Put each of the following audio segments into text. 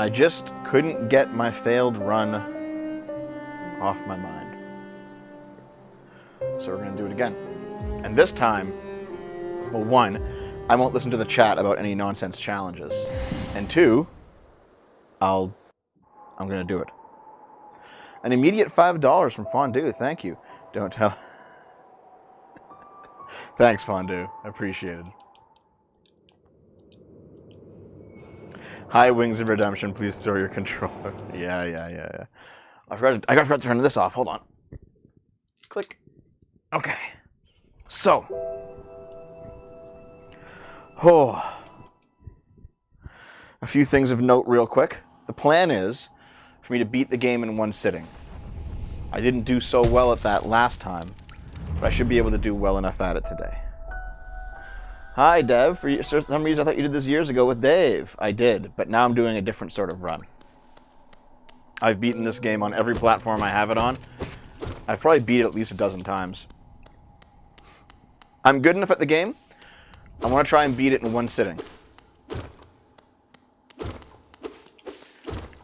I just couldn't get my failed run off my mind. So we're going to do it again. And this time, well, one, I won't listen to the chat about any nonsense challenges. And two, I'm going to do it. An immediate $5 from Fondue. Thank you. Don't tell. Thanks, Fondue. Appreciate it. Hi, Wings of Redemption. Please throw your controller. Yeah. I forgot to turn this off. Hold on. Click. Okay. So. Oh. A few things of note real quick. The plan is for me to beat the game in one sitting. I didn't do so well at that last time, but I should be able to do well enough at it today. Hi, Dev. For some reason, I thought you did this years ago with Dave. I did, but now I'm doing a different sort of run. I've beaten this game on every platform I have it on. I've probably beat it at least a dozen times. I'm good enough at the game. I want to try and beat it in one sitting.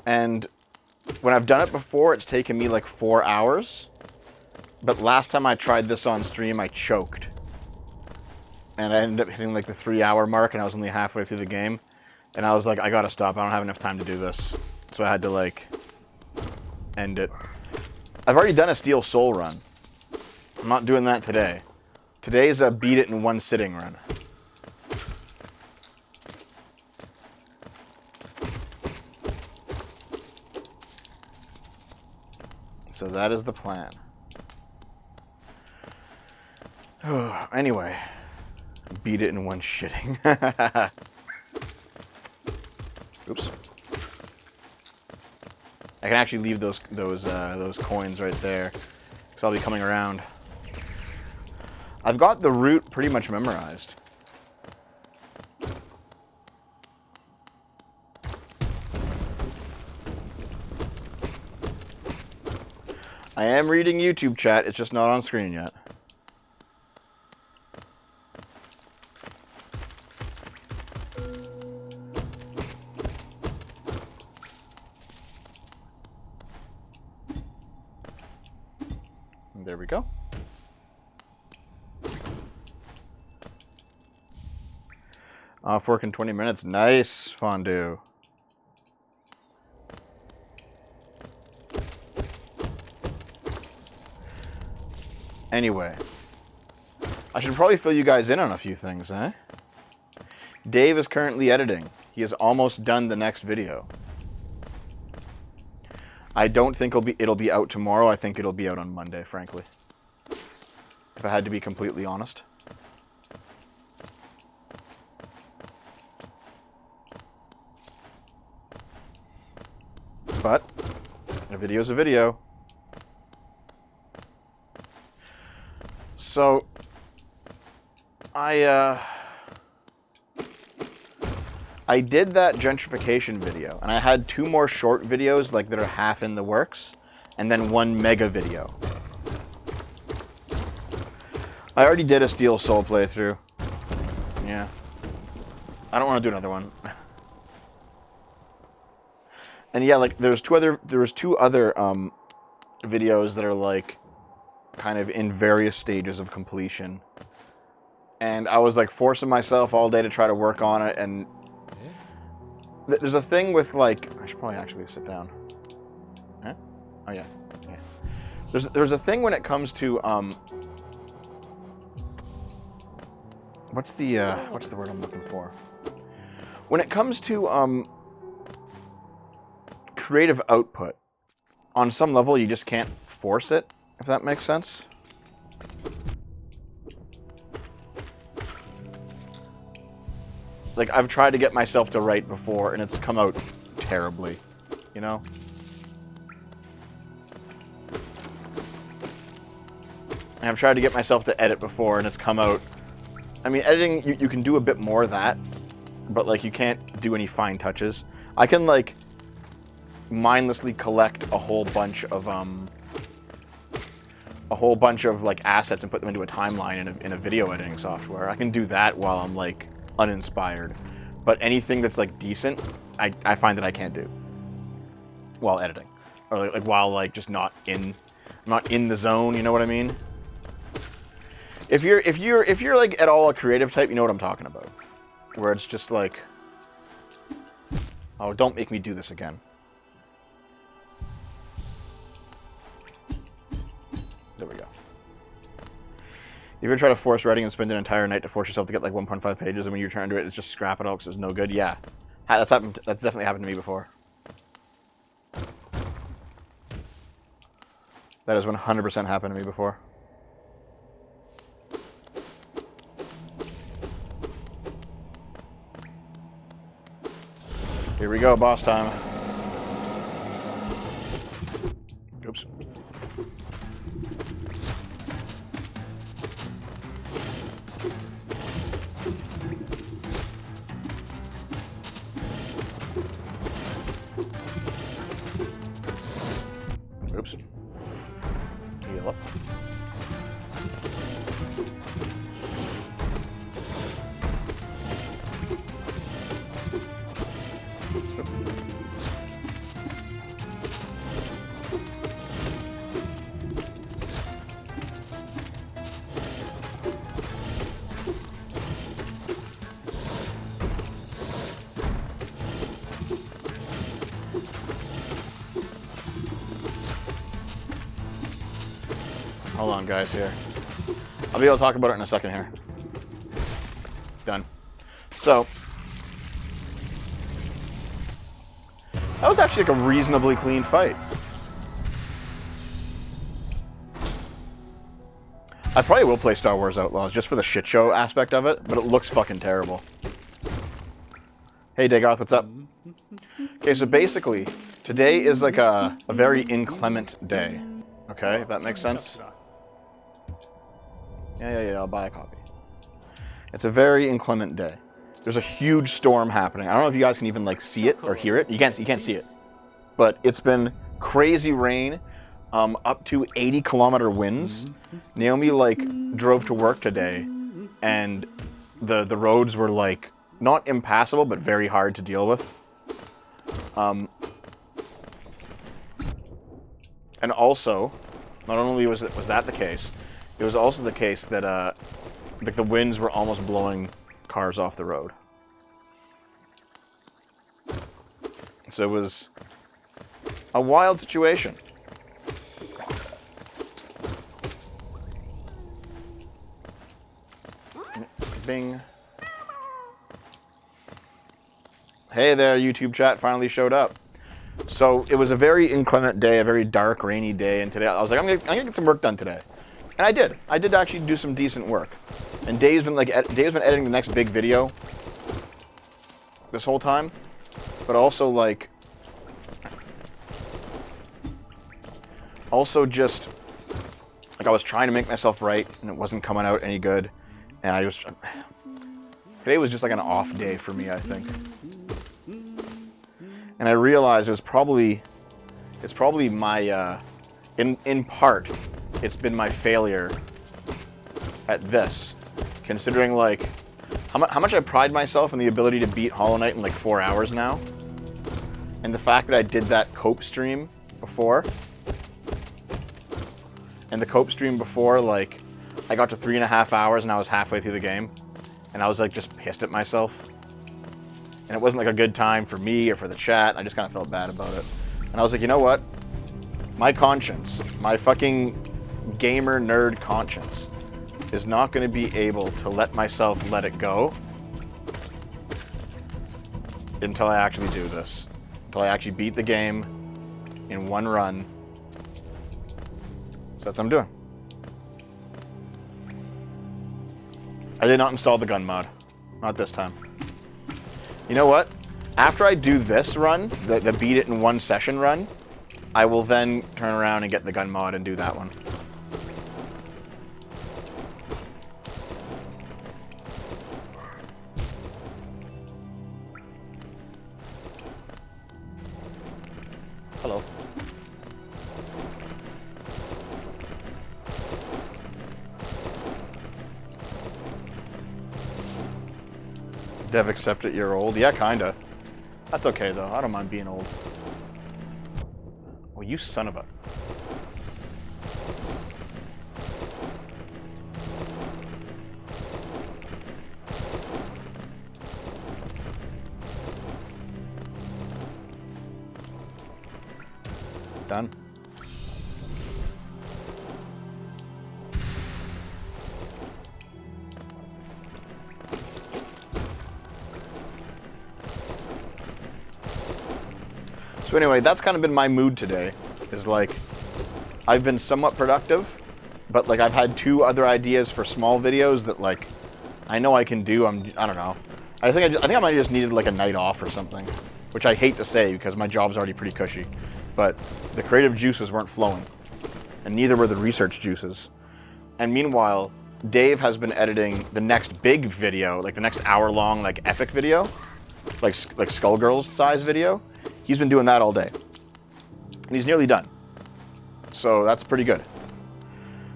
And when I've done it before, it's taken me like 4 hours. But last time I tried this on stream, I choked. And I ended up hitting like the 3-hour mark, and I was only halfway through the game. And I was like, I gotta stop. I don't have enough time to do this. So I had to like end it. I've already done a Steel Soul run. I'm not doing that today. Today's a beat it in one sitting run. So that is the plan. Anyway, beat it in one shitting. Oops. I can actually leave those coins right there, because I'll be coming around. I've got the route pretty much memorized. I am reading YouTube chat, it's just not on screen yet. There we go. Off work in 20 minutes. Nice, Fondue. Anyway, I should probably fill you guys in on a few things, eh? Dave is currently editing. He has almost done the next video. I don't think it'll be out tomorrow. I think it'll be out on Monday, frankly. If I had to be completely honest. But a video's a video. So I did that gentrification video, and I had 2 more short videos like that are half in the works, and then 1 mega video. I already did a Steel Soul playthrough. Yeah. I don't want to do another one. And yeah, like there was 2 other videos that are like kind of in various stages of completion. And I was like forcing myself all day to try to work on it, and there's a thing with like, I should probably actually sit down. Huh? Oh yeah. There's a thing when it comes to what's the word I'm looking for? When it comes to creative output, on some level you just can't force it, if that makes sense. Like, I've tried to get myself to write before, and it's come out terribly, you know? And I've tried to get myself to edit before, and it's come out... I mean, editing, you can do a bit more of that, but, like, you can't do any fine touches. I can, like, mindlessly collect a whole bunch of, like, assets and put them into a timeline in a video editing software. I can do that while I'm, like, uninspired. But anything that's like decent, I find that I can't do. while editing, or like while like just not in the zone. You know what I mean? If you're like at all a creative type, you know what I'm talking about. Where it's just like, oh, don't make me do this again. There we go. If you're trying to force writing and spend an entire night to force yourself to get like 1.5 pages, and when you're trying to do it, it's just scrap it all because it's no good. Yeah, that's happened. That's definitely happened to me before. That has 100% happened to me before. Here we go, boss time. Oops. Oops. Heal up. Hold on, guys, here. I'll be able to talk about it in a second here. Done. So, that was actually like a reasonably clean fight. I probably will play Star Wars Outlaws just for the shit show aspect of it, but it looks fucking terrible. Hey, Dagoth, what's up? Okay, so basically, today is like a very inclement day. Okay, if that makes sense. Yeah, I'll buy a copy. It's a very inclement day. There's a huge storm happening. I don't know if you guys can even like see it or hear it. You can't see it. But it's been crazy rain, up to 80-kilometer winds. Naomi like drove to work today, and the roads were like not impassable, but very hard to deal with. And also, not only was that the case, it was also the case that like the winds were almost blowing cars off the road. So it was a wild situation. Bing. Hey there, YouTube chat finally showed up. So it was a very inclement day, a very dark, rainy day, and today I was like, I'm gonna get some work done today. And I did. I did actually do some decent work. And Dave's been editing the next big video this whole time. But also like just like I was trying to make myself right and it wasn't coming out any good. And today was just like an off day for me, I think. And I realized it's probably my in part it's been my failure at this, considering like how much I pride myself in the ability to beat Hollow Knight in like 4 hours now, and the fact that I did that cope stream before, and the cope stream before, like I got to 3.5 hours and I was halfway through the game, and I was like just pissed at myself, and it wasn't like a good time for me or for the chat. I just kind of felt bad about it, and I was like, you know what? My conscience, my fucking gamer nerd conscience, is not going to be able to let myself let it go until I actually do this. Until I actually beat the game in one run. So that's what I'm doing. I did not install the gun mod. Not this time. You know what? After I do this run, the beat it in one session run, I will then turn around and get the gun mod and do that one. Hello. Dev accept it, you're old. Yeah, kinda. That's okay though. I don't mind being old. Well, you son of a... Done. So anyway, that's kind of been my mood today, is like, I've been somewhat productive, but like I've had 2 other ideas for small videos that like, I know I can do, I don't know. I think I might have just needed like a night off or something, which I hate to say because my job's already pretty cushy, but the creative juices weren't flowing, and neither were the research juices. And meanwhile, Dave has been editing the next big video, like the next hour-long like epic video, like Skullgirls size video. He's been doing that all day. And he's nearly done. So that's pretty good.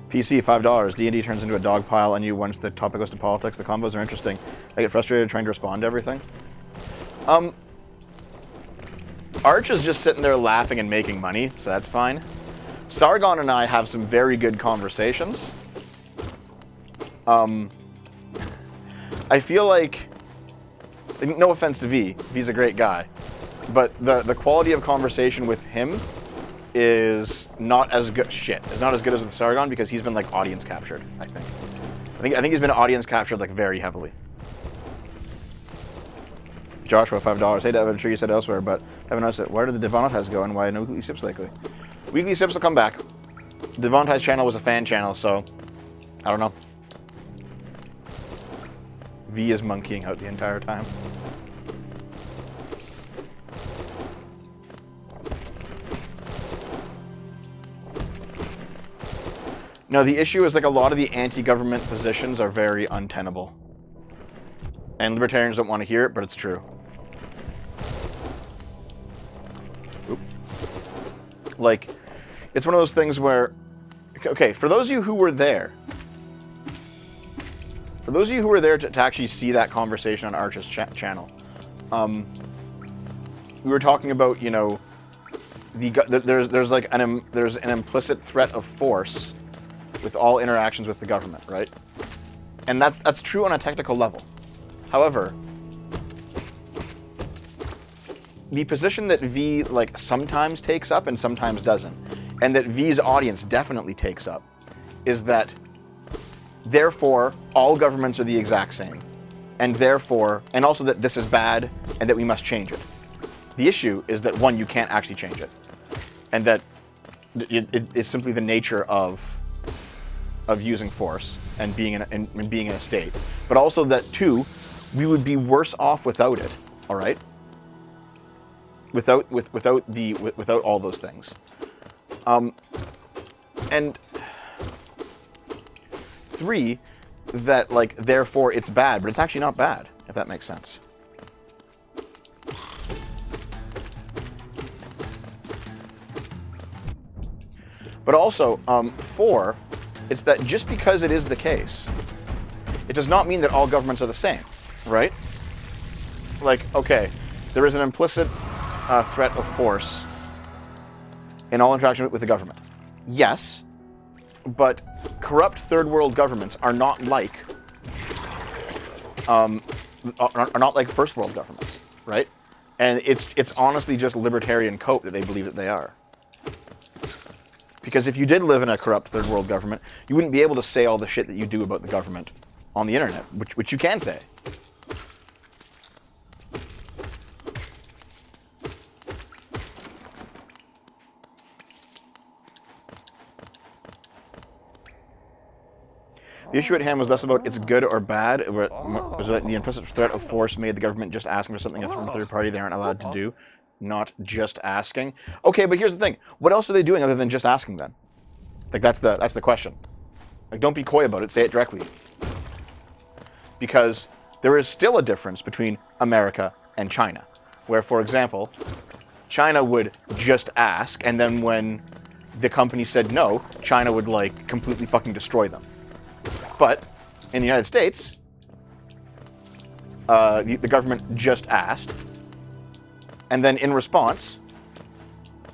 PC, $5. D&D turns into a dog pile on you once the topic goes to politics. The combos are interesting. I get frustrated trying to respond to everything. Arch is just sitting there laughing and making money, so that's fine. Sargon and I have some very good conversations. I feel like, no offense to V, V's a great guy, but the quality of conversation with him is not as good. It's not as good as with Sargon because he's been like audience captured. I think he's been audience captured like very heavily. Joshua, $5. Hey, Dev, I'm sure you said elsewhere, but I haven't noticed it. Where did the Devonetize go and why no weekly sips lately? Weekly sips will come back. The Devonetize channel was a fan channel, so I don't know. V is monkeying out the entire time. No, the issue is like a lot of the anti-government positions are very untenable. And libertarians don't want to hear it, but it's true. Oop. Like, it's one of those things where, okay, for those of you who were there, to actually see that conversation on Arch's channel, we were talking about, you know, there's an implicit threat of force with all interactions with the government, right? And that's true on a technical level. However, the position that V like sometimes takes up and sometimes doesn't, and that V's audience definitely takes up, is that therefore all governments are the exact same, and also that this is bad and that we must change it. The issue is that one, you can't actually change it, and that it's simply the nature of using force and being in a state, but also that two, we would be worse off without it. All right, without all those things, and three, that like therefore it's bad, but it's actually not bad, if that makes sense. But also, four, it's that just because it is the case, it does not mean that all governments are the same, right? Like, okay, there is an implicit threat of force in all interaction with the government. Yes, but corrupt third world governments are not like first world governments, right? And it's honestly just libertarian cope that they believe that they are. Because if you did live in a corrupt third world government, you wouldn't be able to say all the shit that you do about the government on the internet, which you can say. The issue at hand was less about it's good or bad. It was that the implicit threat of force made the government just asking for something from a third party they aren't allowed to do. Not just asking. Okay, but here's the thing. What else are they doing other than just asking then? Like that's the question. Like don't be coy about it, say it directly. Because there is still a difference between America and China. Where, for example, China would just ask, and then when the company said no, China would like completely fucking destroy them. But in the United States, the government just asked, and then in response,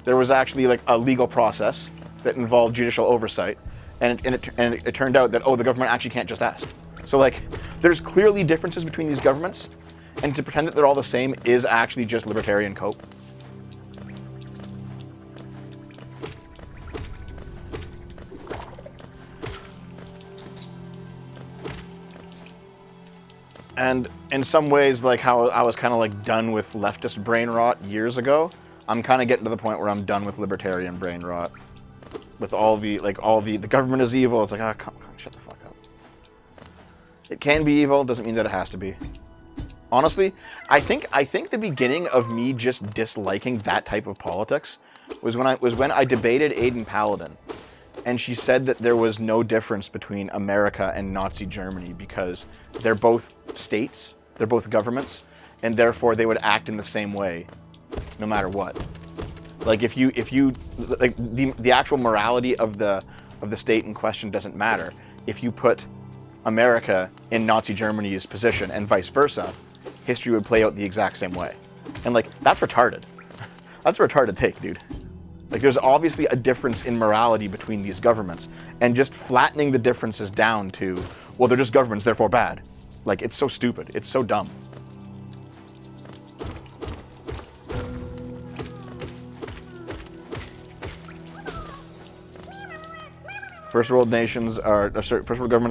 there was actually like a legal process that involved judicial oversight, and it turned out that, oh, the government actually can't just ask. So like, there's clearly differences between these governments, and to pretend that they're all the same is actually just libertarian cope. And in some ways, like how I was kind of like done with leftist brain rot years ago, I'm kind of getting to the point where I'm done with libertarian brain rot. With all the government is evil. It's like, ah, come, shut the fuck up. It can be evil, doesn't mean that it has to be. Honestly, I think the beginning of me just disliking that type of politics was when I debated Aiden Paladin. And she said that there was no difference between America and Nazi Germany because they're both states, they're both governments, and therefore they would act in the same way, no matter what. Like if you like the actual morality of the state in question doesn't matter. If you put America in Nazi Germany's position and vice versa, history would play out the exact same way. And like, that's retarded. That's a retarded take, dude. Like, there's obviously a difference in morality between these governments, and just flattening the differences down to, well, they're just governments, therefore bad. Like, it's so stupid. It's so dumb. First world governments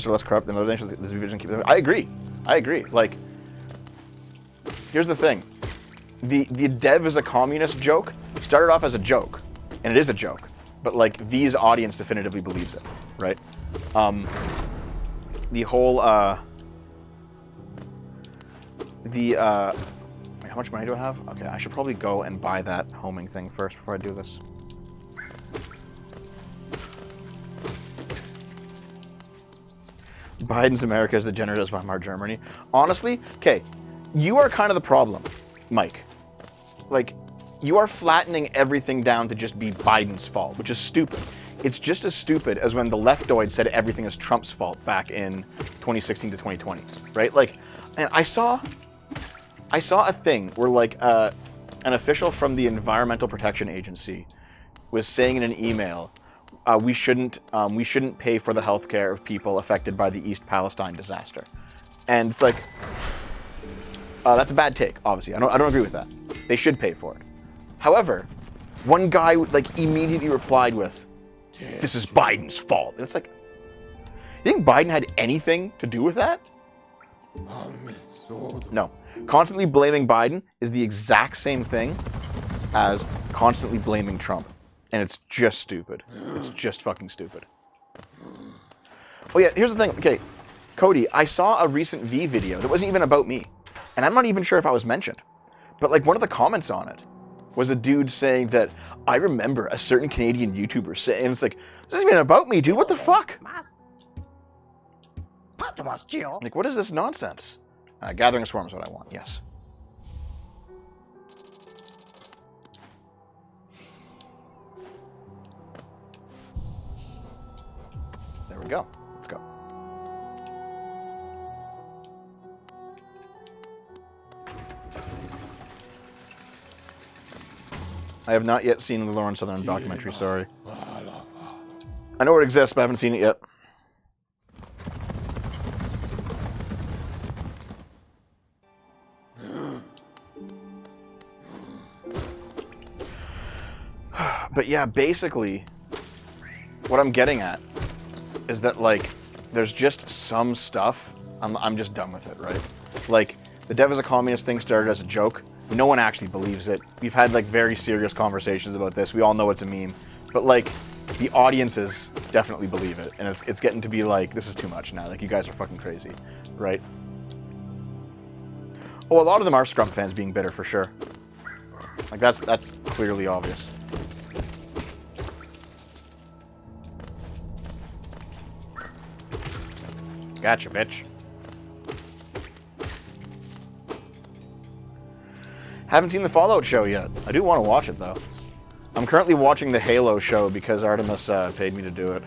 are less corrupt than other nations. This division keeps them. I agree. Like, here's the thing. The dev is a communist joke started off as a joke. And it is a joke, but like V's audience definitively believes it, right? The whole, how much money do I have? Okay, I should probably go and buy that homing thing first before I do this. Biden's America is degenerate as Weimar Germany. Honestly, okay, you are kind of the problem, Mike. Like, you are flattening everything down to just be Biden's fault, which is stupid. It's just as stupid as when the leftoid said everything is Trump's fault back in 2016 to 2020, right? Like, and I saw a thing where like an official from the Environmental Protection Agency was saying in an email, we shouldn't pay for the healthcare of people affected by the East Palestine disaster, and it's like, that's a bad take. Obviously, I don't agree with that. They should pay for it. However, one guy like immediately replied with, "This is Biden's fault." And it's like, you think Biden had anything to do with that? No. Constantly blaming Biden is the exact same thing as constantly blaming Trump. And it's just stupid. It's just fucking stupid. Oh yeah, here's the thing. Okay, Cody, I saw a recent V video that wasn't even about me. And I'm not even sure if I was mentioned. But like one of the comments on it was a dude saying that, I remember a certain Canadian YouTuber saying, and it's like, this isn't even about me, dude, what the fuck? Like, what is this nonsense? Gathering a swarm is what I want, yes. There we go, let's go. I have not yet seen the Lauren Southern documentary, sorry. I know it exists, but I haven't seen it yet. But yeah, basically, what I'm getting at is that, like, there's just some stuff, I'm just done with it, right? Like, the dev is a communist thing started as a joke. No one actually believes it. We've had like very serious conversations about this. We all know it's a meme, but like the audiences definitely believe it, and it's getting to be like, this is too much now. Like, you guys are fucking crazy, right? Oh, a lot of them are Scrum fans being bitter for sure. Like that's clearly obvious. Gotcha, bitch. Haven't seen the Fallout show yet. I do want to watch it, though. I'm currently watching the Halo show because Artemis paid me to do it.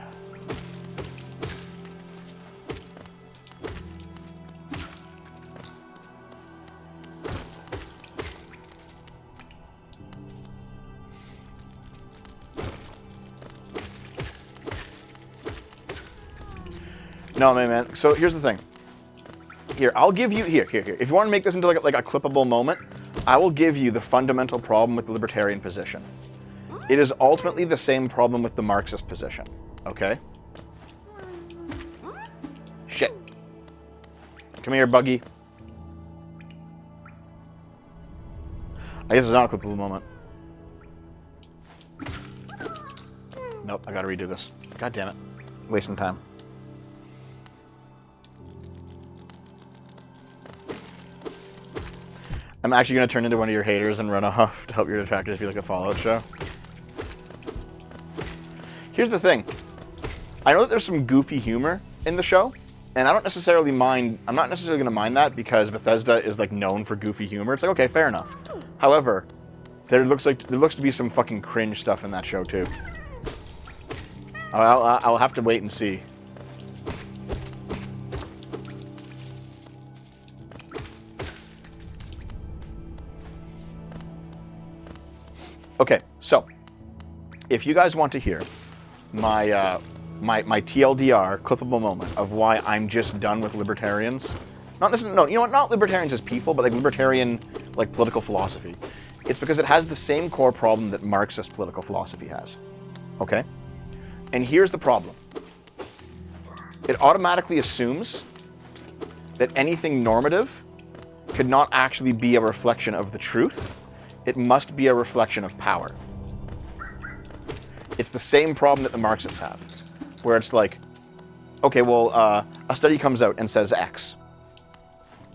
No, man. So here's the thing. Here, I'll give you... Here. If you want to make this into like a clippable moment, I will give you the fundamental problem with the libertarian position. It is ultimately the same problem with the Marxist position. Okay? Shit. Come here, Buggy. I guess it's not a clippable moment. Nope, I gotta redo this. God damn it. Wasting time. I'm actually gonna turn into one of your haters and run off to help your detractors feel like a Fallout show. Here's the thing. I know that there's some goofy humor in the show, and I don't necessarily mind... I'm not necessarily going to mind that because Bethesda is, like, known for goofy humor. It's like, okay, fair enough. However, there looks to be some fucking cringe stuff in that show, too. I'll have to wait and see. Okay, so, if you guys want to hear my my TLDR clippable moment of why I'm just done with libertarians. Not necessarily, no, you know what? Not libertarians as people, but like libertarian like political philosophy. It's because it has the same core problem that Marxist political philosophy has. Okay? And here's the problem. It automatically assumes that anything normative could not actually be a reflection of the truth. It must be a reflection of power. It's the same problem that the Marxists have, where it's like, okay, well, a study comes out and says X.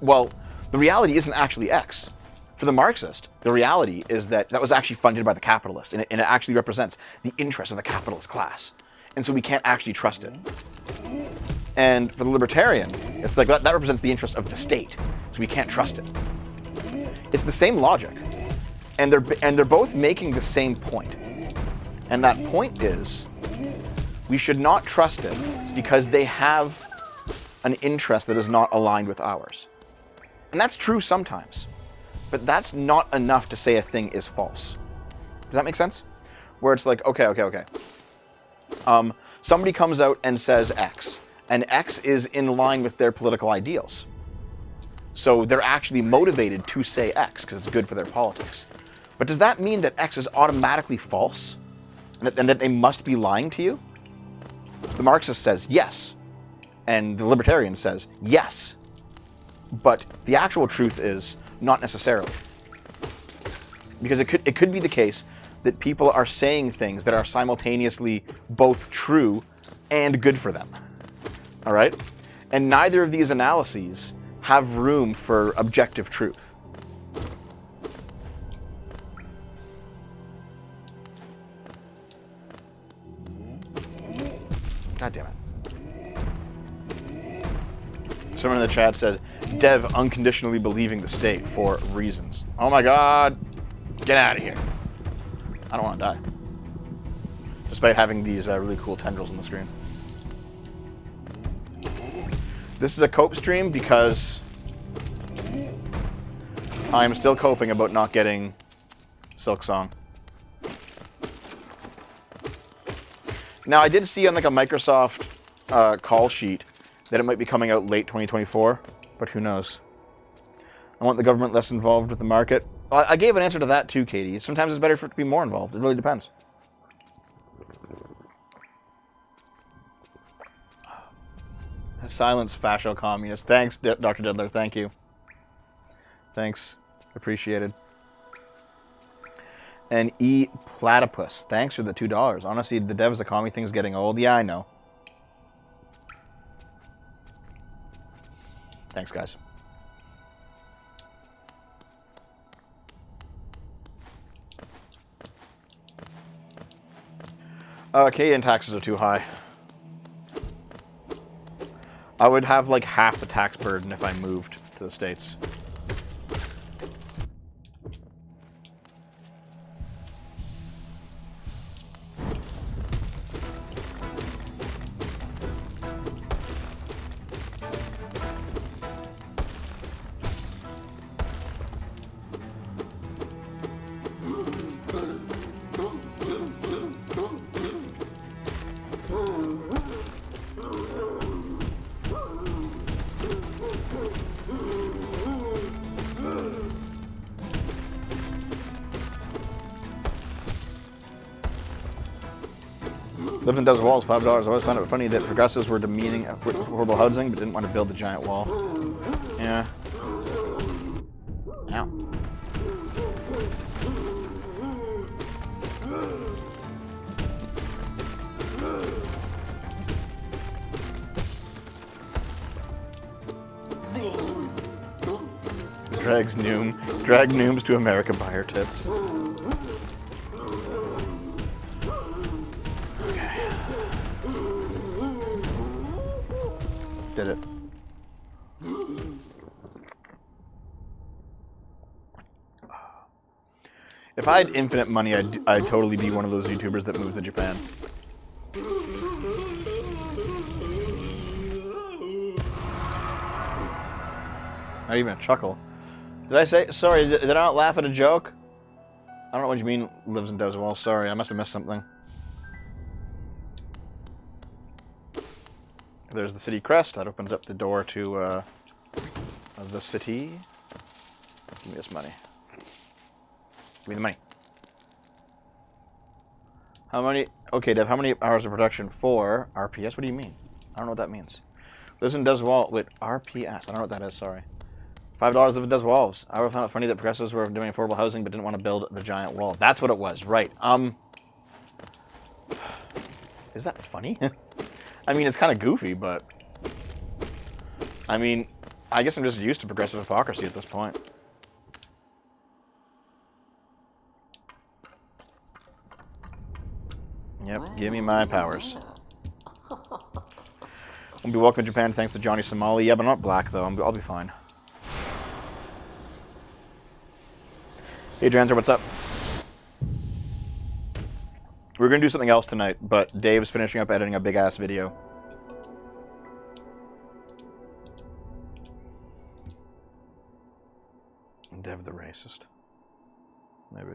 Well, the reality isn't actually X. For the Marxist, the reality is that that was actually funded by the capitalists, and it actually represents the interests of the capitalist class. And so we can't actually trust it. And for the libertarian, it's like that represents the interest of the state, so we can't trust it. It's the same logic, and they're both making the same point. And that point is, we should not trust it because they have an interest that is not aligned with ours. And that's true sometimes, but that's not enough to say a thing is false. Does that make sense? Where it's like, okay. Somebody comes out and says X, and X is in line with their political ideals. So they're actually motivated to say X because it's good for their politics. But does that mean that X is automatically false? And that they must be lying to you? The Marxist says yes. And the libertarian says yes. But the actual truth is not necessarily. Because it could be the case that people are saying things that are simultaneously both true and good for them. All right? And neither of these analyses have room for objective truth. God damn it. Someone in the chat said, Dev unconditionally believing the state for reasons. Oh my god. Get out of here. I don't want to die. Despite having these really cool tendrils on the screen. This is a cope stream because I am still coping about not getting Silksong. Now, I did see on like a Microsoft call sheet that it might be coming out late 2024, but who knows? I want the government less involved with the market. Well, I gave an answer to that too, Katie. Sometimes it's better for it to be more involved. It really depends. Silence, fascio communist. Thanks, Dr. Diddler. Thank you. Thanks. Appreciated. And E. Platypus. Thanks for the $2. Honestly, the devs, the commie thing's getting old. Yeah, I know. Thanks, guys. Canadian taxes are too high. I would have like half the tax burden if I moved to the States. Lives and does walls, $5. I always found it funny that progressives were demeaning affordable housing, but didn't want to build the giant wall. Yeah. Ow. Drag nooms to America by her tits. Okay. Did it. If I had infinite money, I'd totally be one of those YouTubers that moves to Japan. Not even a chuckle. Did I say... Sorry, did I not laugh at a joke? I don't know what you mean, lives and does well. Sorry, I must have missed something. There's the city crest. That opens up the door to the city. Give me this money. Give me the money. How many... Okay, Dev, how many hours of production for RPS? What do you mean? I don't know what that means. Lives and does well... Wait, RPS. I don't know what that is, sorry. $5 if it does walls. I found it funny that progressives were doing affordable housing but didn't want to build the giant wall. That's what it was, right. Is that funny? I mean, it's kind of goofy, but... I mean, I guess I'm just used to progressive hypocrisy at this point. Yep, give me my powers. Won't be welcome to Japan thanks to Johnny Somali. Yeah, but I'm not black, though. I'll be fine. Hey, Dranzer, what's up? We're going to do something else tonight, but Dave's finishing up editing a big-ass video. Dev the racist. Maybe.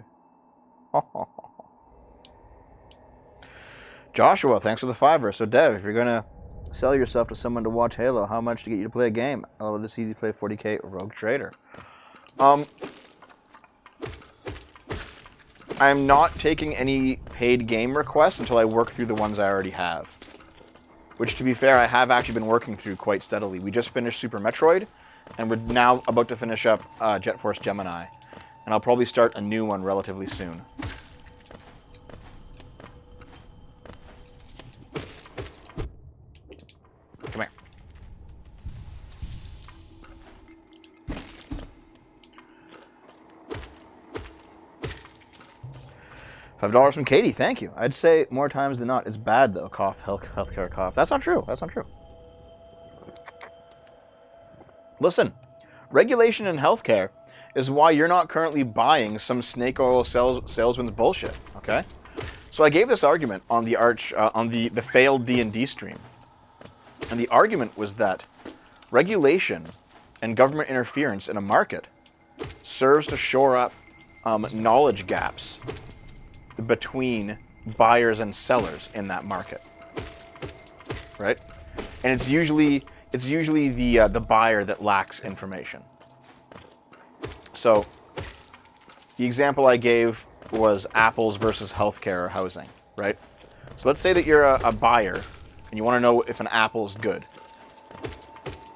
Joshua, thanks for the $5. So, Dev, if you're going to sell yourself to someone to watch Halo, how much to get you to play a game? I'll love to see you play 40k Rogue Trader. I'm not taking any paid game requests until I work through the ones I already have. Which, to be fair, I have actually been working through quite steadily. We just finished Super Metroid, and we're now about to finish up Jet Force Gemini. And I'll probably start a new one relatively soon. Come here. $5 from Katie, thank you. I'd say more times than not, it's bad though. Cough, healthcare cough. That's not true. That's not true. Listen, regulation in healthcare is why you're not currently buying some snake oil salesman's bullshit. Okay, so I gave this argument on the the failed D&D stream, and the argument was that regulation and government interference in a market serves to shore up knowledge gaps between buyers and sellers in that market, right? And it's usually the buyer that lacks information. So the example I gave was apples versus healthcare or housing, right? So let's say that you're a buyer and you want to know if an apple is good.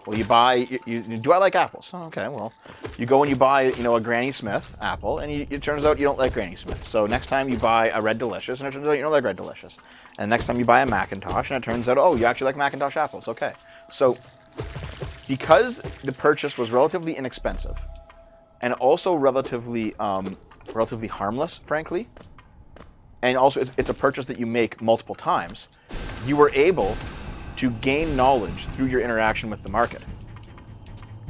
Well, you buy, do I like apples? Oh, okay, well, you go and you buy, a Granny Smith apple, and it turns out you don't like Granny Smith. So next time you buy a Red Delicious, and it turns out you don't like Red Delicious. And next time you buy a Macintosh, and it turns out, oh, you actually like Macintosh apples. Okay. So because the purchase was relatively inexpensive, and also relatively harmless, frankly, and also it's a purchase that you make multiple times, you were able to gain knowledge through your interaction with the market.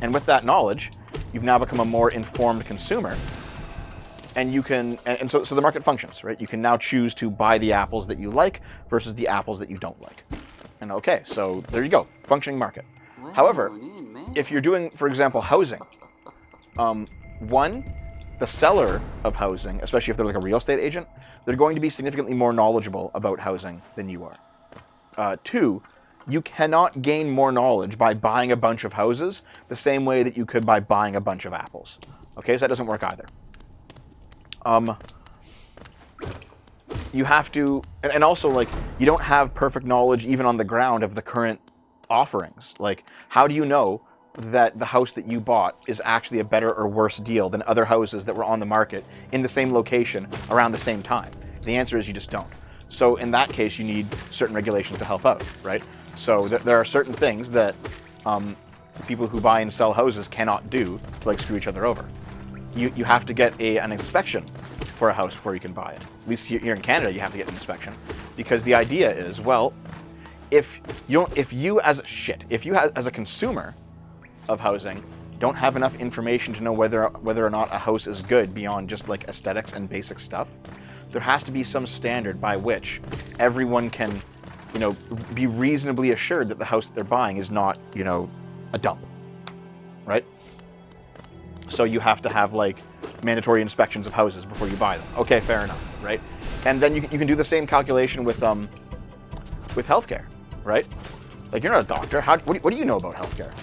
And with that knowledge, you've now become a more informed consumer. And you can, and so the market functions, right? You can now choose to buy the apples that you like versus the apples that you don't like. And okay, so there you go, functioning market. However, if you're doing, for example, housing, one, the seller of housing, especially if they're like a real estate agent, they're going to be significantly more knowledgeable about housing than you are. Two, you cannot gain more knowledge by buying a bunch of houses the same way that you could by buying a bunch of apples. Okay, so that doesn't work either. you have to, and also like you don't have perfect knowledge even on the ground of the current offerings. Like, how do you know that the house that you bought is actually a better or worse deal than other houses that were on the market in the same location around the same time? The answer is you just don't. So in that case, you need certain regulations to help out, right? So there are certain things that people who buy and sell houses cannot do to like screw each other over. You have to get an inspection for a house before you can buy it. At least here in Canada, you have to get an inspection, because the idea is, well, if you as a consumer of housing don't have enough information to know whether or not a house is good beyond just like aesthetics and basic stuff, there has to be some standard by which everyone can, be reasonably assured that the house that they're buying is not, a dump, right? So you have to have like mandatory inspections of houses before you buy them. Okay, fair enough, right? And then you can do the same calculation with healthcare, right? Like, you're not a doctor. What do you know about healthcare?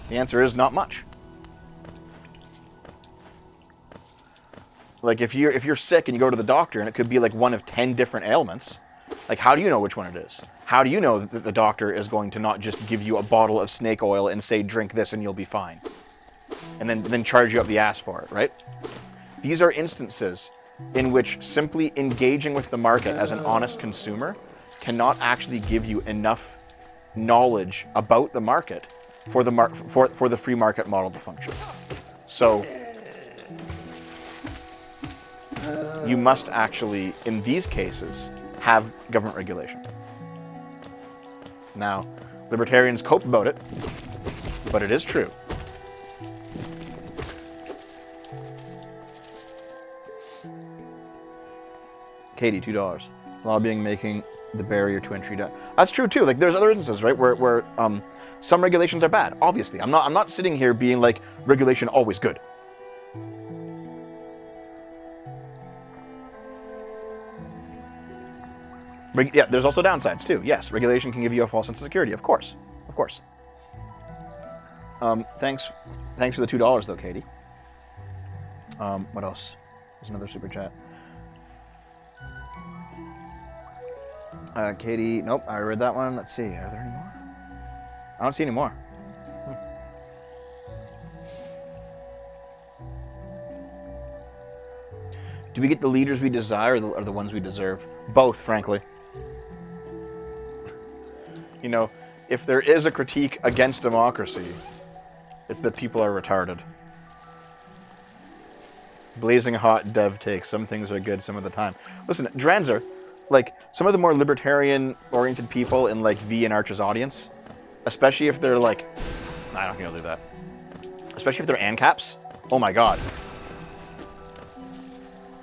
The answer is not much. Like, if you're sick and you go to the doctor and it could be like one of 10 different ailments, like, how do you know which one it is? How do you know that the doctor is going to not just give you a bottle of snake oil and say, drink this and you'll be fine, and then charge you up the ass for it, right? These are instances in which simply engaging with the market as an honest consumer cannot actually give you enough knowledge about the market for the free market model to function. So you must actually, in these cases, have government regulation. Now, libertarians cope about it, but it is true. Katie, $2. Lobbying making the barrier to entry down. That's true too. Like, there's other instances, right, where some regulations are bad. Obviously, I'm not sitting here being like regulation always good. Yeah, there's also downsides too. Yes, regulation can give you a false sense of security. Of course. Thanks for the $2 though, Katie. What else? There's another super chat. Katie, nope, I read that one. Let's see, are there any more? I don't see any more. Do we get the leaders we desire or the ones we deserve? Both, frankly. If there is a critique against democracy, it's that people are retarded. Blazing hot dev takes. Some things are good some of the time. Listen, Dranzer, like, some of the more libertarian-oriented people in, like, V and Arch's audience, especially if they're, like... I don't think I'll do that. Especially if they're ANCAPs. Oh my god.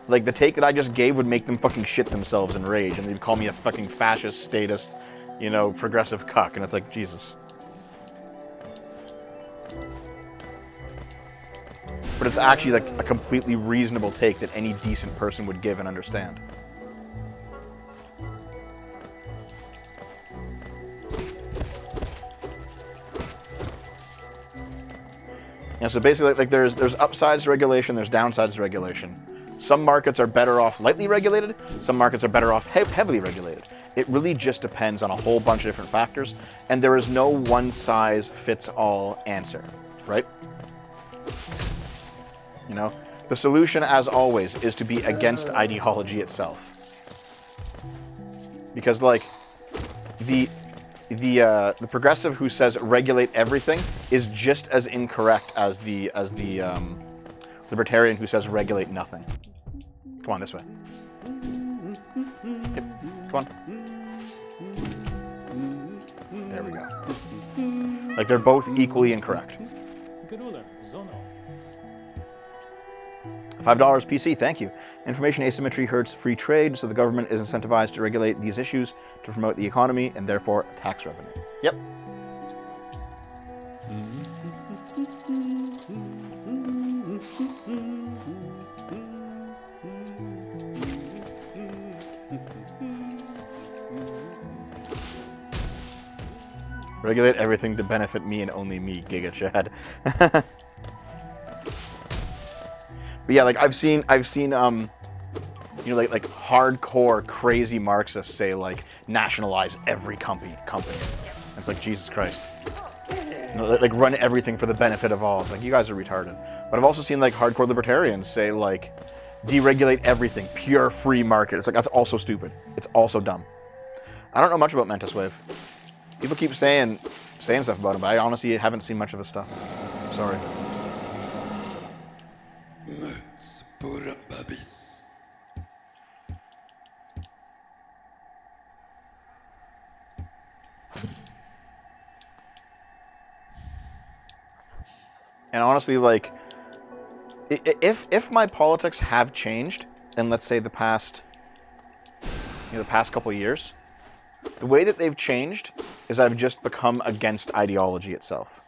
Like, the take that I just gave would make them fucking shit themselves in rage, and they'd call me a fucking fascist, statist, progressive cuck, and it's like, Jesus. But it's actually, like, a completely reasonable take that any decent person would give and understand. Yeah, so basically, like, there's upsides to regulation, there's downsides to regulation. Some markets are better off lightly regulated, some markets are better off heavily regulated. It really just depends on a whole bunch of different factors, and there is no one-size-fits-all answer, right? The solution, as always, is to be against ideology itself. Because, like, the progressive who says regulate everything is just as incorrect as the libertarian who says regulate nothing. Come on, this way. Yep. Come on. There we go. Like, they're both equally incorrect. $5 PC, thank you. Information asymmetry hurts free trade, so the government is incentivized to regulate these issues to promote the economy and therefore tax revenue. Yep. Regulate everything to benefit me and only me, Giga Chad. But yeah, like I've seen You know, like hardcore crazy Marxists say like nationalize every company. And it's like, Jesus Christ. You know, like run everything for the benefit of all. It's like, you guys are retarded. But I've also seen like hardcore libertarians say like deregulate everything, pure free market. It's like, that's also stupid. It's also dumb. I don't know much about Mantis Wave. People keep saying stuff about him, but I honestly haven't seen much of his stuff. Sorry. And honestly, like, if my politics have changed in, let's say, the past couple of years, the way that they've changed is I've just become against ideology itself.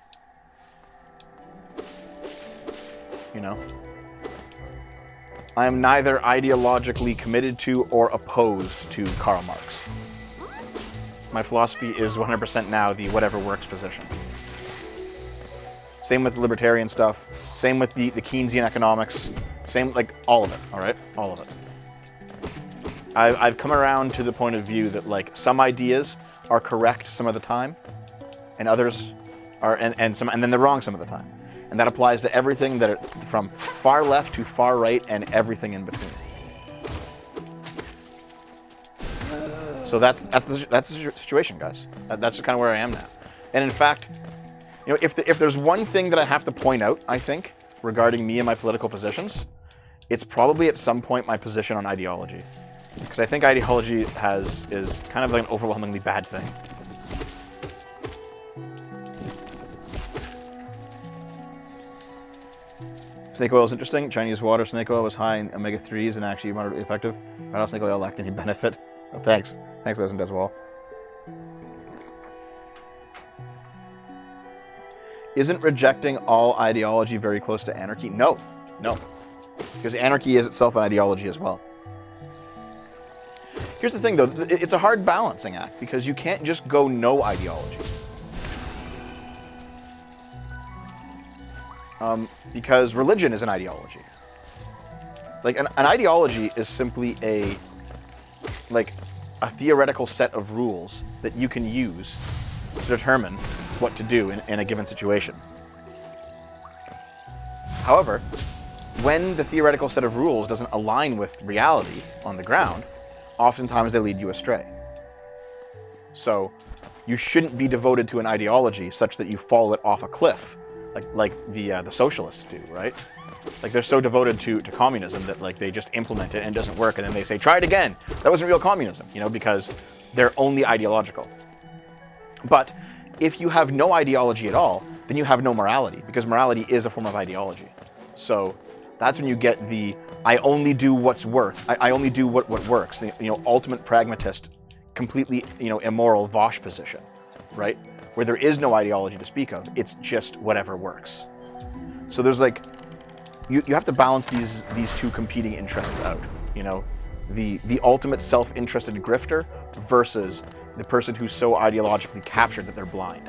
You know? I am neither ideologically committed to or opposed to Karl Marx. My philosophy is 100% now the whatever works position. Same with the libertarian stuff. Same with the Keynesian economics. Same, like, all of it, all right? All of it. I've come around to the point of view that, like, some ideas are correct some of the time, and others are, and then they're wrong some of the time. And that applies to everything that from far left to far right and everything in between. So that's the situation, guys. That's kind of where I am now. And in fact, you know, if there's one thing that I have to point out, I think, regarding me and my political positions, it's probably at some point my position on ideology. Because I think ideology is kind of like an overwhelmingly bad thing. Snake oil is interesting. Chinese water snake oil was high in omega-3s and actually moderately effective. How snake oil lacked any benefit? Oh, thanks. Thanks, Lewis and Deswall. Isn't rejecting all ideology very close to anarchy? No. No. Because anarchy is itself an ideology as well. Here's the thing, though. It's a hard balancing act, because you can't just go no ideology. Because religion is an ideology. Like, an ideology is simply a theoretical set of rules that you can use to determine what to do in a given situation. However, when the theoretical set of rules doesn't align with reality on the ground, oftentimes they lead you astray. So, you shouldn't be devoted to an ideology such that you follow it off a cliff, like the socialists do, right? Like, they're so devoted to communism that, like, they just implement it and it doesn't work, and then they say, try it again. That wasn't real communism, you know, because they're only ideological. But if you have no ideology at all, then you have no morality, because morality is a form of ideology. So that's when you get the I only do what's worth. I only do what works. The, you know, ultimate pragmatist, completely, you know, immoral Vosh position, right? Where there is no ideology to speak of. It's just whatever works. So there's like, you have to balance these two competing interests out. You know, the ultimate self-interested grifter versus the person who's so ideologically captured that they're blind.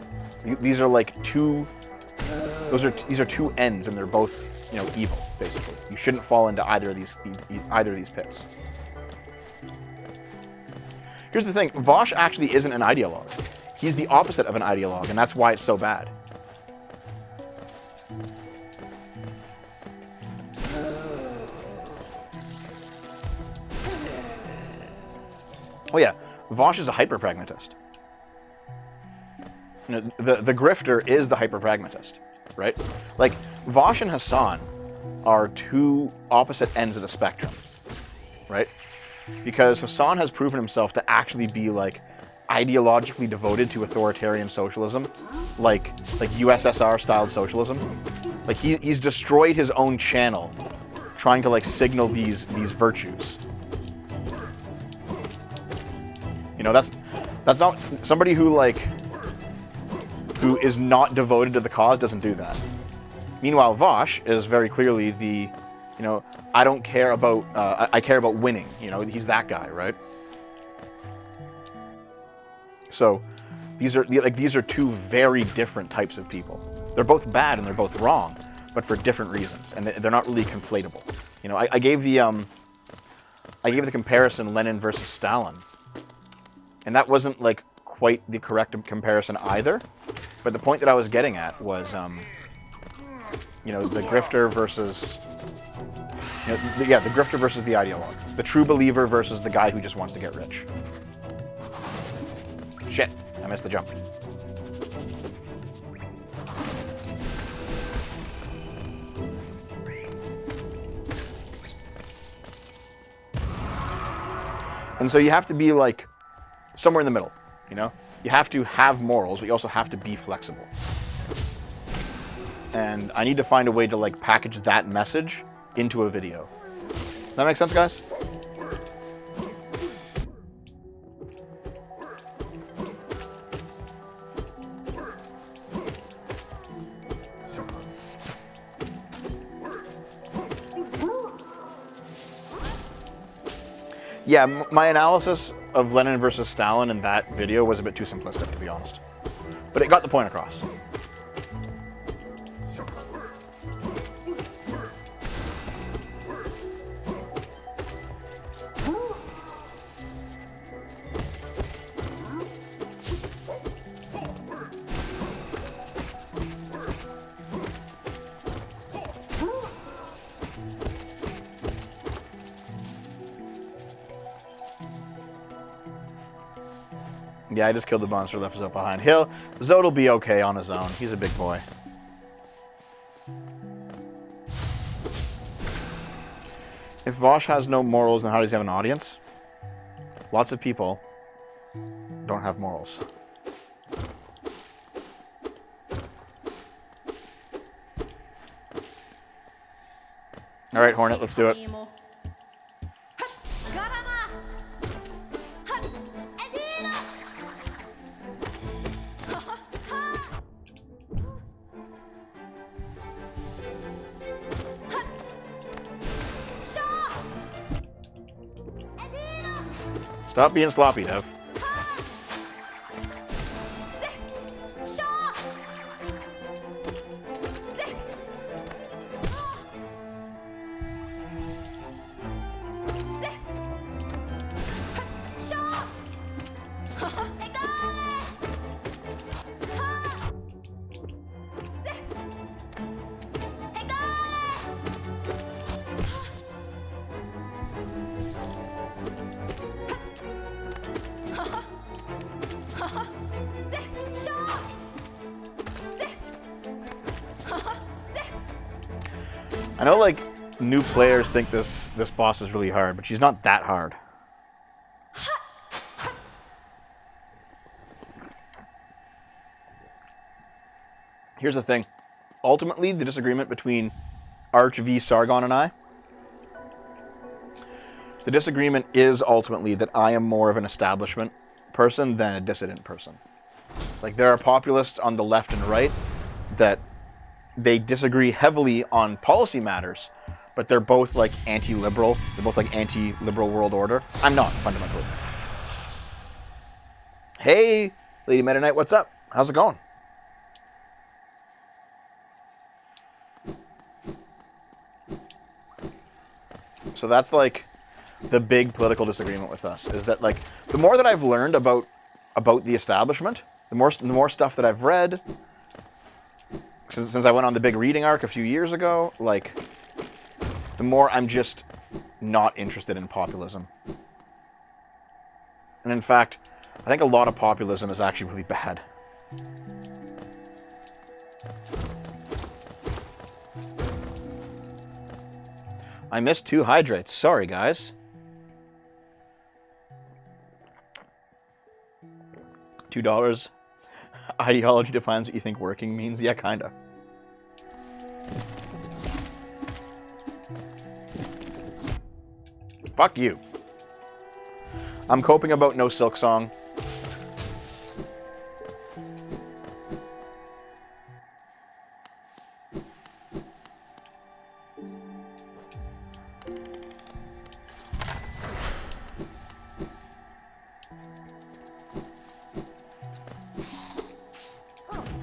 These are like these are two ends, and they're both, you know, evil, basically. You shouldn't fall into either of these pits. Here's the thing, Vosh actually isn't an ideologue. He's the opposite of an ideologue, and that's why it's so bad. Oh yeah, Vosh is a hyper-pragmatist. You know, the grifter is the hyper-pragmatist, right? Like, Vosh and Hassan are two opposite ends of the spectrum, right? Because Hassan has proven himself to actually be, like, ideologically devoted to authoritarian socialism, like USSR-styled socialism. Like, he's destroyed his own channel trying to, like, signal these virtues. You know, that's not somebody who is not devoted to the cause doesn't do that. Meanwhile, Vosh is very clearly the, you know, I don't care about I care about winning. You know, he's that guy, right? So these are two very different types of people. They're both bad and they're both wrong, but for different reasons, and they're not really conflatable. You know, I gave the I gave the comparison Lenin versus Stalin. And that wasn't, like, quite the correct comparison either. But the point that I was getting at was, you know, the grifter versus... You know, the grifter versus the ideologue. The true believer versus the guy who just wants to get rich. Shit, I missed the jump. And so you have to be, like, somewhere in the middle, you know? You have to have morals, but you also have to be flexible. And I need to find a way to, like, package that message into a video. Does that make sense, guys? Yeah, my analysis of Lenin versus Stalin in that video was a bit too simplistic, to be honest. But it got the point across. Yeah, I just killed the monster left Zod behind. Zod will be okay on his own. He's a big boy. If Vosh has no morals, then how does he have an audience? Lots of people don't have morals. All right, Hornet, let's do it. Stop being sloppy, Dev. I know, like, new players think this boss is really hard, but she's not that hard. Here's the thing. Ultimately, the disagreement between Arch v Sargon and I, the disagreement is ultimately that I am more of an establishment person than a dissident person. Like, there are populists on the left and right that they disagree heavily on policy matters, but they're both, like, anti-liberal. They're both, like, anti-liberal world order. I'm not, fundamentally. Hey, Lady Meta Knight, what's up? How's it going? So that's, like, the big political disagreement with us, is that, like, the more that I've learned about the establishment, the more stuff that I've read, since I went on the big reading arc a few years ago, like, the more I'm just not interested in populism. And in fact, I think a lot of populism is actually really bad. I missed 2 hydrates. Sorry, guys. $2. Ideology defines what you think working means. Yeah, kinda. Fuck you. I'm coping about no Silksong.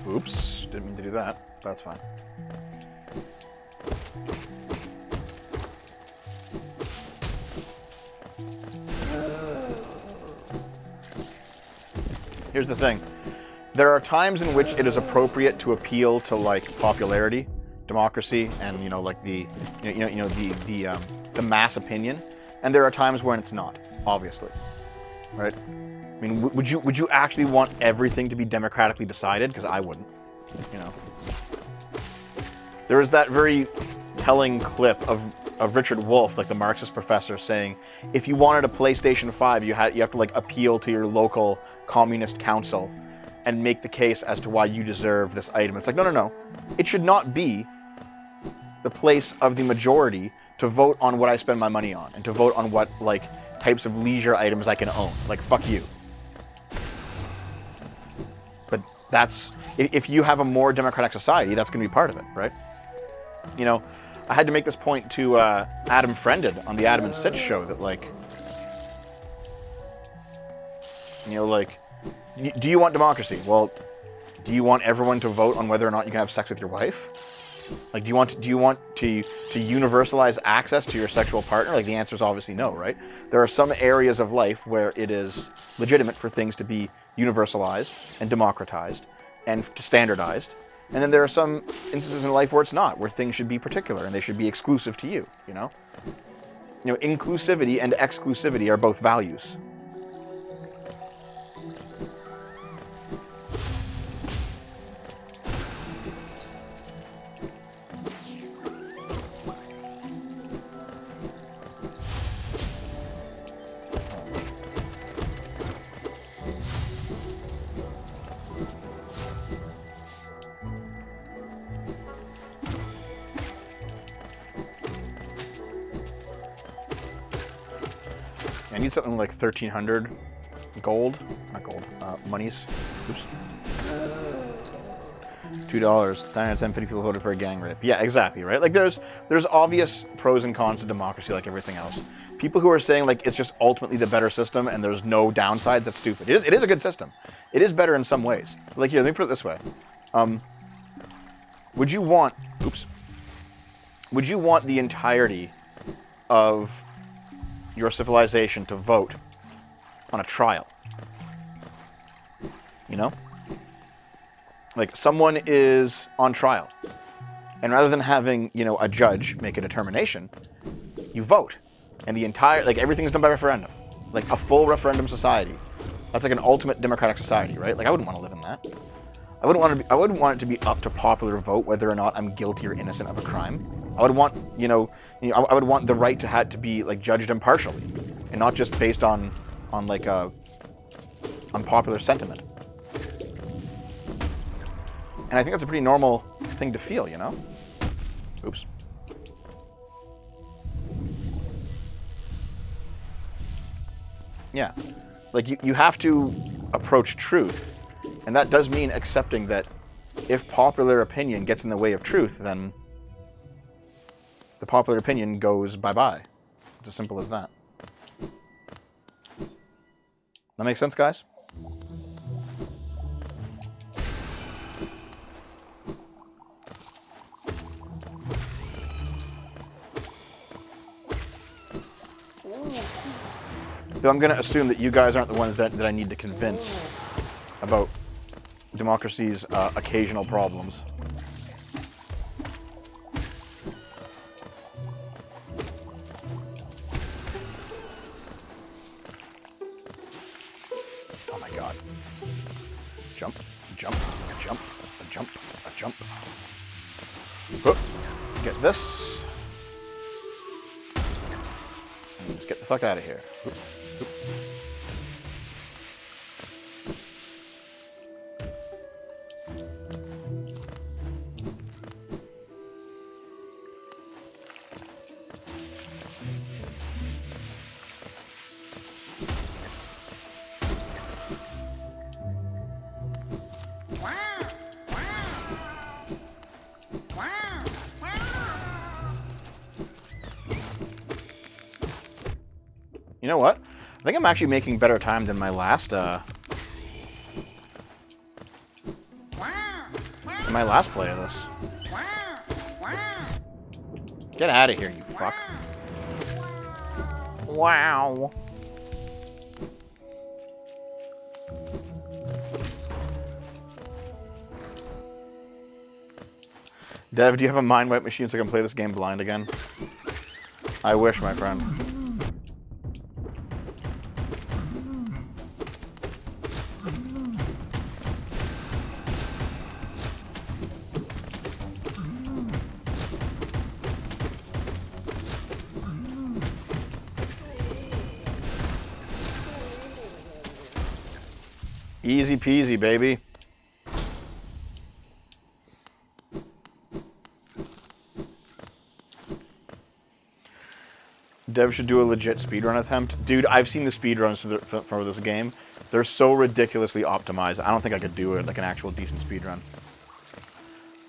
Oops, didn't mean to do that. That's fine. Here's the thing. There are times in which it is appropriate to appeal to like popularity, democracy, and like the mass opinion, and there are times when it's not, obviously, right? I mean, would you actually want everything to be democratically decided? Because I wouldn't, There is that very telling clip of Richard Wolff, like the Marxist professor, saying, if you wanted a PlayStation 5, you have to like appeal to your local communist council and make the case as to why you deserve this item. It's like, no. It should not be the place of the majority to vote on what I spend my money on and to vote on what like types of leisure items I can own. Like, fuck you. But if you have a more democratic society, that's going to be part of it, right? I had to make this point to Adam Friended on the Adam and Sitch show that do you want democracy? Well, do you want everyone to vote on whether or not you can have sex with your wife? Like, do you want to universalize access to your sexual partner? Like, the answer is obviously no, right? There are some areas of life where it is legitimate for things to be universalized and democratized and standardized. And then there are some instances in life where it's not, where things should be particular and they should be exclusive to you, Inclusivity and exclusivity are both values. I need something like 1,300 gold, not gold, monies. Oops. $2. 9 out of 10 people voted for a gang rape. Yeah, exactly, right? Like, there's obvious pros and cons to democracy, like everything else. People who are saying like it's just ultimately the better system and there's no downsides, that's stupid. It is a good system. It is better in some ways. Like, here, let me put it this way. Would you want the entirety of your civilization to vote on a trial? Like, someone is on trial, and rather than having, a judge make a determination, you vote. And the entire, like, everything's done by referendum. Like, a full referendum society. That's like an ultimate democratic society, right? Like, I wouldn't want to live in that. I wouldn't want it to be up to popular vote whether or not I'm guilty or innocent of a crime. I would want, I would want the right to be like judged impartially, and not just based on popular sentiment. And I think that's a pretty normal thing to feel, Oops. Yeah. Like, you have to approach truth, and that does mean accepting that if popular opinion gets in the way of truth, then the popular opinion goes bye-bye. It's as simple as that. That makes sense, guys? Though I'm going to assume that you guys aren't the ones that I need to convince about democracy's occasional problems. Oh my god. Jump, jump, jump, jump, jump. Whoop. Get this. And just get the fuck out of here. Whoop. You know what? I think I'm actually making better time than my last play of this. Get out of here, you fuck. Wow. Dev, do you have a mind wipe machine so I can play this game blind again? I wish, my friend. Easy peasy, baby. Dev should do a legit speedrun attempt. Dude, I've seen the speedruns for this game. They're so ridiculously optimized. I don't think I could do it like an actual decent speedrun.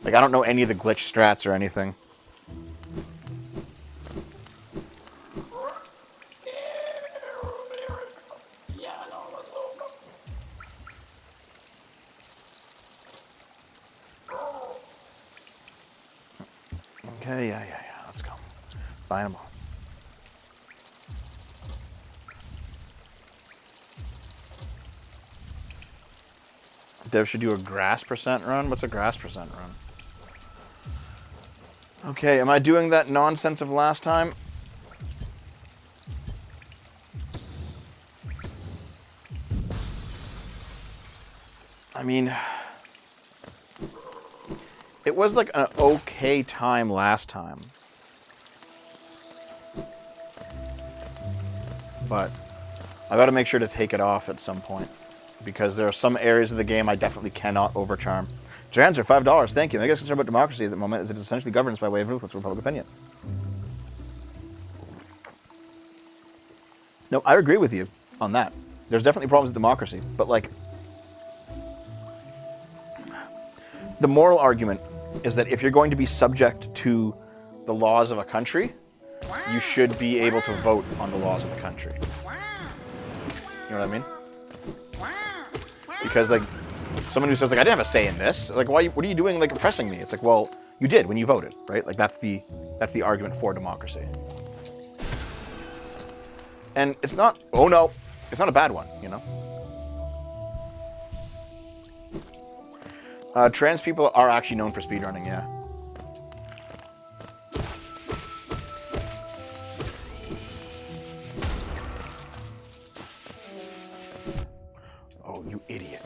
Like, I don't know any of the glitch strats or anything. Okay, yeah. Let's go. Find them all. Dev should do a grass percent run. What's a grass percent run? Okay, am I doing that nonsense of last time? I mean, it was like an okay time last time. But I gotta make sure to take it off at some point. Because there are some areas of the game I definitely cannot overcharm. Janzer, $5. Thank you. My biggest concern about democracy at the moment is it is essentially governance by way of influence of public opinion. No, I agree with you on that. There's definitely problems with democracy, but like, the moral argument is that if you're going to be subject to the laws of a country, you should be able to vote on the laws of the country. You know what I mean? Because like, someone who says like, I didn't have a say in this, like, what are you doing like oppressing me? It's like, well, you did when you voted, right? Like that's the argument for democracy. And it's not, oh no, it's not a bad one, you know? Trans people are actually known for speedrunning, yeah. Oh, you idiot.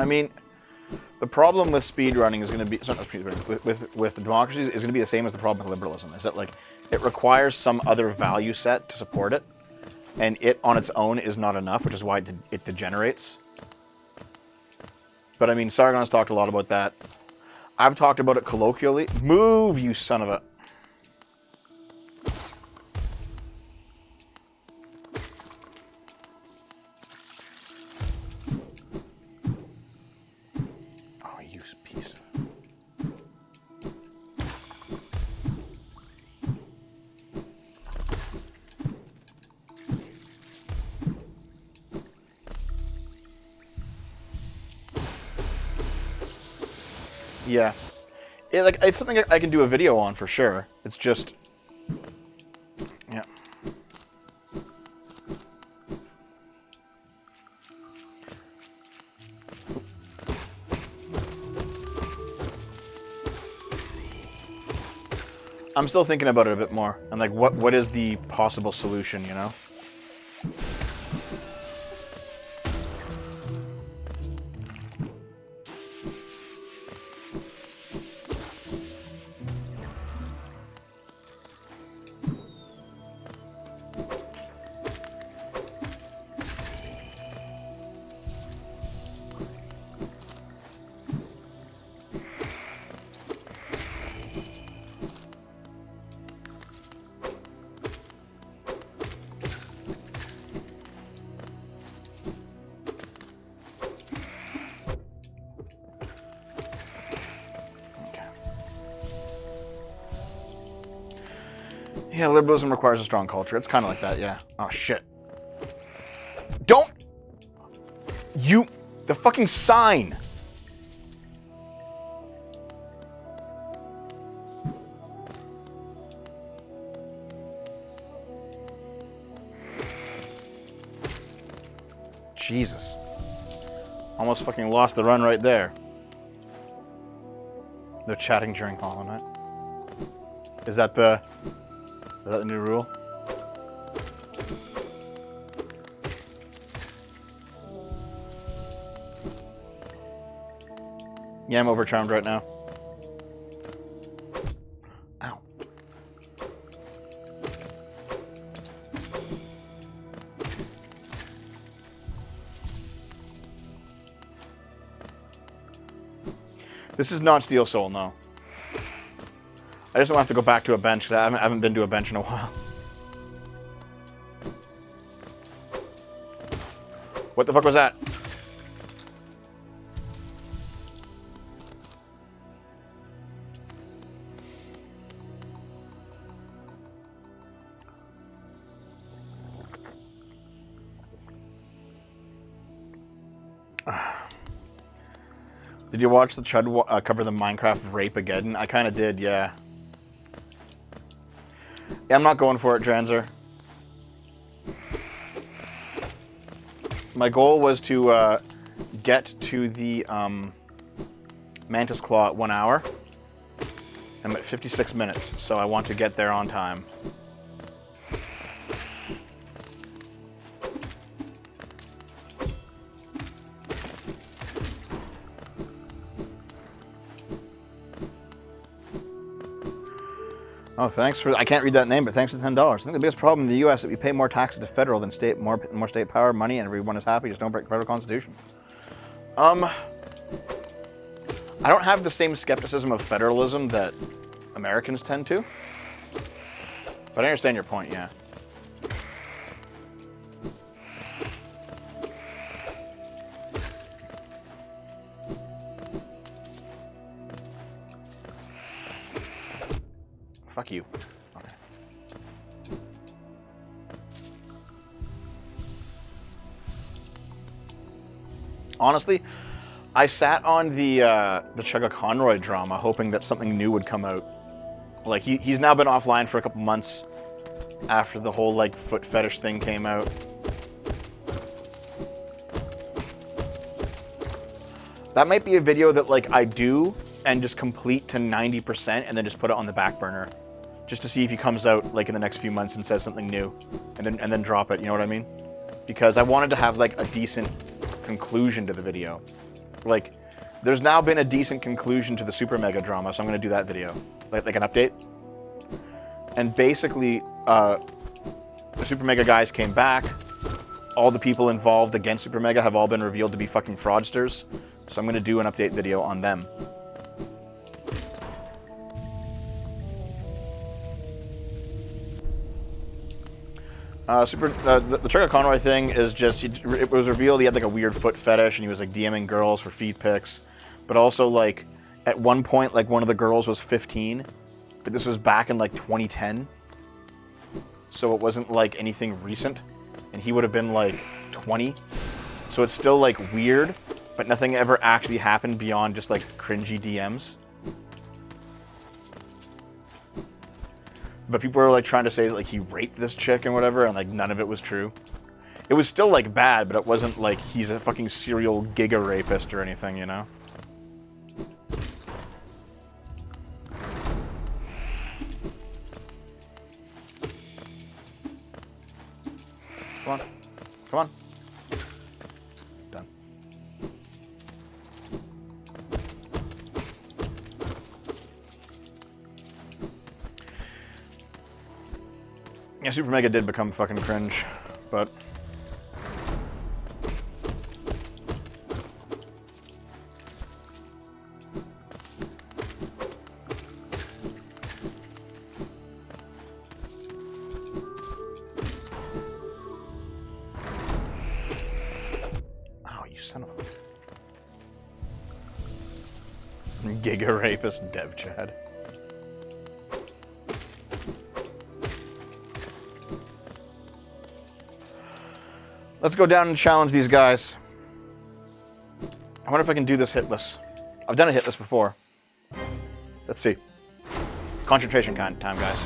I mean, the problem with speedrunning is going to be, sorry, not speedrunning, with democracies is going to be the same as the problem with liberalism, is that like, it requires some other value set to support it, and it on its own is not enough, which is why it degenerates. But I mean, Sargon's talked a lot about that. I've talked about it colloquially. Move, you son of a... Yeah. It's something I can do a video on for sure. It's just... Yeah. I'm still thinking about it a bit more. And like, what is the possible solution, you know? Yeah, liberalism requires a strong culture. It's kind of like that, yeah. Oh, shit. Don't... You... The fucking sign! Jesus. Almost fucking lost the run right there. No chatting during Hollow Knight. Is that the new rule? Yeah, I'm overcharmed right now. Ow. This is not Steel Soul, no. I just don't have to go back to a bench because I haven't been to a bench in a while. What the fuck was that? Did you watch the Chud cover the Minecraft rape again? I kind of did, yeah. Yeah, I'm not going for it, Dranzer. My goal was to get to the Mantis Claw at 1 hour. I'm at 56 minutes, so I want to get there on time. Oh, thanks for... I can't read that name, but thanks for $10. I think the biggest problem in the U.S. is that we pay more taxes to federal than state, more state power, money, and everyone is happy. Just don't break the federal constitution. I don't have the same skepticism of federalism that Americans tend to. But I understand your point, yeah. Fuck you. Okay. Honestly, I sat on the Chugga Conroy drama hoping that something new would come out. Like, he's now been offline for a couple months after the whole, like, foot fetish thing came out. That might be a video that, like, I do and just complete to 90% and then just put it on the back burner. Just to see if he comes out, like, in the next few months and says something new. And then drop it, you know what I mean? Because I wanted to have, like, a decent conclusion to the video. Like, there's now been a decent conclusion to the Super Mega drama, so I'm going to do that video. Like an update. And basically, the Super Mega guys came back. All the people involved against Super Mega have all been revealed to be fucking fraudsters. So I'm going to do an update video on them. The Chugga Conroy thing is just, it was revealed he had like a weird foot fetish and he was like DMing girls for feed pics. But also like, at one point, like one of the girls was 15, but this was back in like 2010. So it wasn't like anything recent. And he would have been like 20. So it's still like weird, but nothing ever actually happened beyond just like cringy DMs. But people were like trying to say that like he raped this chick and whatever, and like none of it was true. It was still like bad, but it wasn't like he's a fucking serial giga rapist or anything, you know? Come on. Come on. Done. Yeah, Super Mega did become fucking cringe, but... Oh, you son of a... Giga Rapist Dev Chad. Let's go down and challenge these guys. I wonder if I can do this hitless. I've done a hitless before. Let's see. Concentration time, guys.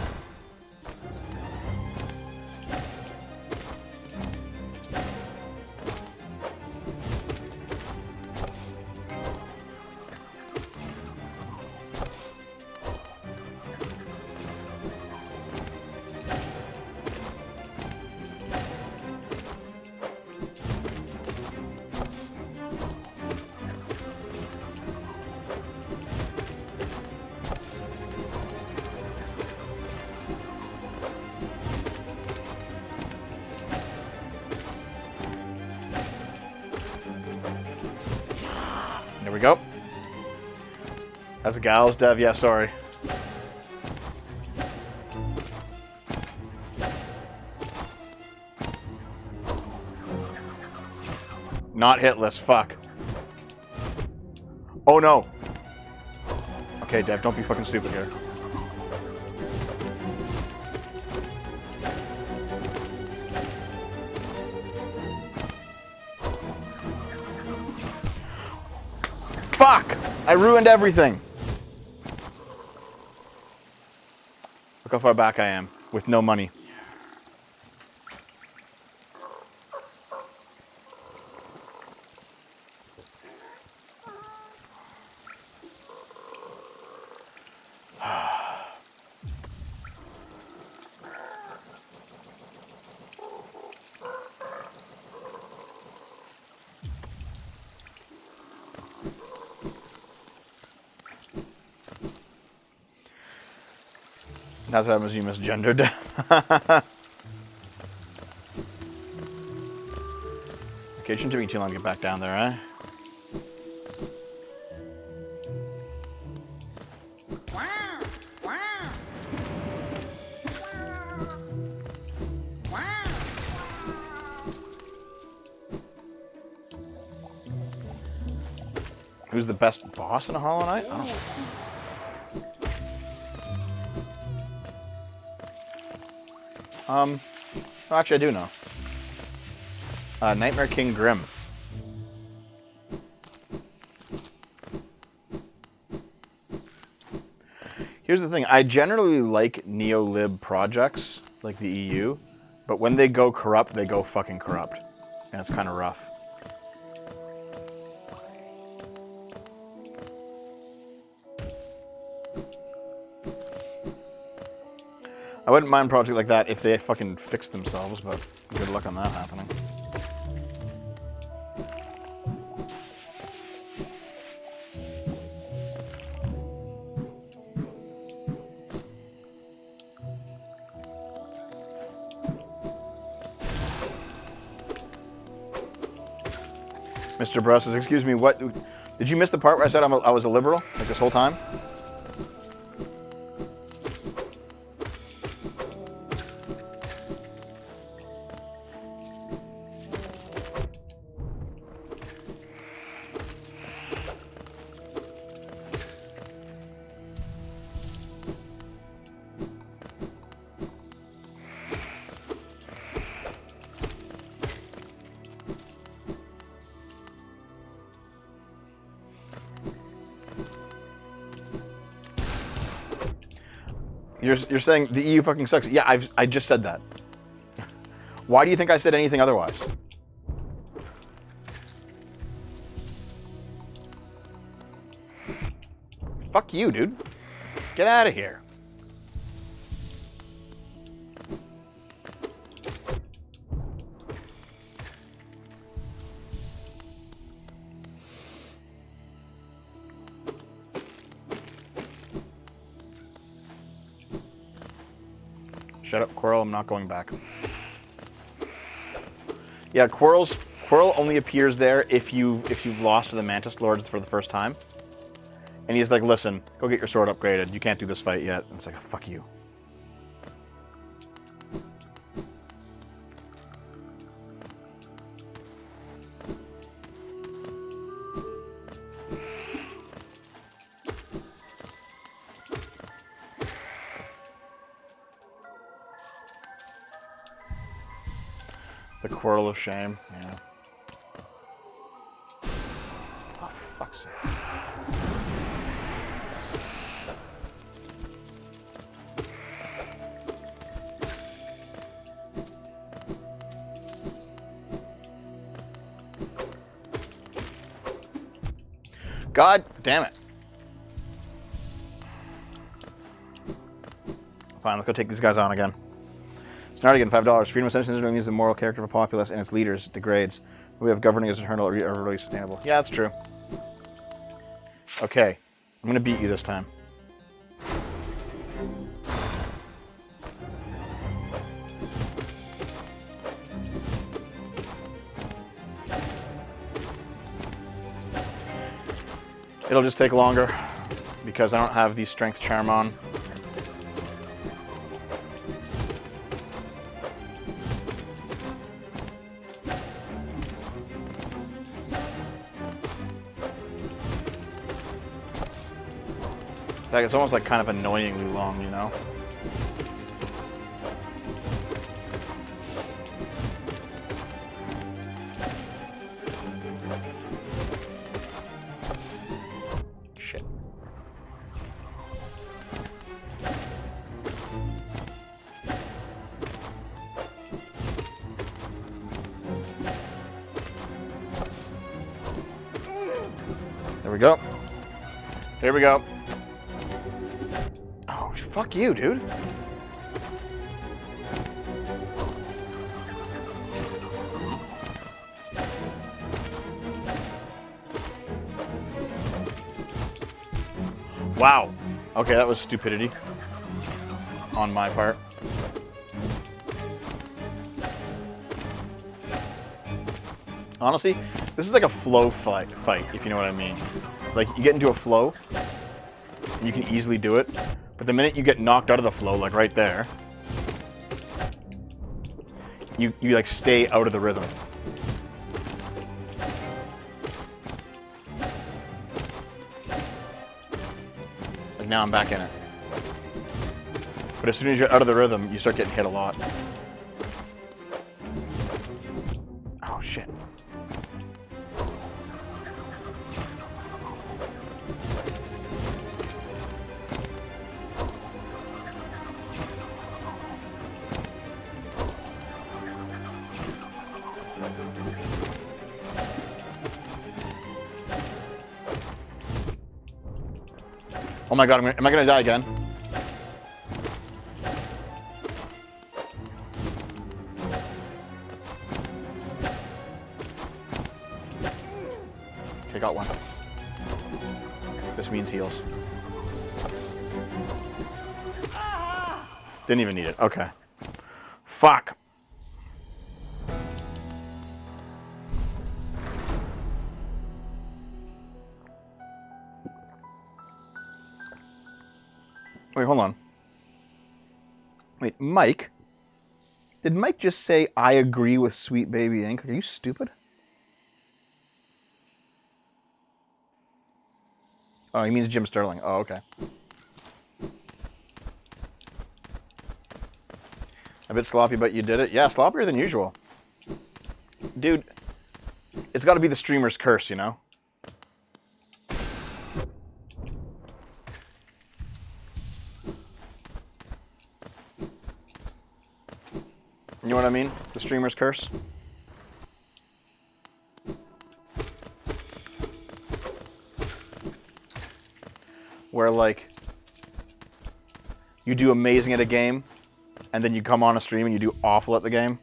That's gals, Dev. Yeah, sorry. Not hitless. Fuck. Oh no. Okay, Dev, don't be fucking stupid here. Fuck! I ruined everything. Look how far back I am with no money. That's what happens when you misgendered. Okay, it shouldn't take me too long to get back down there, eh? Who's the best boss in a Hollow Knight? Oh. Well, actually, I do know. Nightmare King Grimm. Here's the thing. I generally like neo-lib projects, like the EU, but when they go corrupt, they go fucking corrupt. And it's kind of rough. I wouldn't mind a project like that if they fucking fixed themselves, but good luck on that happening. Mr. Bro says, excuse me, what? Did you miss the part where I said I was a liberal, like this whole time? You're saying the EU fucking sucks. Yeah, I just said that. Why do you think I said anything otherwise? Fuck you, dude. Get out of here. Shut up, Quirrell. I'm not going back. Yeah, Quirrell only appears there if you've lost to the Mantis Lords for the first time. And he's like, listen, go get your sword upgraded. You can't do this fight yet. And it's like, fuck you. The Quirrell of Shame, yeah. Oh, for fuck's sake. God damn it. Fine, let's go take these guys on again. Start again, $5. Freedom of sentence means the moral character of a populace and its leaders degrades. We have governing as eternal or really sustainable. Yeah, that's true. Okay, I'm gonna beat you this time. It'll just take longer. because I don't have the strength charm on. Like, it's almost like kind of annoyingly long, you know? Shit. There we go. Here we go. Fuck you, dude. Wow. Okay, that was stupidity on my part. Honestly, this is like a flow fight, if you know what I mean. Like, you get into a flow, and you can easily do it. But the minute you get knocked out of the flow, like right there, you like stay out of the rhythm. Like now I'm back in it. But as soon as you're out of the rhythm, you start getting hit a lot. Oh shit. Oh my god, am I gonna die again? Okay, got one. This means heals. Didn't even need it. Okay. Fuck. Wait, hold on. Wait, Mike? Did Mike just say, I agree with Sweet Baby Inc.? Are you stupid? Oh, he means Jim Sterling. Oh, okay. A bit sloppy, but you did it. Yeah, sloppier than usual. Dude, it's got to be the streamer's curse, you know? You know what I mean? The streamer's curse. Where, like, you do amazing at a game, and then you come on a stream and you do awful at the game.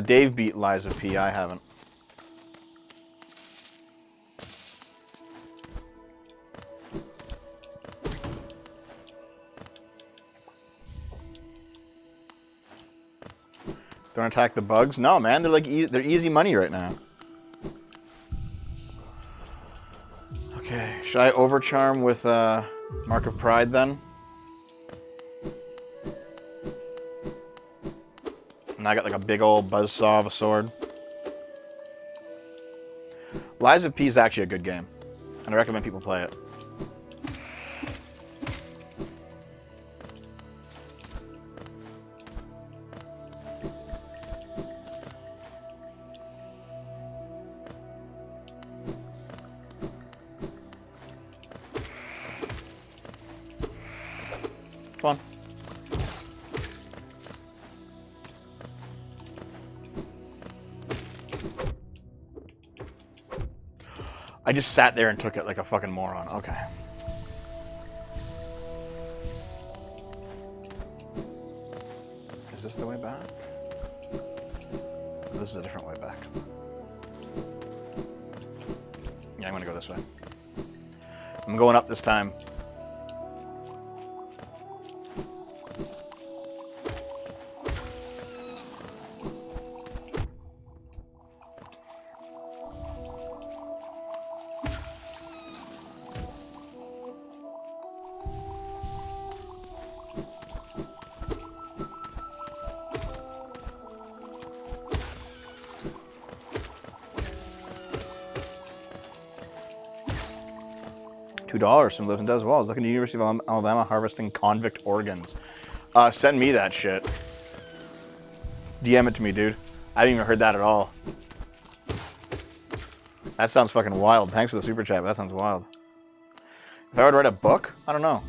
Dave beat Lies of P. I haven't. Don't attack the bugs? No, man. They're like they're easy money right now. Okay, should I overcharm with Mark of Pride then? And I got like a big old buzzsaw of a sword. Lies of P is actually a good game, and I recommend people play it. Come on. I just sat there and took it like a fucking moron. Okay. Is this the way back? This is a different way back. Yeah, I'm gonna go this way. I'm going up this time. $2 from lives and does well. I was looking at the University of Alabama harvesting convict organs. Send me that shit. DM it to me, dude. I haven't even heard that at all. That sounds fucking wild. Thanks for the super chat, but that sounds wild. If I would write a book, I don't know.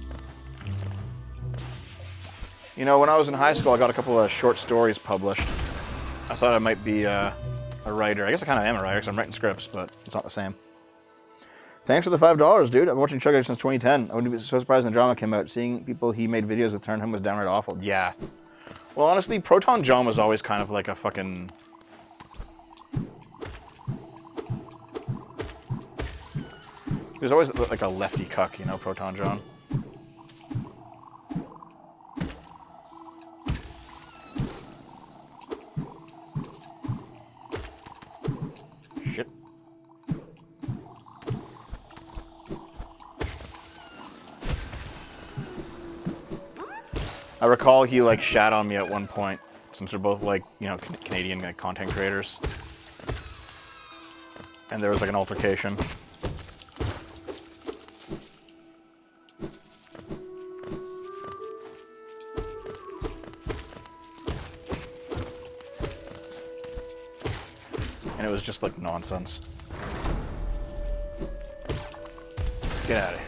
You know, when I was in high school, I got a couple of short stories published. I thought I might be a writer. I guess I kind of am a writer because I'm writing scripts, but it's not the same. Thanks for the $5, dude. I've been watching Sugar since 2010. I wouldn't be so surprised when the drama came out. Seeing people he made videos with turn him was downright awful. Yeah. Well, honestly, Proton John was always kind of like a fucking... He was always like a lefty cuck, you know, Proton John. Shit. I recall he like shat on me at one point, since we're both like, you know, Canadian like, content creators. And there was like an altercation. And it was just like nonsense. Get out of here.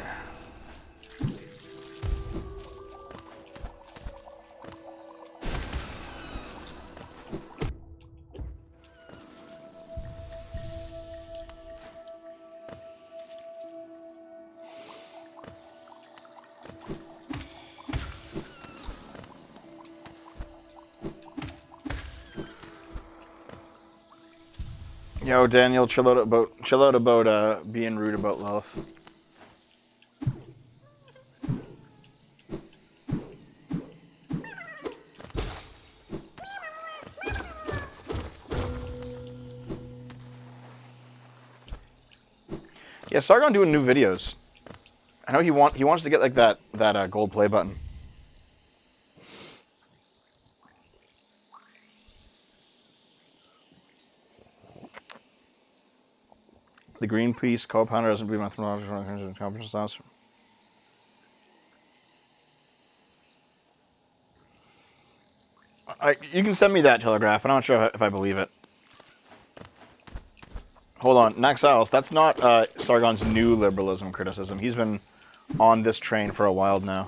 Yo, Daniel, chill out about being rude about Lilith. Yeah, Sargon doing new videos. I know he wants to get like that gold play button. The Greenpeace co-founder doesn't believe in anthropological conference. You can send me that Telegraph. I'm not sure if I believe it. Hold on, Naxalis, that's not Sargon's new liberalism criticism. He's been on this train for a while now.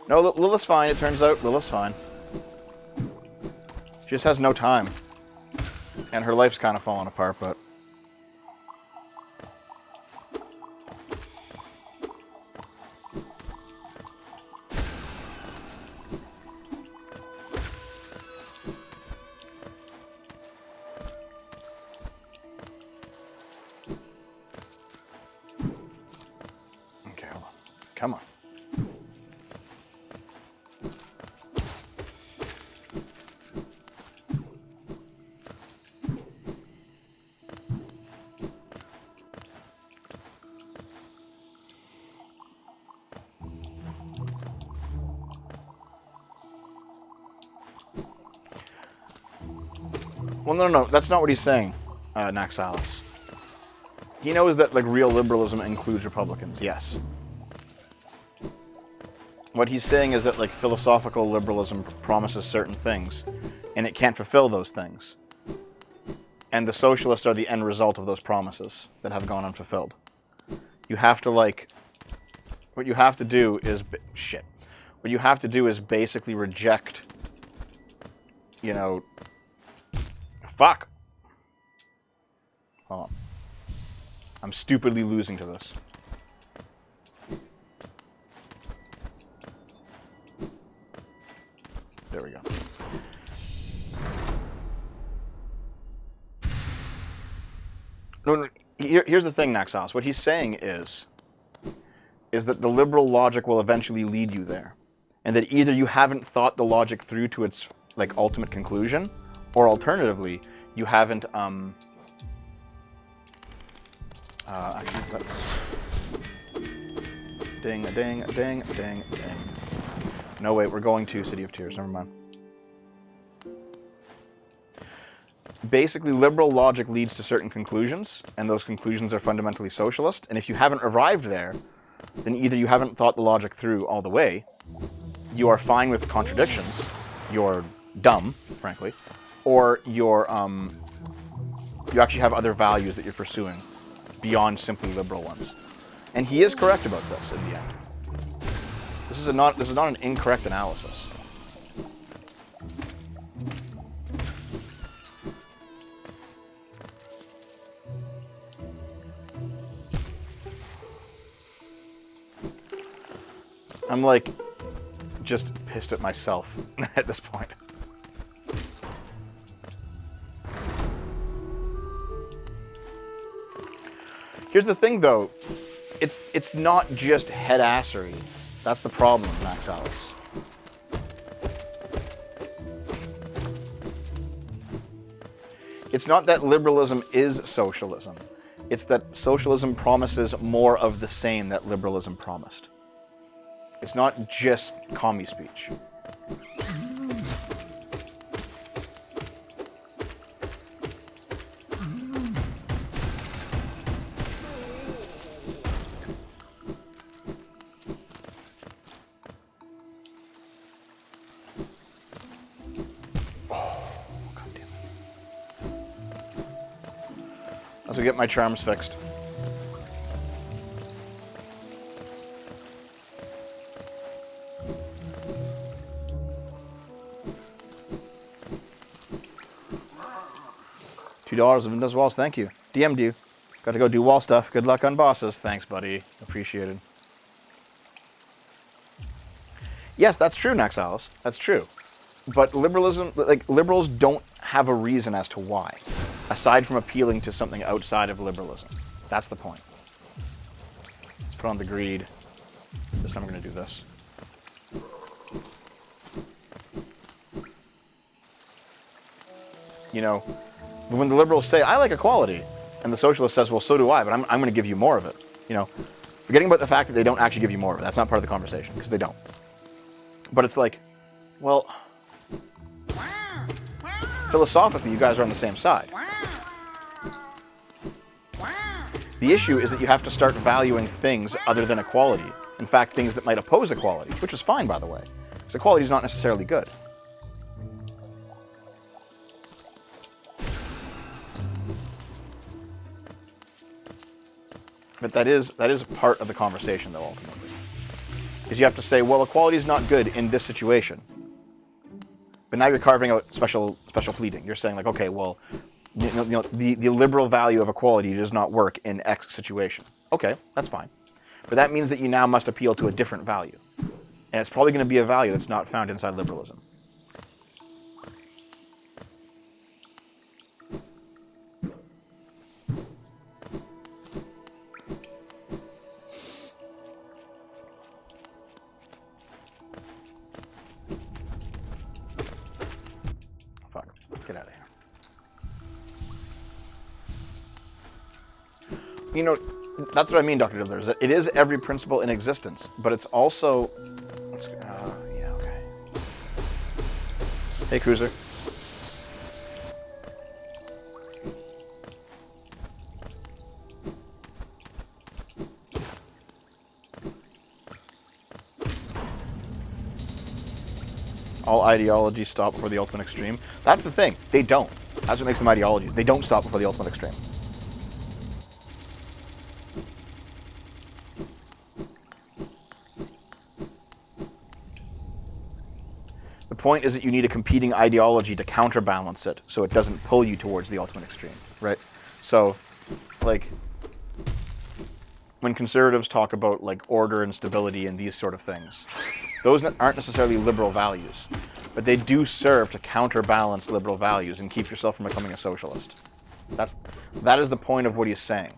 No, Lilith's fine, it turns out. Lilith's fine. She just has no time. And her life's kind of falling apart, but... Okay, hold on. Come on. Well, no, that's not what he's saying, Naxalis. He knows that, like, real liberalism includes Republicans, yes. What he's saying is that, like, philosophical liberalism promises certain things, and it can't fulfill those things. And the socialists are the end result of those promises that have gone unfulfilled. You have to, like... What you have to do is... Shit. What you have to do is basically reject, you know... Fuck! Hold on. I'm stupidly losing to this. There we go. No, here's the thing, Naxos. What he's saying is that the liberal logic will eventually lead you there. And that either you haven't thought the logic through to its, like, ultimate conclusion, or alternatively, you haven't, actually, let's... Ding, a ding, a ding, a ding, a ding. No, wait, we're going to City of Tears, never mind. basically liberal logic leads to certain conclusions, and those conclusions are fundamentally socialist. And if you haven't arrived there, then either you haven't thought the logic through all the way, you are fine with contradictions, you're dumb, frankly, or you actually have other values that you're pursuing beyond simply liberal ones. And he is correct about this in the end. This is not an incorrect analysis. I'm like just pissed at myself at this point. Here's the thing, though. It's not just head-assery. That's the problem, Max Alice. It's not that liberalism is socialism. It's that socialism promises more of the same that liberalism promised. It's not just commie speech. As we get my charms fixed. $2 of Windows Walls, thank you. DM'd you. Got to go do wall stuff. Good luck on bosses. Thanks, buddy. Appreciated. Yes, that's true, Naxalis. That's true. But liberalism, like, liberals don't have a reason as to why, aside from appealing to something outside of liberalism. That's the point. Let's put on the greed. This time I'm going to do this. You know, when the liberals say, I like equality, and the socialist says, well, so do I, but I'm going to give you more of it. You know, forgetting about the fact that they don't actually give you more of it. That's not part of the conversation, because they don't. But it's like, well, philosophically, you guys are on the same side. The issue is that you have to start valuing things other than equality. In fact, things that might oppose equality, which is fine, by the way, because equality is not necessarily good. But that is part of the conversation, though, ultimately. Is you have to say, well, equality is not good in this situation. But now you're carving out special pleading. You're saying, like, okay, well, the liberal value of equality does not work in X situation. Okay, that's fine. But that means that you now must appeal to a different value. And it's probably going to be a value that's not found inside liberalism. Get out of here. You know, that's what I mean, Dr. Diddler, is that it is every principle in existence, but it's also... yeah, okay. Hey, Cruiser. All ideologies stop before the ultimate extreme. That's the thing. They don't. That's what makes them ideologies. They don't stop before the ultimate extreme. The point is that you need a competing ideology to counterbalance it so it doesn't pull you towards the ultimate extreme, right? So, like, when conservatives talk about, like, order and stability and these sort of things, those aren't necessarily liberal values, but they do serve to counterbalance liberal values and keep yourself from becoming a socialist. That is the point of what he's saying.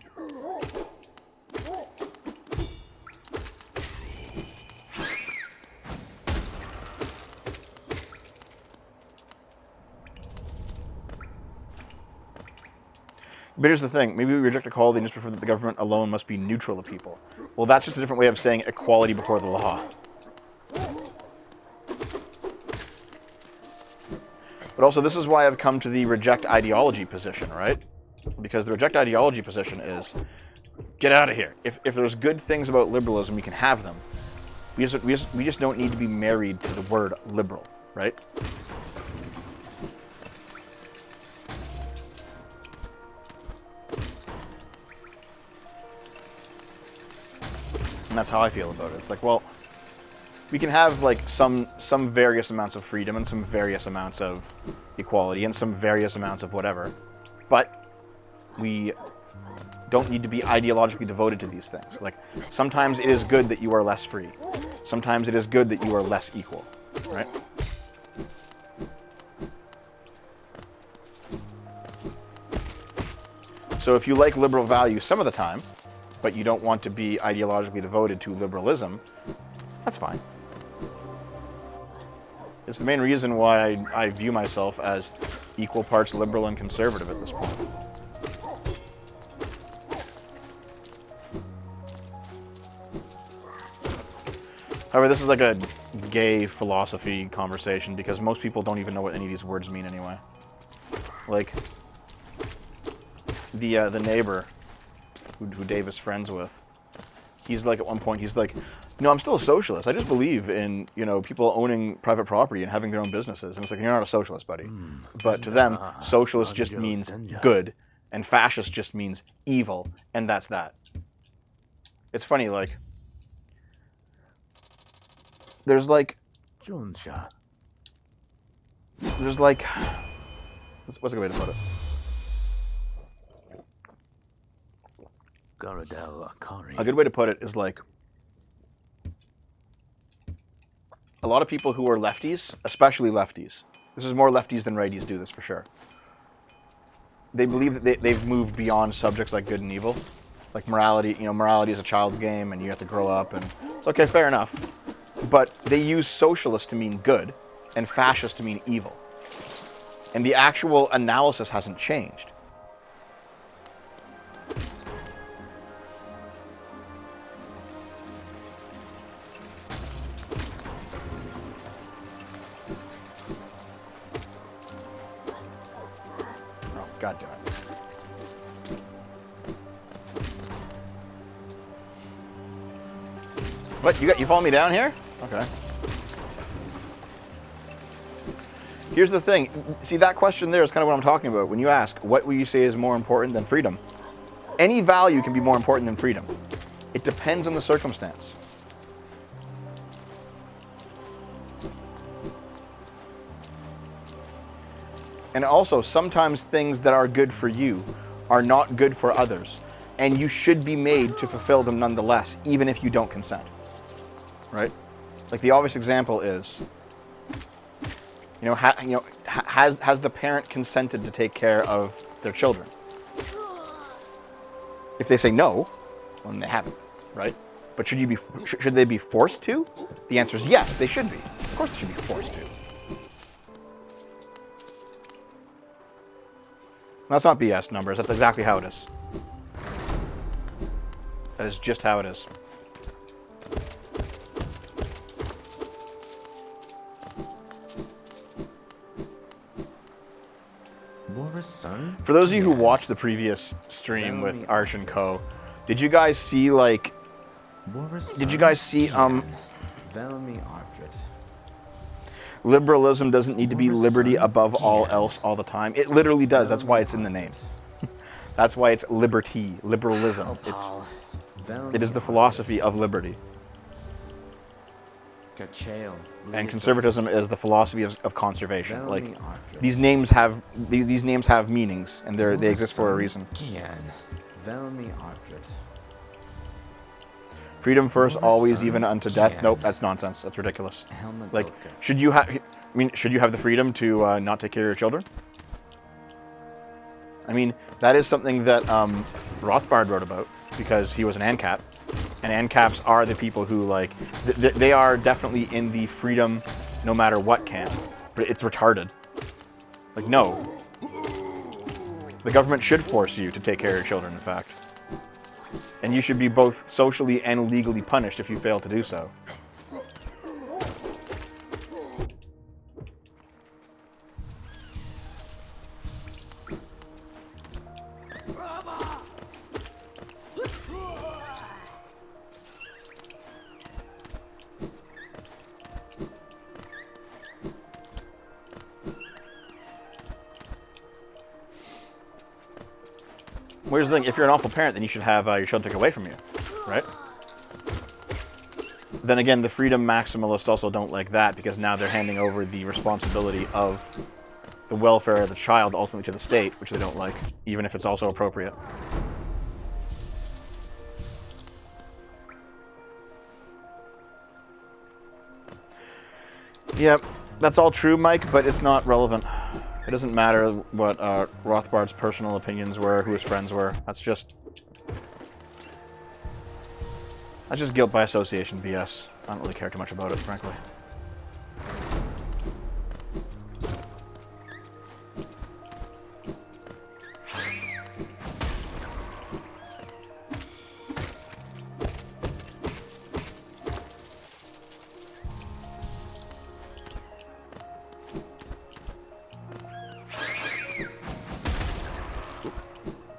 But here's the thing. Maybe we reject equality and just prefer that the government alone must be neutral to people. Well, that's just a different way of saying equality before the law. But But also, this is why I've come to the reject ideology position, right? Because the reject ideology position is, get out of here. If there's good things about liberalism, we can have them. We just don't need to be married to the word liberal, right? And that's how I feel about it. It's like, well, we can have like some various amounts of freedom and some various amounts of equality and some various amounts of whatever, but we don't need to be ideologically devoted to these things. Like, sometimes it is good that you are less free. Sometimes it is good that you are less equal, right? So if you like liberal values some of the time, but you don't want to be ideologically devoted to liberalism, that's fine. It's the main reason why I view myself as equal parts liberal and conservative at this point. However, this is like a gay philosophy conversation because most people don't even know what any of these words mean anyway. Like, the neighbor who Dave is friends with, he's like, at one point, he's like, no, I'm still a socialist. I just believe in, people owning private property and having their own businesses. And it's like, you're not a socialist, buddy. But to them, socialist just means good, and fascist just means evil, and that's that. It's funny, like, there's like, what's a good way to put it? A good way to put it is like, a lot of people who are lefties, especially lefties, this is more lefties than righties do this for sure. They believe that they've moved beyond subjects like good and evil. Like morality, morality is a child's game and you have to grow up, and it's okay, fair enough. But they use socialist to mean good and fascist to mean evil. And the actual analysis hasn't changed. Oh, God damn it. What, you follow me down here? Okay. Here's the thing. See, that question there is kind of what I'm talking about. When you ask, what will you say is more important than freedom? Any value can be more important than freedom. It depends on the circumstance. And also, sometimes things that are good for you are not good for others. And you should be made to fulfill them nonetheless, even if you don't consent. Right? Like the obvious example is, has the parent consented to take care of their children? If they say no, well, then they haven't, right? But should they be forced to? The answer is yes, they should be. Of course, they should be forced to. That's not BS numbers. That's exactly how it is. That is just how it is. For those of you who watched the previous stream with Arch and Co, did you guys see liberalism doesn't need to be liberty above all else all the time? It literally does. That's why it's in the name. That's why it's liberty, liberalism. It is the philosophy of liberty. And conservatism is the philosophy of conservation. Like, these names have meanings, and they exist for a reason. Freedom first, always, even unto death. Nope, that's nonsense. That's ridiculous. Like, should you have the freedom to not take care of your children? I mean, that is something that Rothbard wrote about because he was an ANCAP. And ANCAPs are the people who, like, they are definitely in the freedom no matter what camp. But it's retarded. Like, no. The government should force you to take care of your children, in fact. And you should be both socially and legally punished if you fail to do so. Here's the thing, if you're an awful parent, then you should have your child taken away from you, right? Then again, the freedom maximalists also don't like that, because now they're handing over the responsibility of the welfare of the child ultimately to the state, which they don't like, even if it's also appropriate. Yep, that's all true, Mike, but it's not relevant. It doesn't matter what Rothbard's personal opinions were, who his friends were. That's just guilt by association BS. I don't really care too much about it, frankly.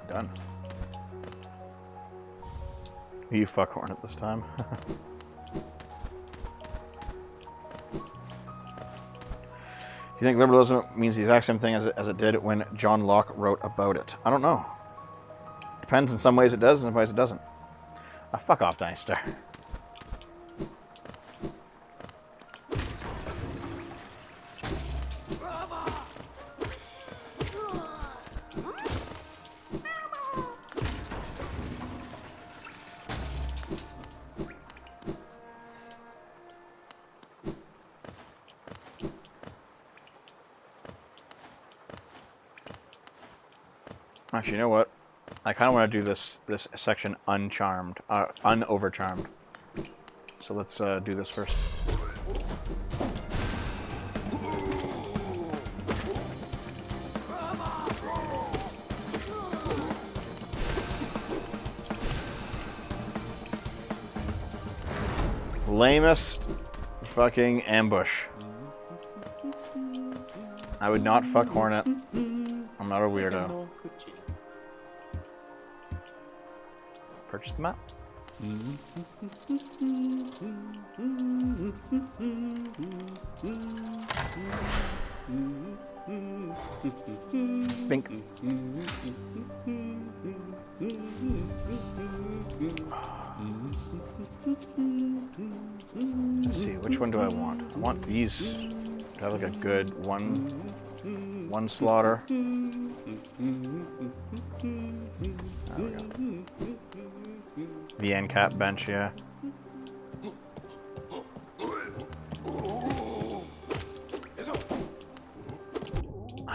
Done. You fuck Hornet this time. You think liberalism means the exact same thing as it did when John Locke wrote about it? I don't know. Depends. In some ways it does, in some ways it doesn't. Fuck off, Dynasty Star. Actually, you know what? I kind of want to do this section uncharmed, unovercharmed. So let's do this first. Lamest fucking ambush. I would not fuck Hornet. I'm not a weirdo. Purchase the map. Bink. Let's see, which one do I want? I want these to have like a good one slaughter. There we go. The end cap bench, yeah.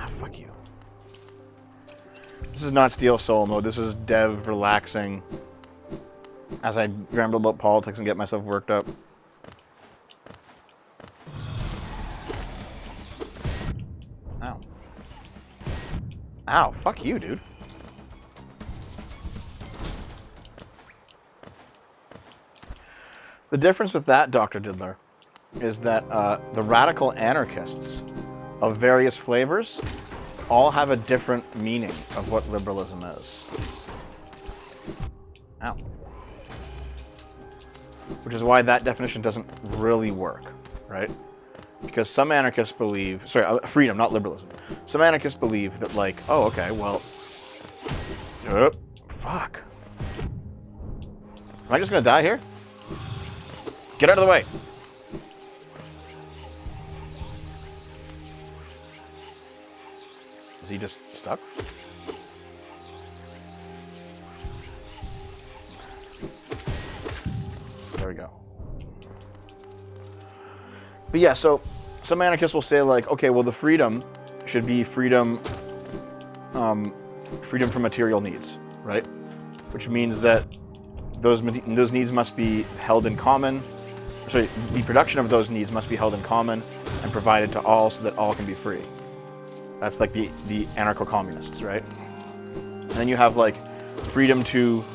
Fuck you. This is not Steel Soul mode. This is dev relaxing as I ramble about politics and get myself worked up. Ow. Ow, fuck you, dude. The difference with that, Dr. Diddler, is that the radical anarchists of various flavors all have a different meaning of what liberalism is. Ow. Which is why that definition doesn't really work, right? Because some anarchists believe, sorry, freedom, not liberalism. Some anarchists believe that, like, oh, okay, well, fuck. Am I just gonna die here? Get out of the way. Is he just stuck? There we go. But yeah, so some anarchists will say, like, okay, well, the freedom should be freedom from material needs, right? Which means that those needs must be held in common. Sorry, the production of those needs must be held in common and provided to all so that all can be free. That's like the anarcho-communists, right? And then you have like freedom to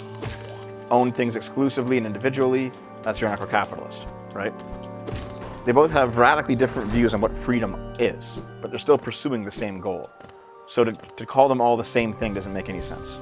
own things exclusively and individually. That's your anarcho-capitalist, right? They both have radically different views on what freedom is, but they're still pursuing the same goal. So to call them all the same thing doesn't make any sense.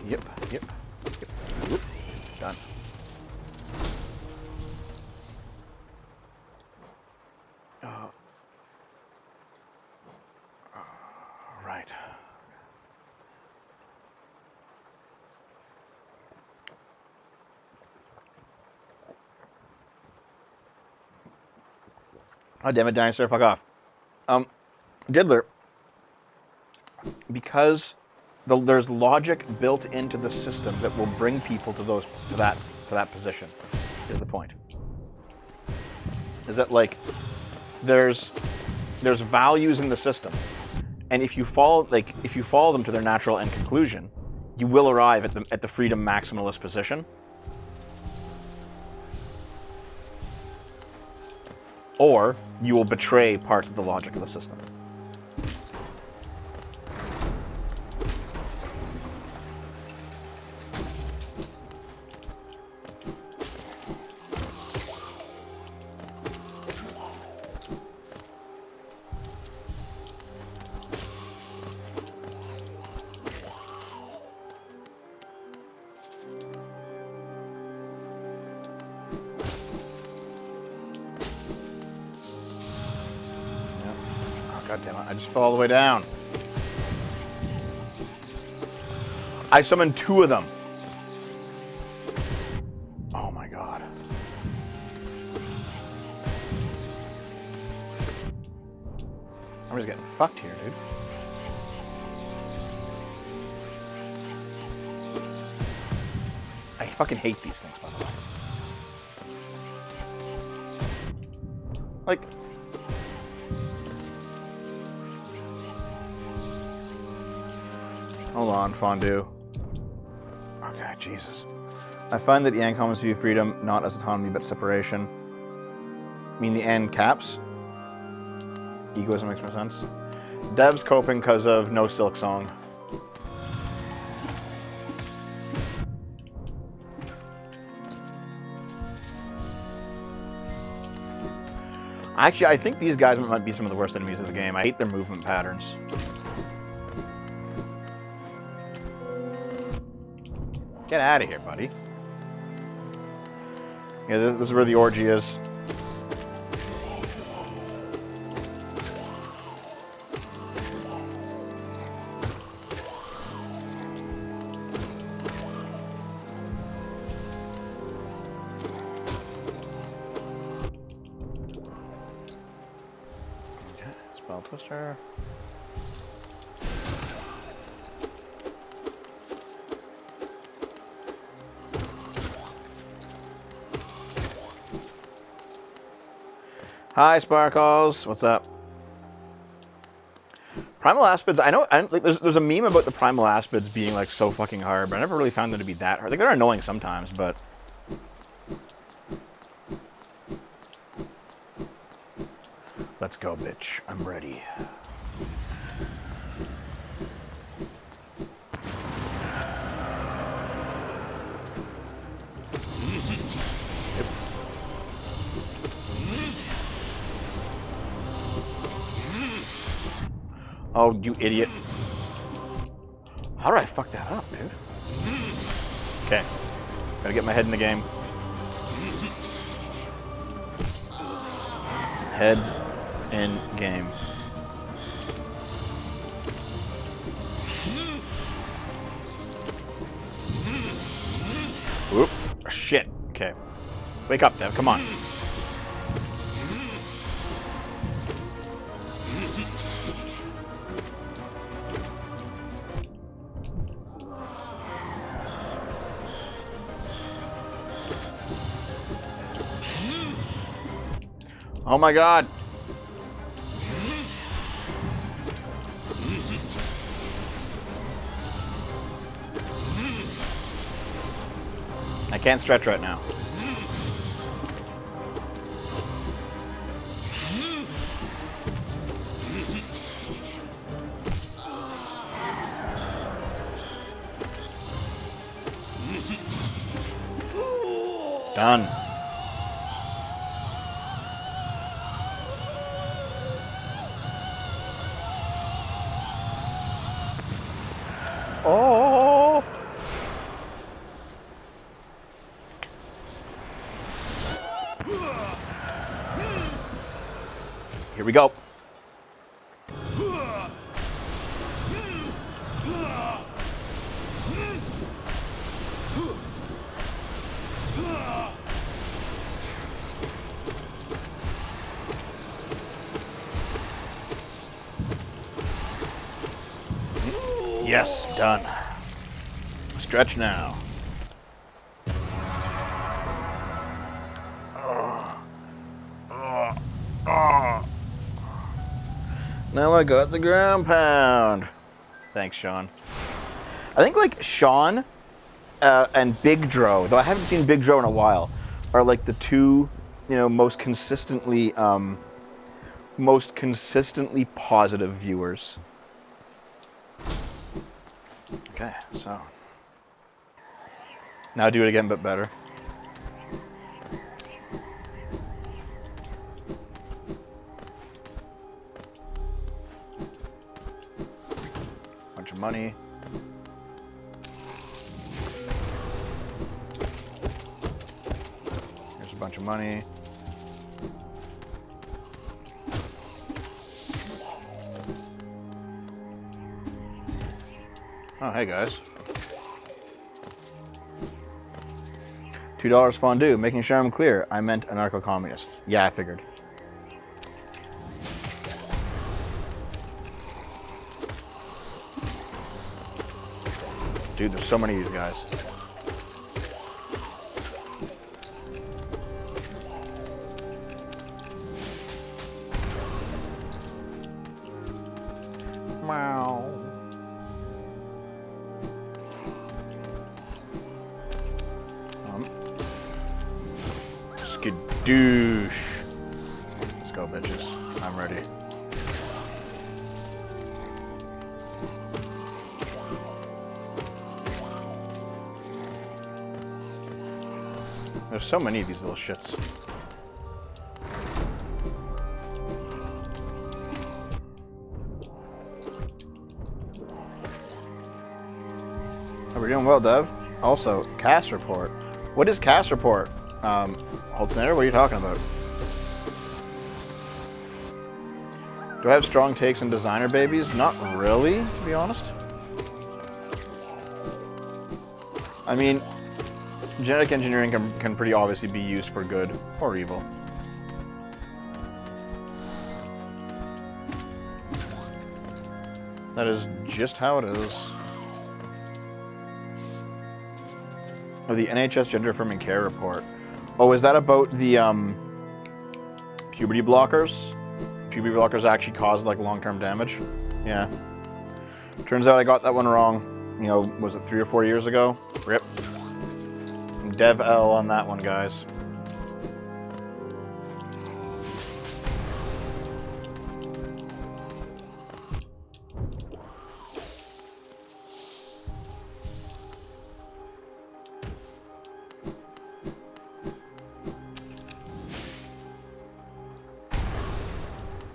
Yep. Whoop. Done. Right. Oh, damn it, dinosaur, fuck off. Diddler, because there's logic built into the system that will bring people to that position, is the point. Is that, like, there's values in the system, and if you follow them to their natural end conclusion, you will arrive at the freedom maximalist position. Or you will betray parts of the logic of the system. God damn it, I just fell all the way down. I summoned 2 of them. Oh my god. I'm just getting fucked here, dude. I fucking hate these things, by the way. Like... Hold on, fondue. Okay, Jesus. I find that Yang comments view freedom not as autonomy, but separation. I mean the end caps? Egoism makes more sense. Dev's coping because of no Silksong. Actually, I think these guys might be some of the worst enemies of the game. I hate their movement patterns. Get out of here, buddy. Yeah, this is where the orgy is. Okay, spell twister. Hi, Sparkles. What's up? Primal Aspids. I know. Like, there's a meme about the Primal Aspids being like so fucking hard, but I never really found them to be that hard. Like, they're annoying sometimes, but. Let's go, bitch. I'm ready. Oh, you idiot. How did I fuck that up, dude? Okay. Gotta get my head in the game. Heads in game. Whoop. Oh, shit. Okay. Wake up, Dev. Come on. Oh my god. I can't stretch right now. Done. Oh! we go. Yes, done. Stretch now. Now I got the ground pound. Thanks, Sean. I think like Sean and Big Dro, though I haven't seen Big Dro in a while, are like the two, most consistently positive viewers. Okay, so now do it again, but better. Bunch of money. Here's a bunch of money. Oh, hey guys. $2 fondue, making sure I'm clear. I meant anarcho-communist. Yeah, I figured. Dude, there's so many of these guys. Meow. Skadoosh. Let's go, bitches. I'm ready. There's so many of these little shits. Oh, we're doing well, Dev. Also, cast report. What is cast report? Holtzner, what are you talking about? Do I have strong takes on designer babies? Not really, to be honest. I mean, genetic engineering can pretty obviously be used for good or evil. That is just how it is. Oh, the NHS Gender Affirming Care Report. Oh, is that about the puberty blockers? Puberty blockers actually cause like long-term damage? Yeah. Turns out I got that one wrong. Was it 3 or 4 years ago? Rip. Dev L on that one, guys.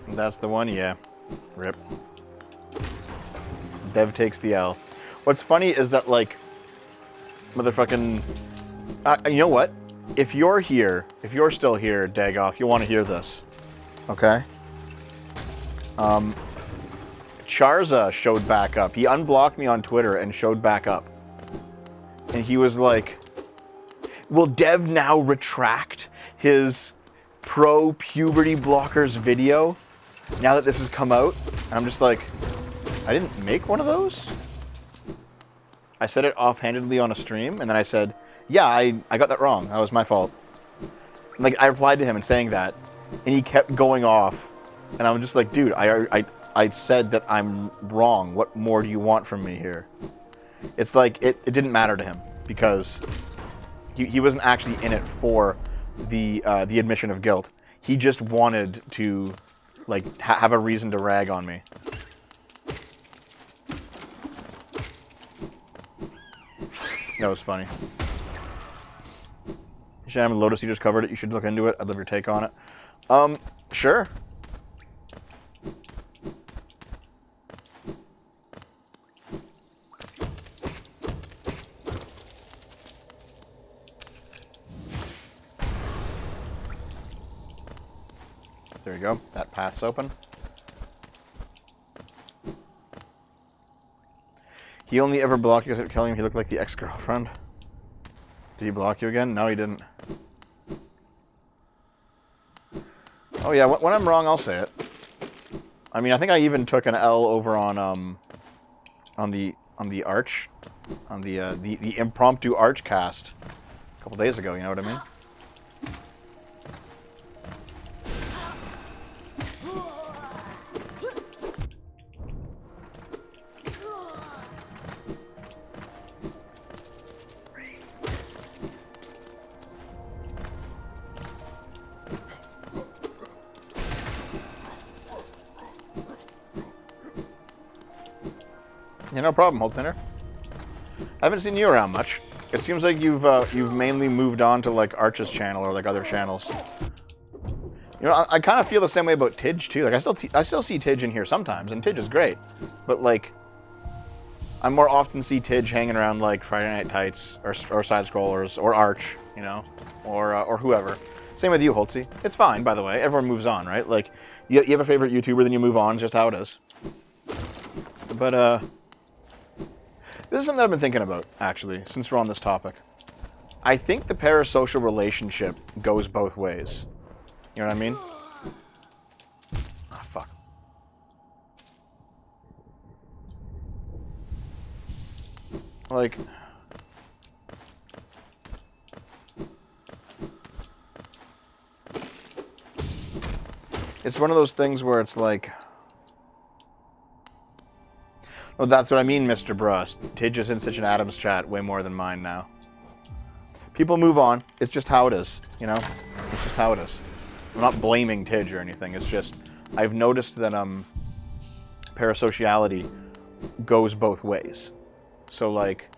That's the one, yeah. Rip. Dev takes the L. What's funny is that, like, motherfucking... you know what? If you're still here, Dagoth, you'll want to hear this. Okay? Charza showed back up. He unblocked me on Twitter and showed back up. And he was like, will Dev now retract his pro-puberty blockers video now that this has come out? And I'm just like, I didn't make one of those? I said it offhandedly on a stream, and then I said, yeah, I got that wrong. That was my fault. And, like, I replied to him and saying that, and he kept going off. And I'm just like, dude, I said that I'm wrong. What more do you want from me here? It's like, it didn't matter to him, because he wasn't actually in it for the admission of guilt. He just wanted to, like, have a reason to rag on me. That was funny. Sham and Lotus, you just covered it. You should look into it. I'd love your take on it. Sure. There you go. That path's open. He only ever blocked you because killing him. He looked like the ex-girlfriend. Did he block you again? No, he didn't. Oh yeah, when I'm wrong, I'll say it. I mean, I think I even took an L over on the arch, on the impromptu arch cast a couple days ago. You know what I mean? Yeah, no problem, Holtzender. I haven't seen you around much. It seems like you've mainly moved on to like Arch's channel or like other channels. You know, I kind of feel the same way about Tidge too. Like I still see Tidge in here sometimes, and Tidge is great. But like, I more often see Tidge hanging around like Friday Night Tights or side scrollers or Arch, you know, or whoever. Same with you, Holtzy. It's fine, by the way. Everyone moves on, right? Like, you have a favorite YouTuber, then you move on. It's just how it is. But this is something that I've been thinking about, actually, since we're on this topic. I think the parasocial relationship goes both ways. You know what I mean? Ah, fuck. Like... It's one of those things where it's like... Oh, that's what I mean, Mr. Brust. Tidge is in such an Adams chat way more than mine now. People move on. It's just how it is, you know? It's just how it is. I'm not blaming Tidge or anything. It's just, I've noticed that parasociality goes both ways. So, like,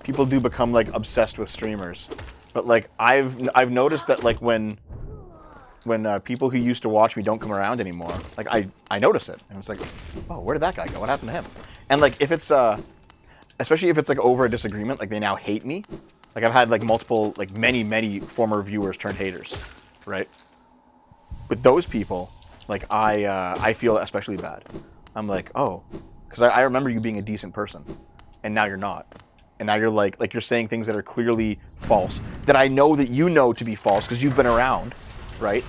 people do become, like, obsessed with streamers. But, like, I've noticed that, like, when people who used to watch me don't come around anymore, like, I notice it. And it's like, oh, where did that guy go? What happened to him? And, like, if it's, especially if it's, like, over a disagreement, like, they now hate me. Like, I've had, like, multiple, like, many former viewers turn haters, right? With those people, like, I feel especially bad. I'm like, oh, because I remember you being a decent person, and now you're not. And now you're, like, you're saying things that are clearly false, that I know that you know to be false, because you've been around. Right?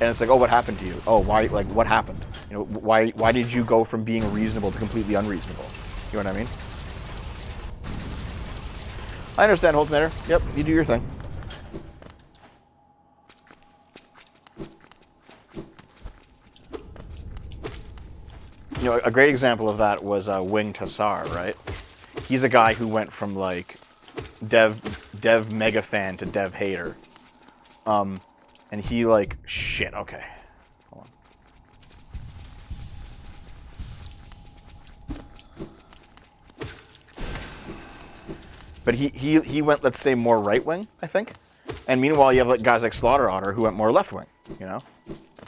And it's like, oh, what happened to you? Oh, why? Like, what happened? You know, why did you go from being reasonable to completely unreasonable? You know what I mean? I understand, Holtzner. Yep, you do your thing. You know, a great example of that was Wing Tassar, right? He's a guy who went from like dev mega fan to dev hater. And he, like, shit, okay. Hold on. But he went, let's say, more right-wing, I think. And meanwhile, you have like guys like Slaughter Otter who went more left-wing, you know?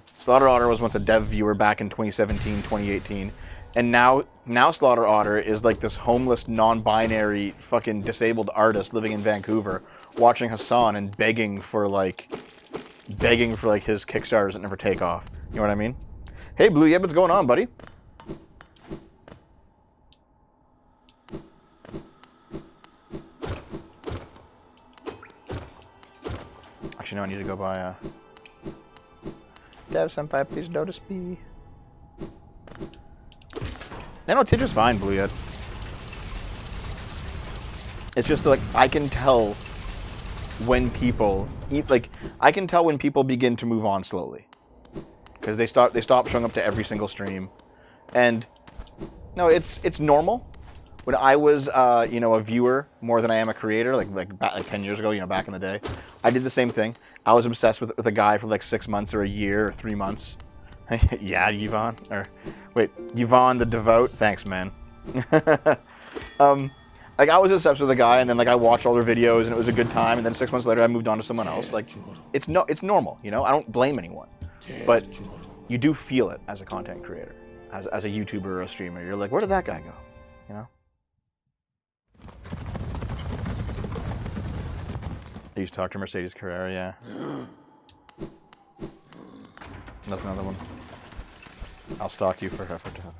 Slaughter Otter was once a dev viewer back in 2017, 2018. And now Slaughter Otter is like this homeless, non-binary, fucking disabled artist living in Vancouver, watching Hassan and begging for like his Kickstarters that never take off. You know what I mean? Hey, Blue Yeb, what's going on, buddy? Actually, no, I need to go buy Dev Senpai, please notice me. I know Tidge is fine, Blue Yeb. It's just like, I can tell when people I can tell when people begin to move on slowly, because they stop showing up to every single stream, and no, it's normal. When I was you know, a viewer more than I am a creator, like 10 years ago, you know, back in the day, I did the same thing. I was obsessed with a guy for like 6 months or a year or 3 months. Yeah, Yvonne, or wait, Yvonne the Devout. Thanks, man. Like, I was obsessed with a guy, and then, like, I watched all their videos, and it was a good time, and then 6 months later, I moved on to someone else. Like, it's normal, you know? I don't blame anyone. But you do feel it as a content creator, as a YouTuber or a streamer. You're like, where did that guy go? You know? I used to talk to Mercedes Carrera, yeah. That's another one. I'll stalk you for overtop.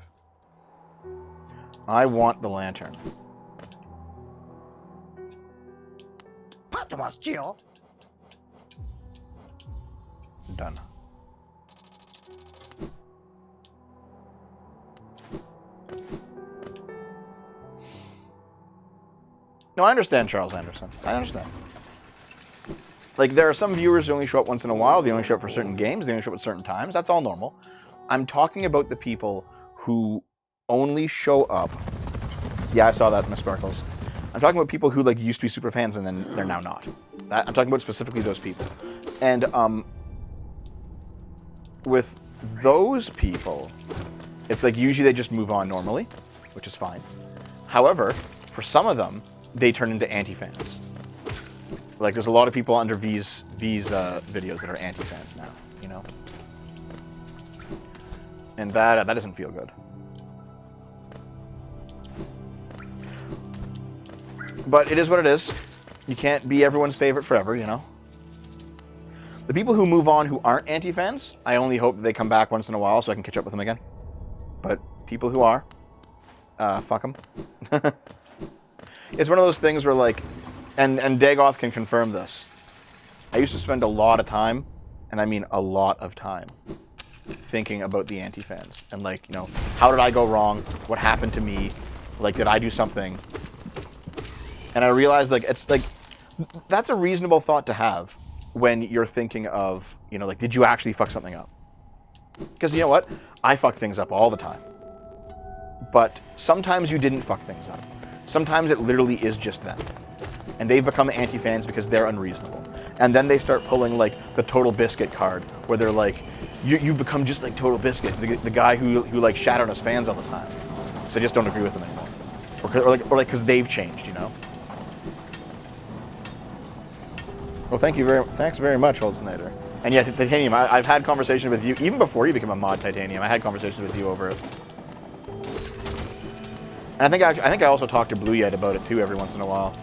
I want the lantern. Done. No, I understand, Charles Anderson. I understand. Like, there are some viewers who only show up once in a while. They only show up for certain games. They only show up at certain times. That's all normal. I'm talking about the people who only show up. Yeah, I saw that, Miss Sparkles. I'm talking about people who, like, used to be super fans and then they're now not. I'm talking about specifically those people. And, with those people, it's like usually they just move on normally, which is fine. However, for some of them, they turn into anti-fans. Like, there's a lot of people under V's videos that are anti-fans now, you know? And that doesn't feel good. But it is what it is. You can't be everyone's favorite forever, you know? The people who move on who aren't anti-fans, I only hope that they come back once in a while so I can catch up with them again. But people who are, fuck them. It's one of those things where, like, and Dagoth can confirm this. I used to spend a lot of time, and I mean a lot of time, thinking about the anti-fans. And, like, you know, how did I go wrong? What happened to me? Like, did I do something? And I realized, like, it's, like, that's a reasonable thought to have when you're thinking of, you know, like, did you actually fuck something up? Because, you know what? I fuck things up all the time. But sometimes you didn't fuck things up. Sometimes it literally is just them. And they've become anti-fans because they're unreasonable. And then they start pulling, like, the Total Biscuit card, where they're like, you become just like Total Biscuit, the guy who like, shat on his fans all the time. So I just don't agree with them anymore. Or like, because they've changed, you know? Well, thanks very much, Holdsnader. And yeah, Titanium, I've had conversations with you, even before you became a mod, Titanium, I had conversations with you over it. And I think I also talked to Blue Yet about it too every once in a while.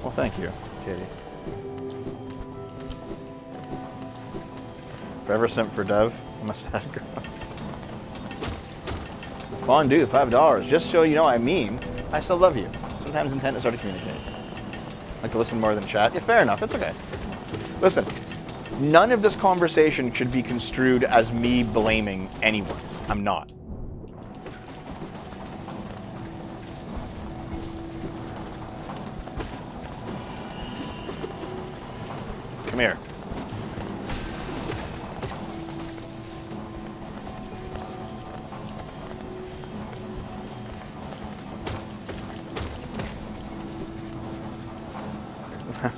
Well, thank you, Katie. Forever simp for Dev. I'm a sad girl. Fondue, $5. Just so you know, I still love you. Sometimes intent is hard to communicate. Like to listen more than chat. Yeah, fair enough. It's okay. Listen, none of this conversation should be construed as me blaming anyone. I'm not. Come here.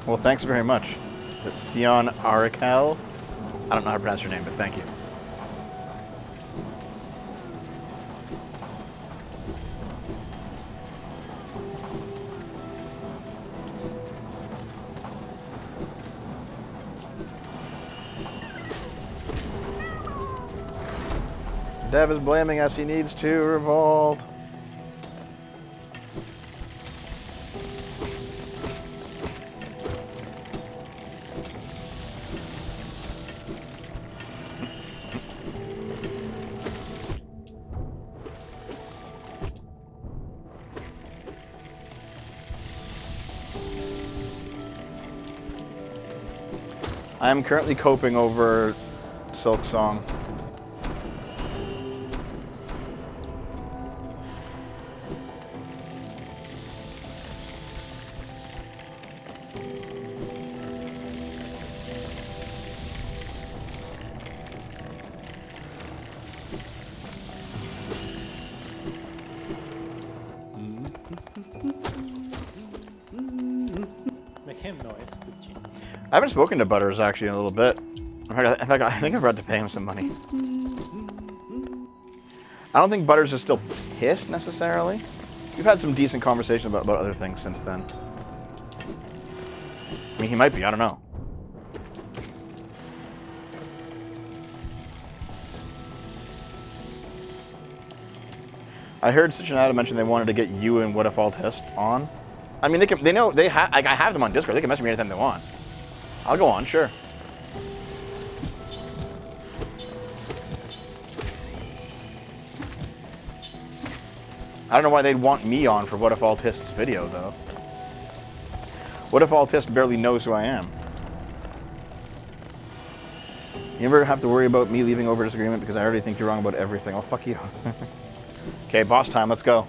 Well, thanks very much. Is it Sion Arakel? I don't know how to pronounce your name, but thank you. Dev is blaming us. He needs to revolt. I am currently coping over Silksong. Make him noise, good gene. I haven't spoken to Butters actually in a little bit. I think I've had to pay him some money. I don't think Butters is still pissed necessarily. We've had some decent conversations about other things since then. I mean, he might be, I don't know. I heard Cincinnati mention they wanted to get you and What If All Test on. I mean, they know, like, I have them on Discord. They can message me anytime they want. I'll go on, sure. I don't know why they'd want me on for What If All Test's video, though. What If All Test barely knows who I am? You never have to worry about me leaving over disagreement because I already think you're wrong about everything. Oh, fuck you. Okay, boss time. Let's go.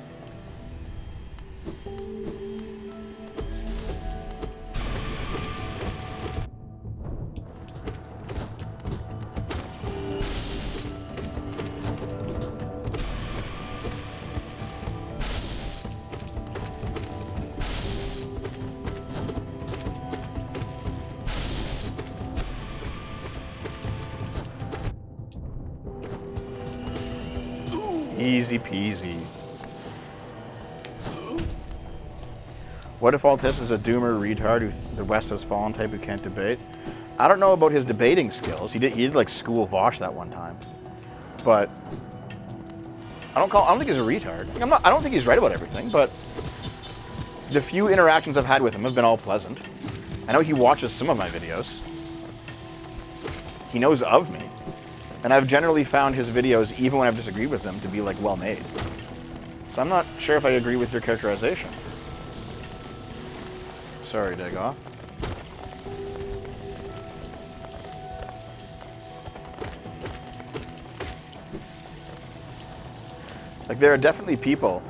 Easy peasy. What If All Test is a doomer retard who the West has fallen type who can't debate? I don't know about his debating skills. He did like school Vosh that one time, but I don't think he's a retard. I don't think he's right about everything, but the few interactions I've had with him have been all pleasant. I know he watches some of my videos. He knows of me. And I've generally found his videos, even when I've disagreed with them, to be like well made. So I'm not sure if I agree with your characterization. Sorry, Dagoff. Like, there are definitely people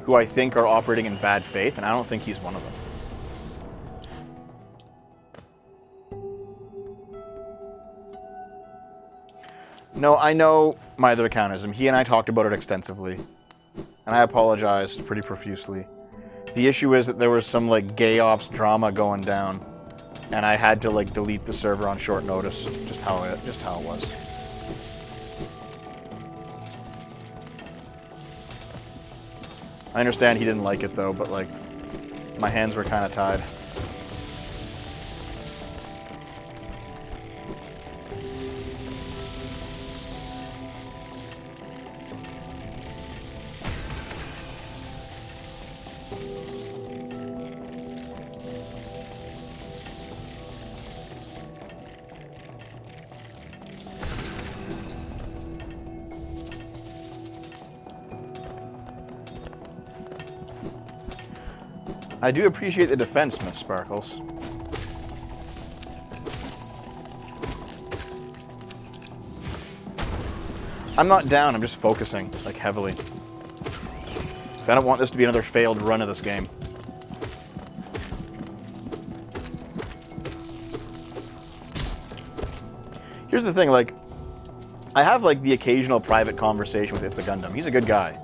who I think are operating in bad faith, and I don't think he's one of them. No, I know my other account is him. He and I talked about it extensively, and I apologized pretty profusely. The issue is that there was some, like, gay ops drama going down, and I had to, like, delete the server on short notice, just how it was. I understand he didn't like it, though, but, like, my hands were kind of tied. I do appreciate the defense, Miss Sparkles. I'm not down, I'm just focusing, like, heavily. Because I don't want this to be another failed run of this game. Here's the thing, like, I have, like, the occasional private conversation with It's a Gundam. He's a good guy.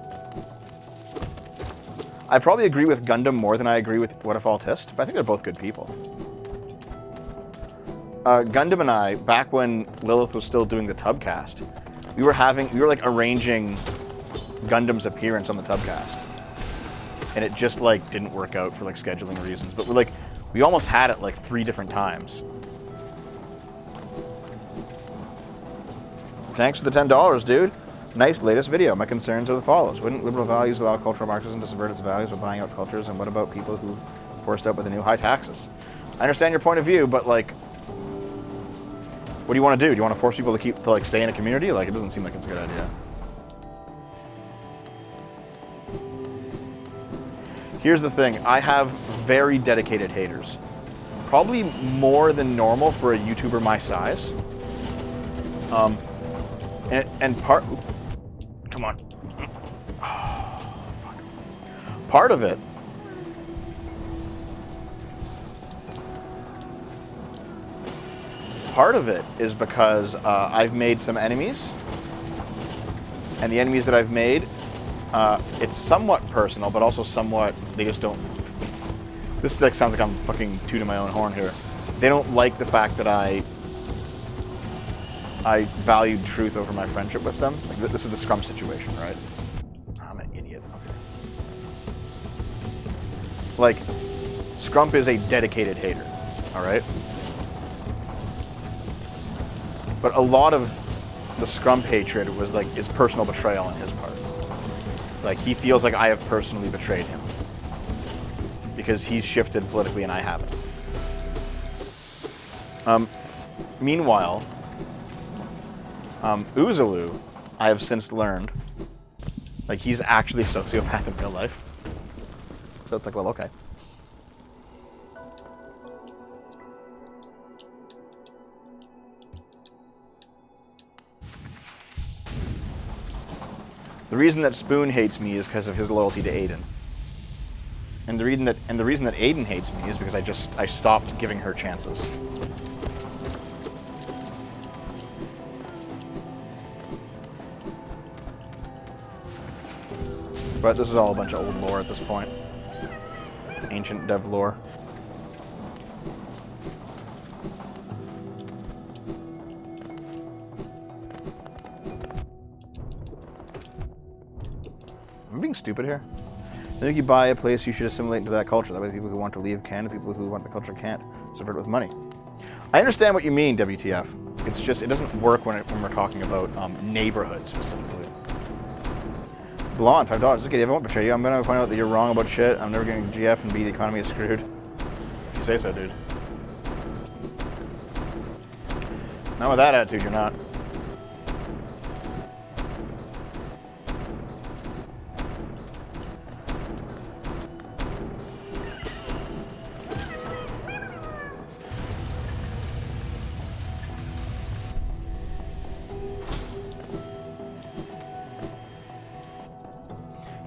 I probably agree with Gundam more than I agree with What If All Test, but I think they're both good people. Gundam and I, back when Lilith was still doing the Tubcast, we were like arranging Gundam's appearance on the Tubcast. And it just like didn't work out for like scheduling reasons, but we almost had it like 3 different times. Thanks for the $10, dude. Nice latest video. My concerns are the follows. Wouldn't liberal values allow cultural Marxism to subvert its values by buying out cultures? And what about people who forced out by the new high taxes? I understand your point of view, but like, what do you want to do? Do you want to force people to like stay in a community? Like, it doesn't seem like it's a good idea. Here's the thing. I have very dedicated haters. Probably more than normal for a YouTuber my size. Come on. Oh, fuck. Part of it is because I've made some enemies, and the enemies that I've made, it's somewhat personal, but also somewhat, they just don't, this like sounds like I'm fucking tooting my own horn here. They don't like the fact that I valued truth over my friendship with them. Like, this is the Scrum situation, right? I'm an idiot. Okay. Like, Scrump is a dedicated hater, all right? But a lot of the Scrump hatred was like, is personal betrayal on his part. Like, he feels like I have personally betrayed him. Because he's shifted politically and I haven't. Meanwhile, Uzalu, I have since learned, like, he's actually a sociopath in real life. So it's like, well, okay. The reason that Spoon hates me is because of his loyalty to Aiden. And the reason that Aiden hates me is because I stopped giving her chances. But this is all a bunch of old lore at this point. Ancient dev lore. I'm being stupid here. I think you buy a place, you should assimilate into that culture. That way the people who want to leave can, the people who want the culture can't. Subvert it with money. I understand what you mean, WTF. It's just, it doesn't work when we're talking about neighborhoods specifically. Blonde, $5. Okay, Dave, I won't betray you. I'm going to point out that you're wrong about shit. I'm never getting GF, and B, the economy is screwed. If you say so, dude. Not with that attitude, you're not.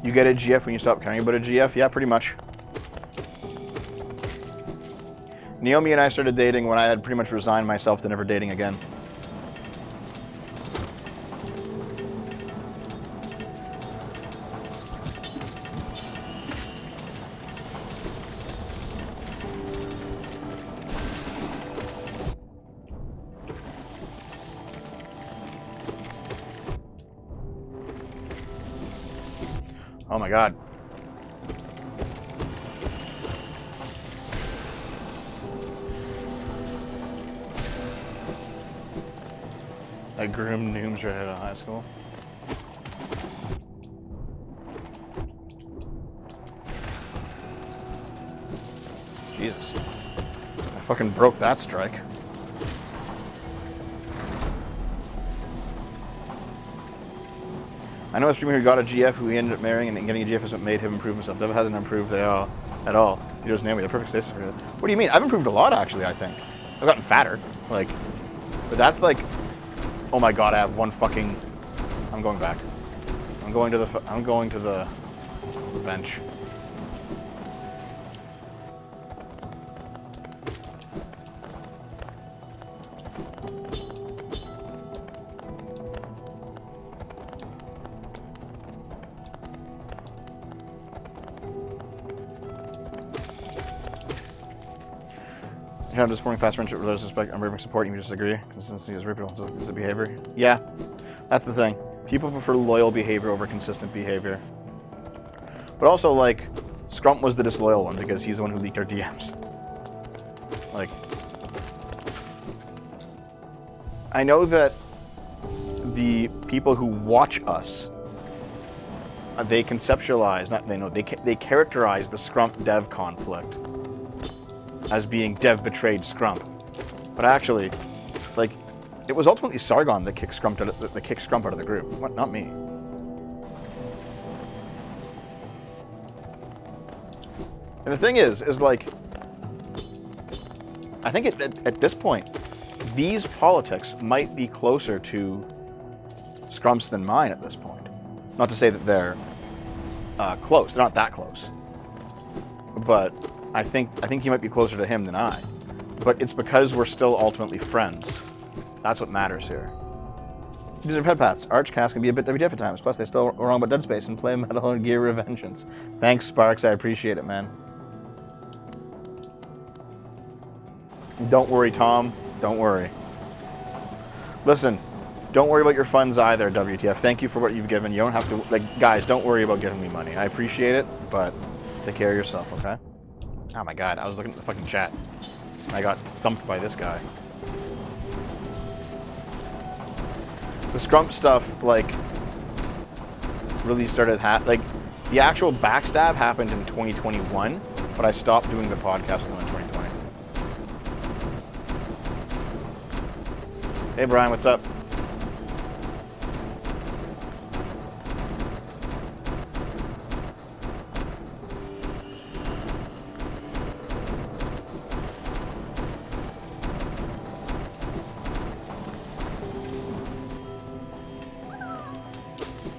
You get a GF when you stop caring about a GF? Yeah, pretty much. Naomi and I started dating when I had pretty much resigned myself to never dating again. Oh my god. I groomed noobs right out of high school. Jesus. I fucking broke that strike. I know a streamer who got a GF who he ended up marrying, and getting a GF is what made him improve himself. Dev hasn't improved at all. He doesn't know me. The perfect stasis for it. What do you mean? I've improved a lot, actually, I think. I've gotten fatter. Like, but that's like, oh my god, I have one fucking... I'm going back. I'm going to the bench. I'm just forming fast friendship with those respect. I'm moving support. You disagree? Consistency is repeatable. Is it behavior? Yeah, that's the thing. People prefer loyal behavior over consistent behavior. But also, like, Scrump was the disloyal one because he's the one who leaked our DMs. Like, I know that the people who watch us, they conceptualize, they characterize the Scrump dev conflict as being dev betrayed Scrump. But actually, like, it was ultimately Sargon that kicked Scrump out of the group. What? Not me. And the thing is like, I think at this point, these politics might be closer to Scrump's than mine at this point. Not to say that they're close. They're not that close. But I think he might be closer to him than I. But it's because we're still ultimately friends. That's what matters here. These are pet pats. Archcast can be a bit WTF at times. Plus, they still wrong about Dead Space and play Metal Gear Revengeance. Thanks, Sparks. I appreciate it, man. Don't worry, Tom. Don't worry. Listen, don't worry about your funds either, WTF. Thank you for what you've given. You don't have to... Like, guys, don't worry about giving me money. I appreciate it, but take care of yourself, okay? Oh my god, I was looking at the fucking chat. I got thumped by this guy. The Scrump stuff, like... really started like the actual backstab happened in 2021, but I stopped doing the podcasting in 2020. Hey Brian, what's up?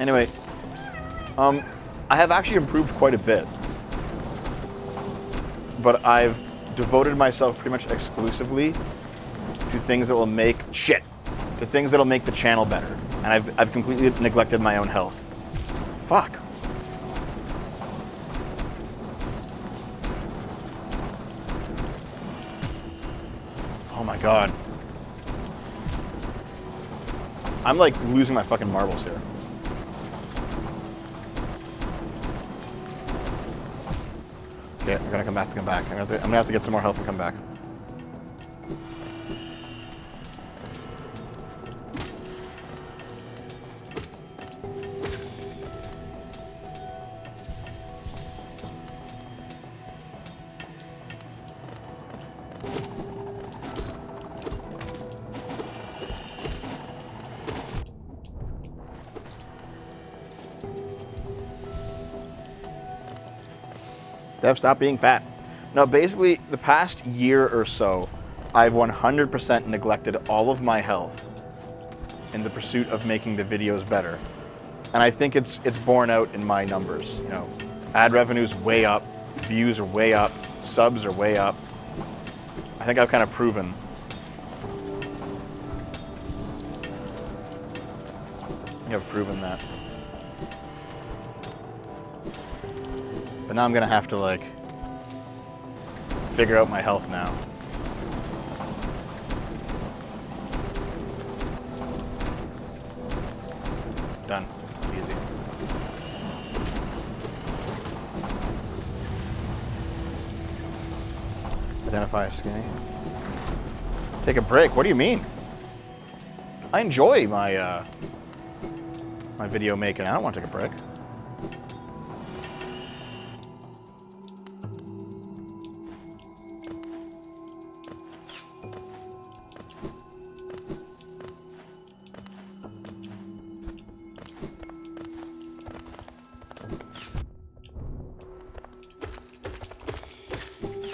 Anyway, I have actually improved quite a bit, but I've devoted myself pretty much exclusively to things that will make to things that'll make the channel better, and I've completely neglected my own health. Fuck. Oh my god. I'm like losing my fucking marbles here. Okay, I'm gonna come back. I'm gonna have to get some more health and come back. Dev, stop being fat. No, basically, the past year or so, I've 100% neglected all of my health in the pursuit of making the videos better. And I think it's borne out in my numbers. You know, ad revenue's way up, views are way up, subs are way up. I think I've kind of proven. I've proven that. But now I'm gonna have to like figure out my health now. Done. Easy. Identify as skinny. Take a break. What do you mean? I enjoy my my video making. I don't want to take a break.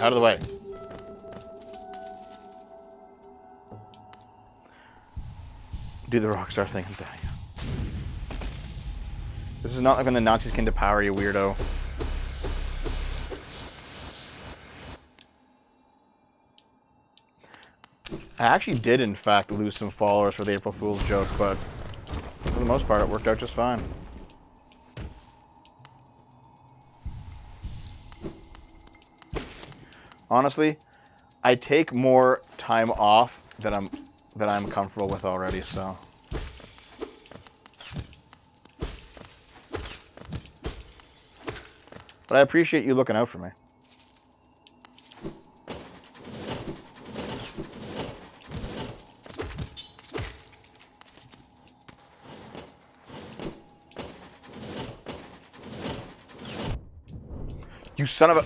Out of the way. Do the rockstar thing and die. This is not like when the Nazis came to power, you weirdo. I actually did, in fact, lose some followers for the April Fool's joke, but for the most part, it worked out just fine. Honestly, I take more time off than I'm comfortable with already, so. But I appreciate you looking out for me. You son of a...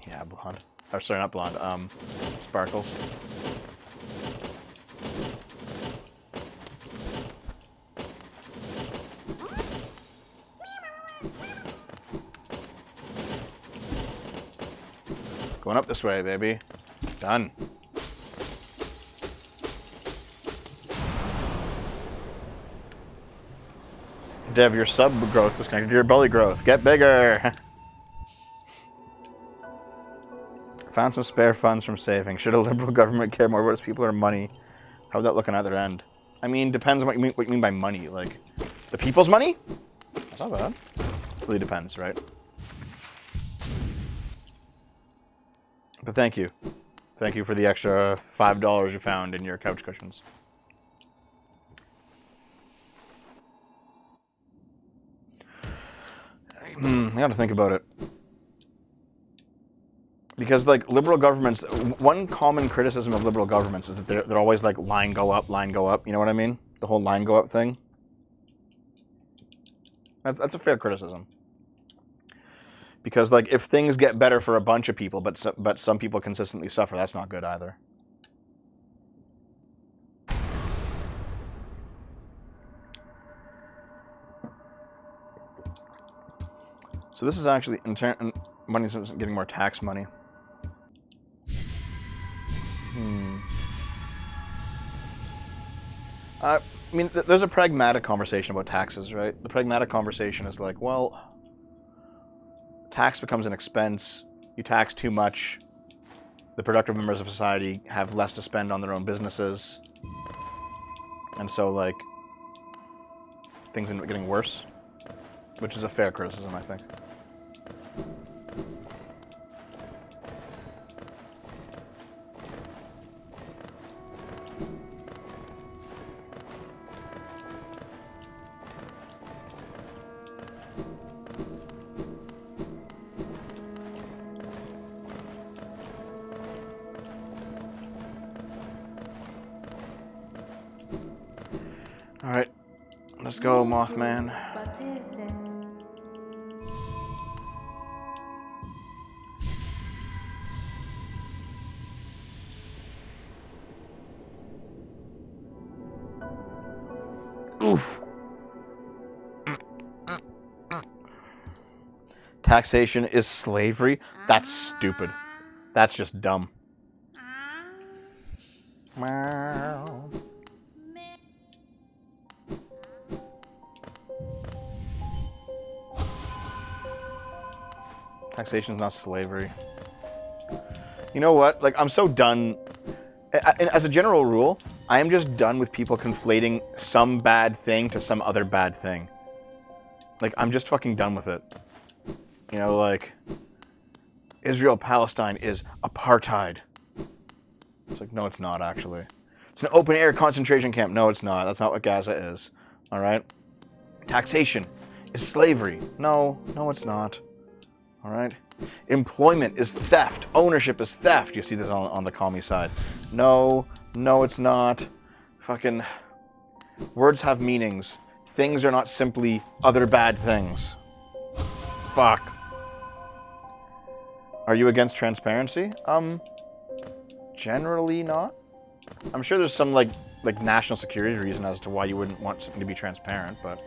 Yeah, blonde. Or sorry, not blonde. Sparkles. Going up this way, baby. Done. Dev, your sub growth is connected to your belly growth. Get bigger. Found some spare funds from saving. Should a liberal government care more about its people or money? How would that look on either end? I mean, depends on what you mean by money. Like, the people's money? That's not bad. Really depends, right? But thank you. Thank you for the extra $5 you found in your couch cushions. I gotta think about it. Because, like, liberal governments, one common criticism of liberal governments is that they're always like, line go up, you know what I mean? The whole line go up thing. That's a fair criticism. Because, like, if things get better for a bunch of people, but some people consistently suffer, that's not good either. So this is actually, money's getting more tax money. I mean, there's a pragmatic conversation about taxes, right? The pragmatic conversation is like, well, tax becomes an expense. You tax too much. The productive members of society have less to spend on their own businesses. And so, like, things end up getting worse. Which is a fair criticism, I think. Alright, let's go, Mothman. Oof. Taxation is slavery? That's stupid. That's just dumb. Meow. Taxation is not slavery. You know what? Like, I'm so done. As a general rule, I am just done with people conflating some bad thing to some other bad thing. Like, I'm just fucking done with it. You know, like, Israel-Palestine is apartheid. It's like, no, it's not, actually. It's an open-air concentration camp. No, it's not. That's not what Gaza is. All right? Taxation is slavery. No, it's not. All right? Employment is theft. Ownership is theft. You see this on the commie side. No, it's not. Fucking words have meanings. Things are not simply other bad things. Fuck. Are you against transparency? Generally not. I'm sure there's some like national security reason as to why you wouldn't want something to be transparent, but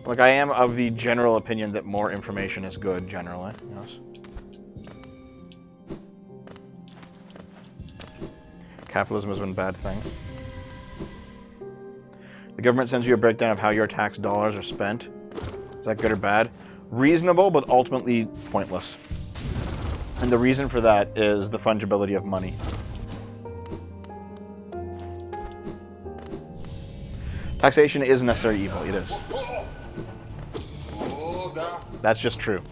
like, I am of the general opinion that more information is good, generally. Yes. Capitalism has been a bad thing. The government sends you a breakdown of how your tax dollars are spent. Is that good or bad? Reasonable, but ultimately pointless. And the reason for that is the fungibility of money. Taxation is necessarily evil. It is. That's just true.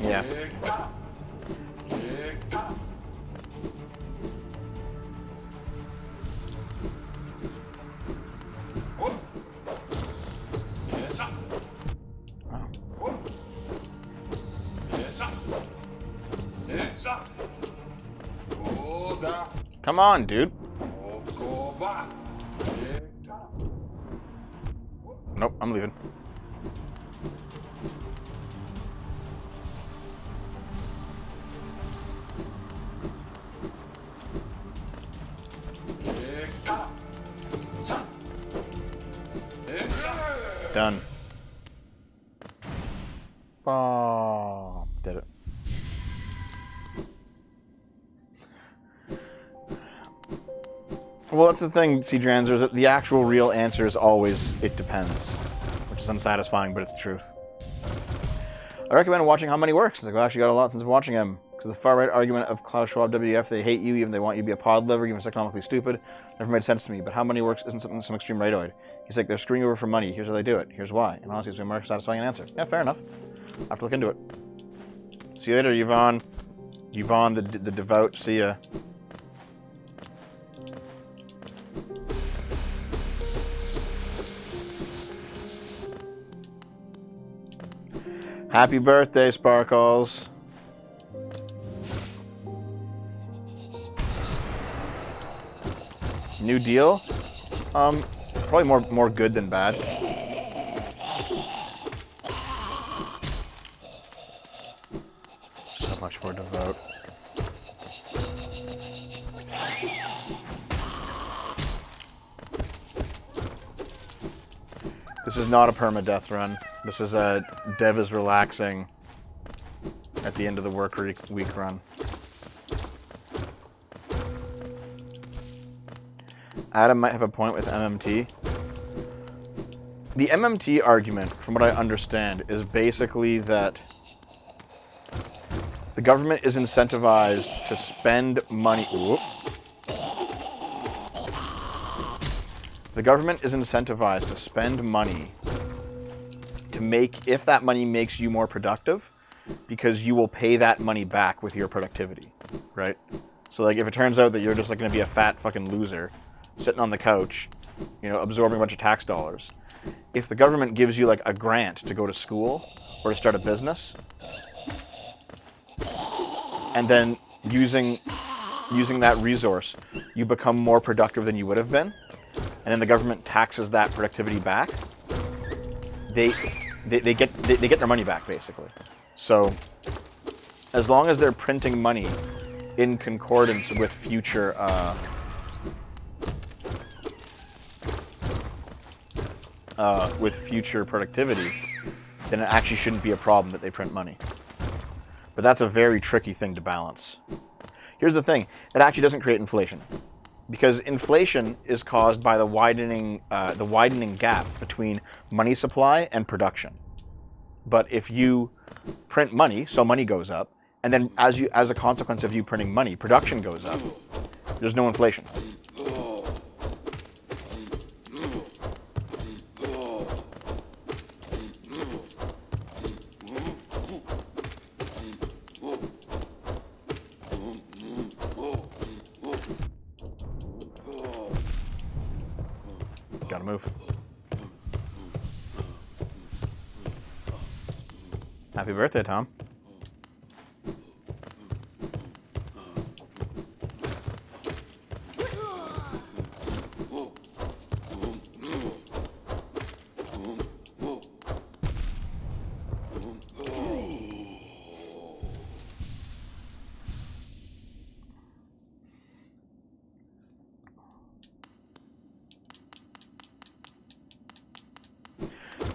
Yeah. Come on, dude. Nope, I'm leaving. Done. Oh, did it. Well, that's the thing, Cedranzer, is that the actual real answer is always, it depends. Which is unsatisfying, but it's truth. I recommend watching How Money Works. I've actually got a lot since watching him. Because the far right argument of Klaus Schwab, WF, they hate you, even they want you to be a pod liver, even if it's economically stupid, never made sense to me. But How Money Works isn't something some extreme rightoid. He's like, they're screwing you over for money. Here's how they do it. Here's why. And honestly, it's a more satisfying answer. Yeah, fair enough. I have to look into it. See you later, Yvonne. Yvonne, the devout. See ya. Happy birthday, Sparkles. New deal? Probably more good than bad. So much for devote. This is not a permadeath run. This is a dev is relaxing at the end of the work week run. Adam might have a point with MMT. The MMT argument, from what I understand, is basically that the government is incentivized to spend money. Whoop. The government is incentivized to spend money to make, if that money makes you more productive, because you will pay that money back with your productivity, right? So like if it turns out that you're just like going to be a fat fucking loser sitting on the couch, you know, absorbing a bunch of tax dollars, if the government gives you like a grant to go to school or to start a business, and then using that resource, you become more productive than you would have been, and then the government taxes that productivity back, they get their money back, basically. So as long as they're printing money in concordance with future productivity, then it actually shouldn't be a problem that they print money. But that's a very tricky thing to balance. Here's the thing, it actually doesn't create inflation, because inflation is caused by the widening gap between money supply and production. But if you print money, so money goes up, and then as a consequence of you printing money, production goes up, there's no inflation. Gotta move. Happy birthday, Tom.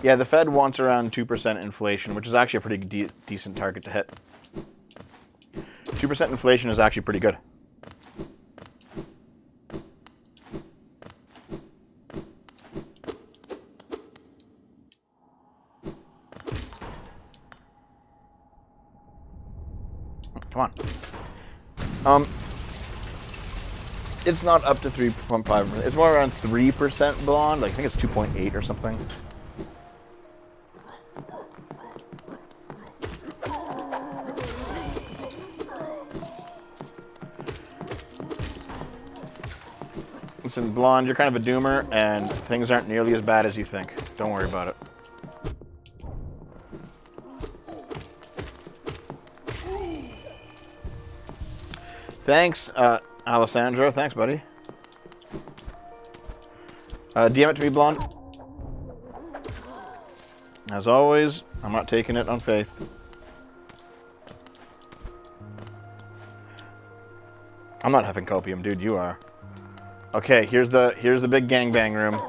Yeah, the Fed wants around 2% inflation, which is actually a pretty decent target to hit. 2% inflation is actually pretty good. Come on. It's not up to 3.5%. It's more around 3% blonde. Like, I think it's 2.8 or something. Listen, blonde, you're kind of a doomer, and things aren't nearly as bad as you think. Don't worry about it. Thanks, Alessandro. Thanks, buddy. DM it to me, blonde. As always, I'm not taking it on faith. I'm not having copium, dude. You are. Okay, here's the big gangbang room.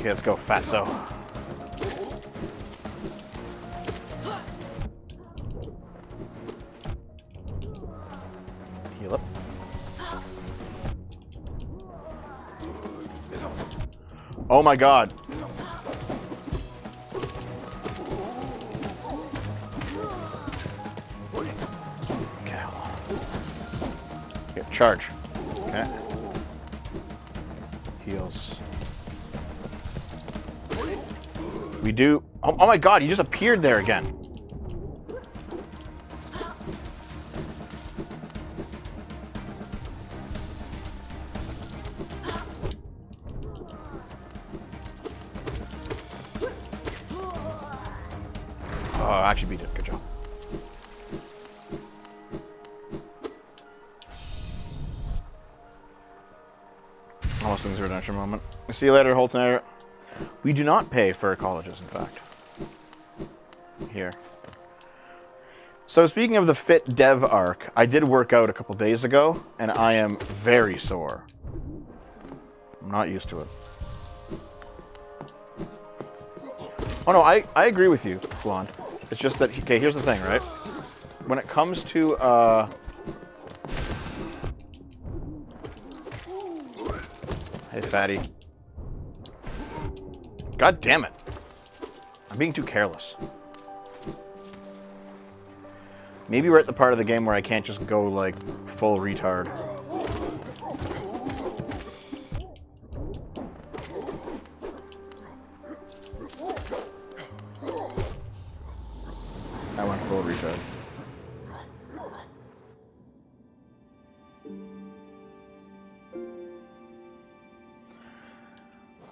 Okay, let's go, fatso. Heal up. Oh my god. Okay, hold on. Here, charge. Okay. Heals. We do... Oh my god, he just appeared there again. Oh, I actually beat it. Good job. Almost wins a redemption moment. See you later, Holtner. We do not pay for colleges, in fact. Here. So speaking of the Fit Dev arc, I did work out a couple days ago, and I am very sore. I'm not used to it. Oh no, I agree with you, Blonde. It's just that, okay, here's the thing, right? When it comes to, Hey, fatty. God damn it. I'm being too careless. Maybe we're at the part of the game where I can't just go, like, full retard. I went full retard.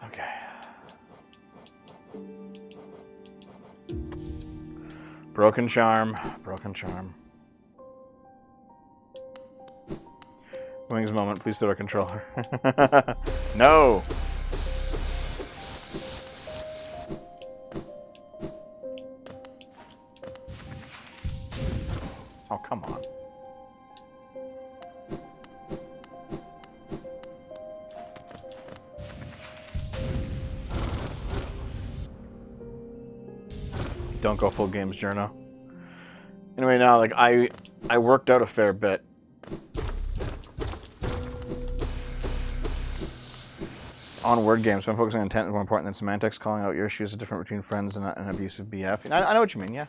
Okay. Broken charm. Broken charm. Wings moment, please throw a controller. No! Oh, come on. Don't go full games, journo. Anyway, now, like, I worked out a fair bit. On word games, so I'm focusing on intent is more important than semantics. Calling out your issues is different between friends and an abusive BF. I know what you mean, yeah.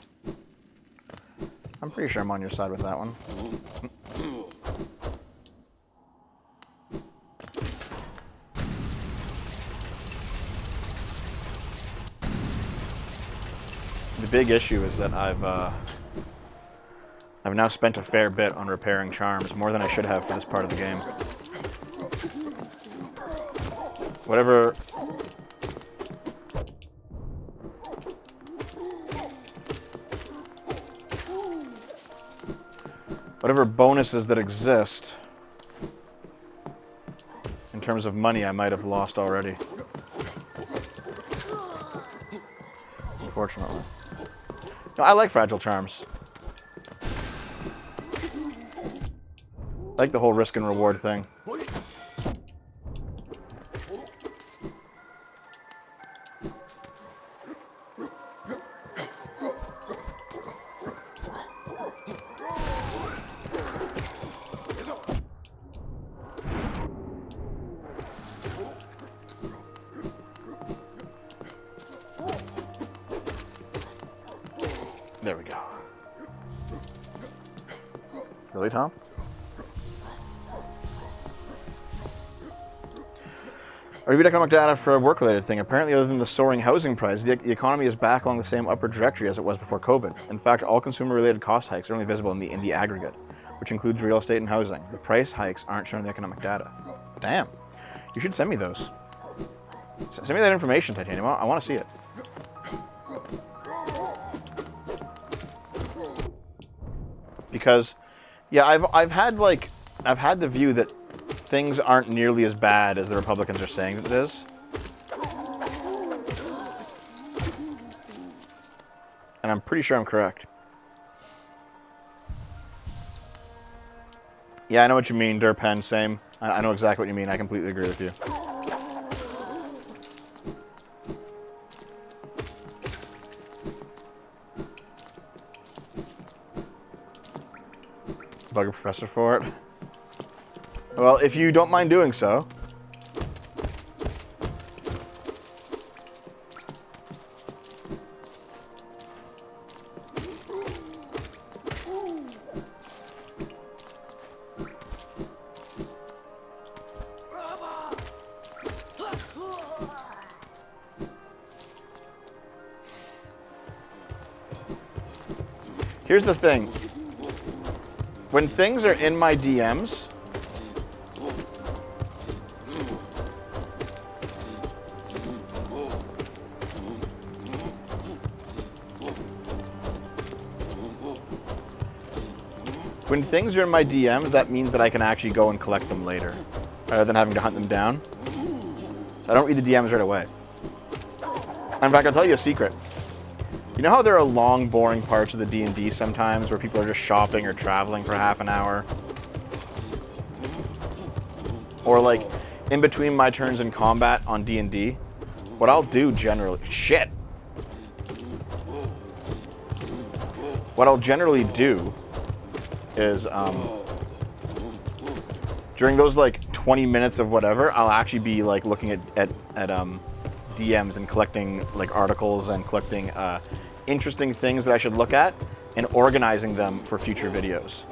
I'm pretty sure I'm on your side with that one. The big issue is that I've now spent a fair bit on repairing charms, more than I should have for this part of the game. Whatever bonuses that exist in terms of money I might have lost already. Unfortunately. No, I like fragile charms. I like the whole risk and reward thing. There we go. Really, Tom? I reviewed economic data for a work-related thing. Apparently, other than the soaring housing price, the economy is back along the same upward trajectory as it was before COVID. In fact, all consumer-related cost hikes are only visible in the aggregate, which includes real estate and housing. The price hikes aren't shown in the economic data. Damn. You should send me those. Send me that information, Titanium. I want to see it. Because, yeah, I've had the view that things aren't nearly as bad as the Republicans are saying that it is. And I'm pretty sure I'm correct. Yeah, I know what you mean, Durpen, same. I know exactly what you mean. I completely agree with you. Bug a professor for it. Well, if you don't mind doing so. Here's the thing. When things are in my DMs, that means that I can actually go and collect them later, rather than having to hunt them down. So I don't read the DMs right away. In fact, I'll tell you a secret. You know how there are long, boring parts of the D&D sometimes where people are just shopping or traveling for half an hour? Or like, in between my turns in combat on D&D, what I'll do generally... Shit! What I'll generally do is, during those like 20 minutes of whatever, I'll actually be like looking at DMs and collecting like articles and collecting interesting things that I should look at and organizing them for future videos.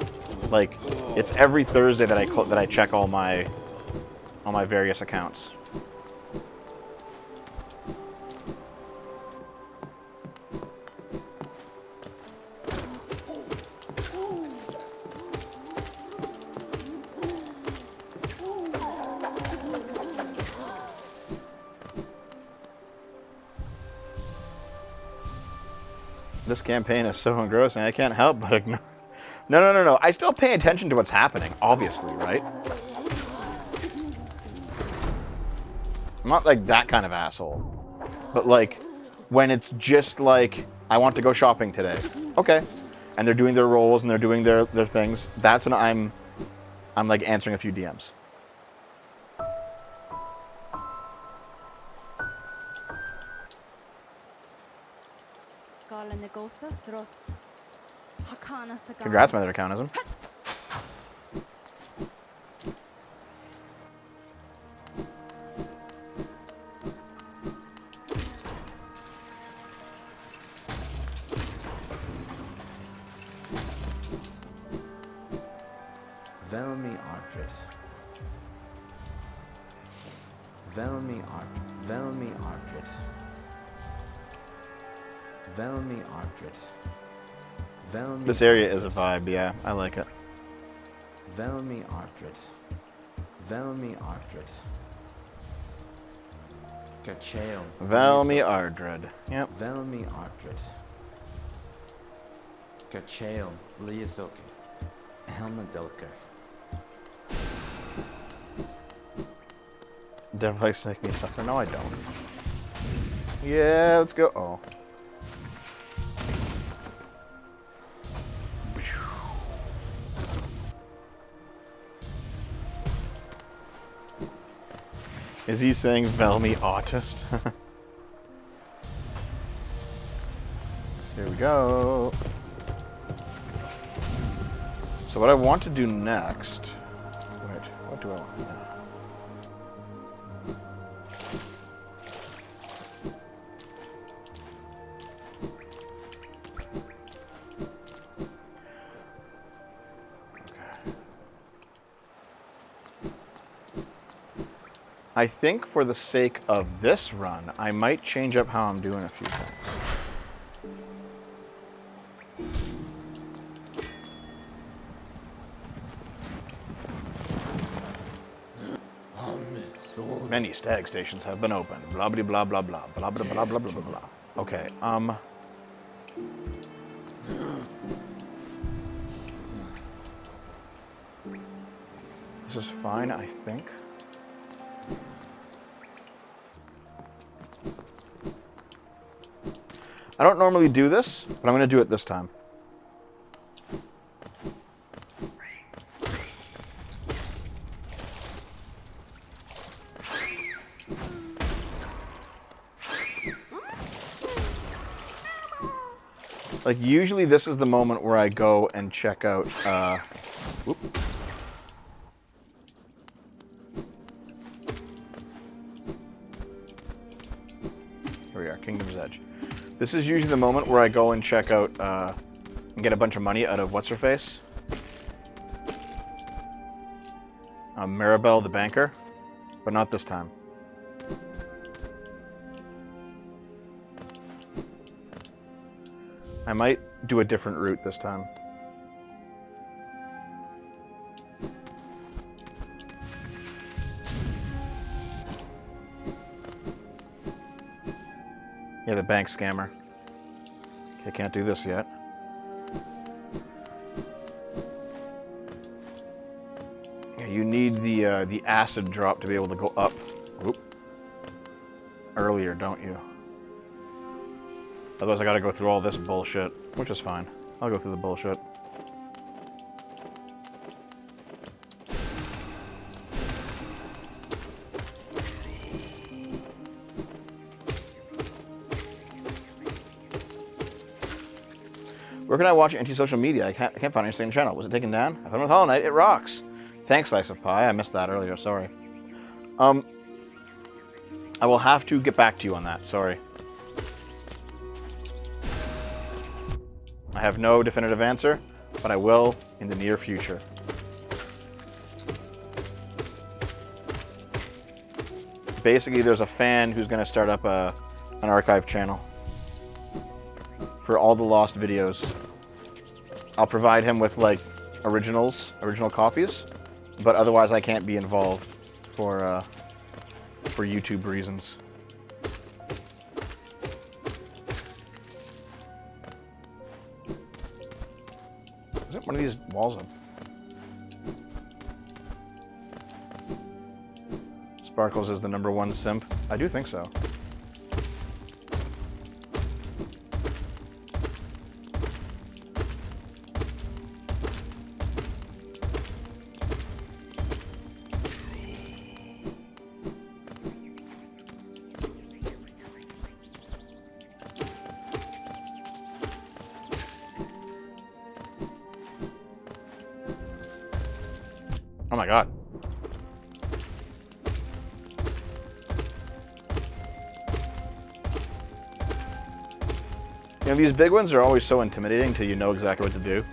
Like, it's every Thursday that I check all my various accounts. This campaign is so engrossing, I can't help but ignore. No. I still pay attention to what's happening, obviously, right? I'm not like that kind of asshole. But like, when it's just like, I want to go shopping today. Okay. And they're doing their roles and they're doing their things. That's when I'm like answering a few DMs. Congrats, Mother Accountism. Velmi Artrit. Velmi Artrit. Velmi Artrit. Velmi Artrit. Velmi. This area is a vibe, yeah. I like it. Velmi Artrit. Velmi Artrit. Kacheo. Velmi Ardred. Yep. Velmi Artrit. Kacheo. Liasoke. Helma Dilker. Definitely likes to make me suffer. No, I don't. Yeah, let's go. Oh. Is he saying Velmi autist? Here we go. So what I want to do next... Wait, what do I want? I think for the sake of this run, I might change up how I'm doing a few things. Many stag stations have been opened. Blah blah blah blah blah blah blah blah blah blah blah blah. Okay. This is fine, I think. I don't normally do this, but I'm going to do it this time. Like, usually this is the moment where I go and check out Whoop. Here we are, Kingdom's Edge. This is usually the moment where I go and check out, and get a bunch of money out of what's-her-face? Maribel the banker, but not this time. I might do a different route this time. Yeah, the bank scammer. Okay, can't do this yet. Yeah, you need the acid drop to be able to go up. Oop. Earlier, don't you? Otherwise I gotta go through all this bullshit, which is fine. I'll go through the bullshit. Where can I watch anti-social media? I can't find anything on the channel. Was it taken down? I found it with Hollow Knight. It rocks. Thanks, Slice of Pie. I missed that earlier. Sorry. I will have to get back to you on that. Sorry. I have no definitive answer, but I will in the near future. Basically, there's a fan who's going to start up an archive channel for all the lost videos. I'll provide him with, like, original copies, but otherwise I can't be involved for YouTube reasons. Isn't one of these walls up? Sparkles is the #1 simp. I do think so. Oh my god. You know, these big ones are always so intimidating till you know exactly what to do.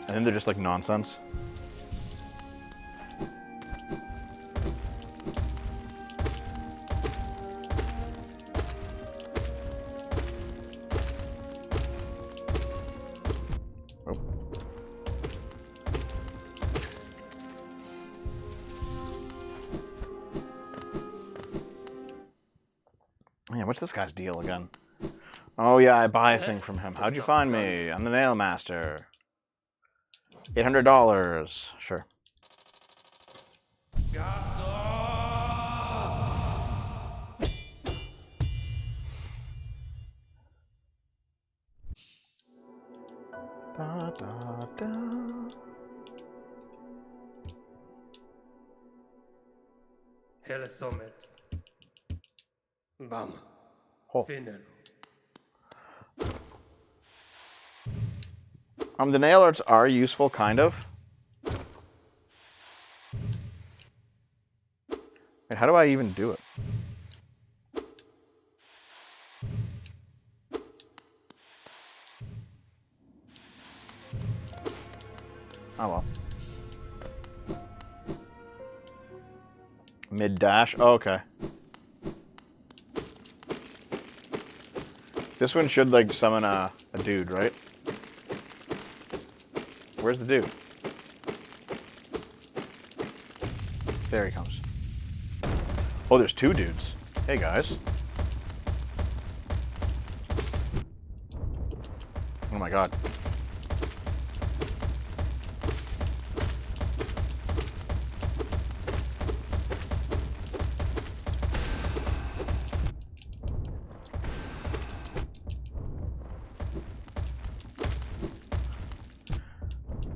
And then they're just like nonsense. Man, what's this guy's deal again? Oh yeah, I buy a thing from him. How'd you find me? I'm the Nail Master. $800. Sure. Da, da, da. Hele sommet. Bam. Oh. Finnen. The nail arts are useful, kind of. Wait, how do I even do it? Oh well. Mid dash. Oh, okay. This one should like summon a dude, right? Where's the dude? There he comes. Oh, there's two dudes. Hey guys. Oh my god.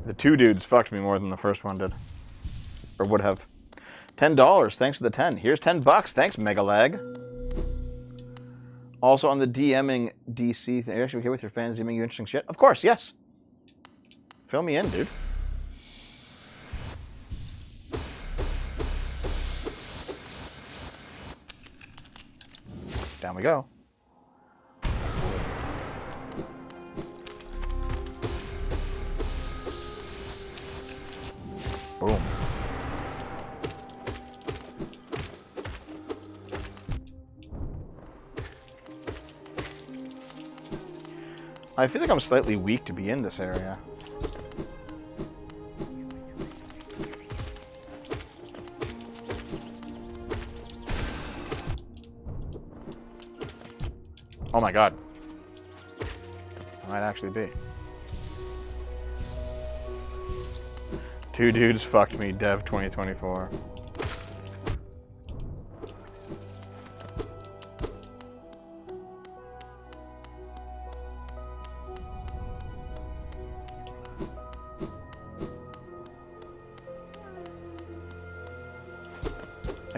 The two dudes fucked me more than the first one did. Or would have. $10, thanks for the 10. Here's $10. Thanks, Megalag. Also on the DMing DC thing. Are you actually okay with your fans DMing you interesting shit? Of course, yes. Fill me in, dude. Down we go. Boom. I feel like I'm slightly weak to be in this area. Oh my god. I might actually be. Two dudes fucked me, Dev 2024.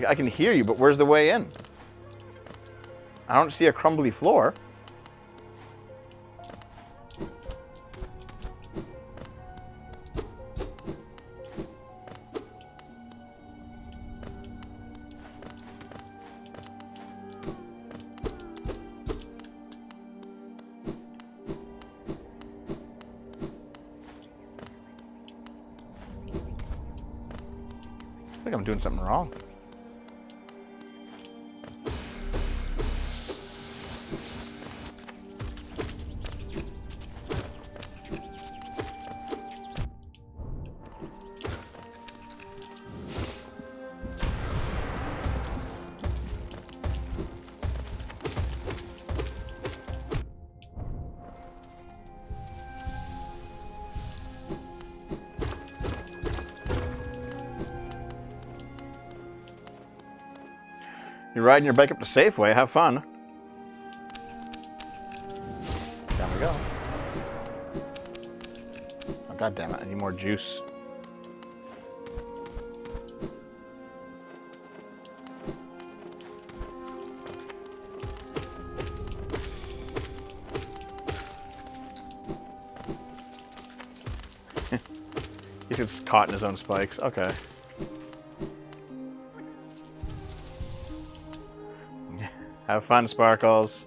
I can hear you, but where's the way in? I don't see a crumbly floor. I think I'm doing something wrong. You're riding your bike up to Safeway. Have fun. Down we go. Oh, God damn it. I need more juice. He gets caught in his own spikes. Okay. Have fun, Sparkles.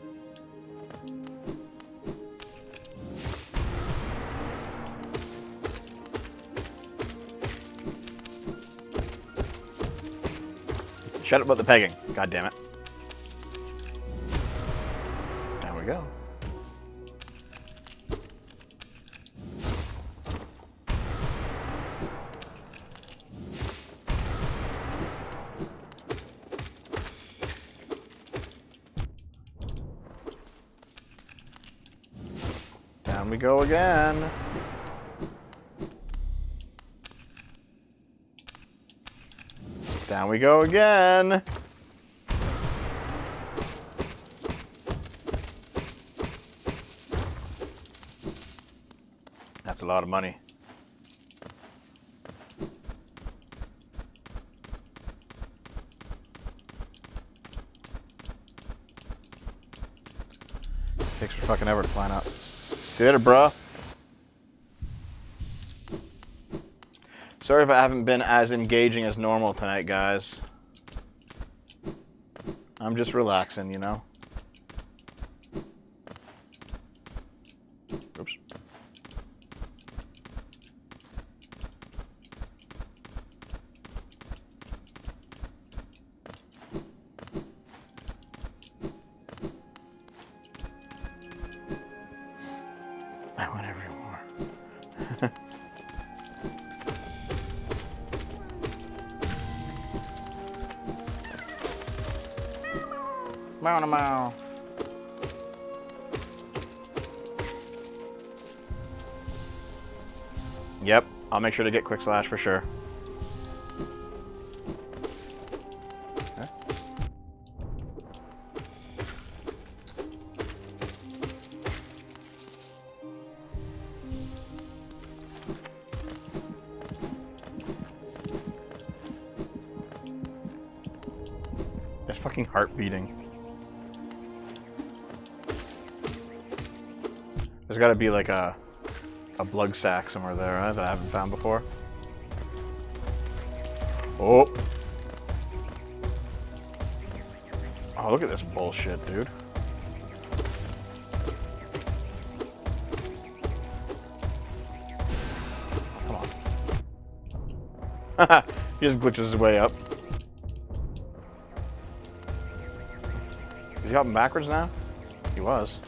Shut up about the pegging. God damn it. Down we go. Down we go again. Down we go again. That's a lot of money. Takes for fucking ever to climb up. See you later, bruh. Sorry if I haven't been as engaging as normal tonight, guys. I'm just relaxing, you know? Oops. I want every more. Meow. Yep, I'll make sure to get quick slash for sure. Okay. There's fucking heart beating. There's gotta be like a blood sack somewhere there, right, that I haven't found before. Oh. Oh, look at this bullshit, dude. Come on. He just glitches his way up. Is he hopping backwards now? He was.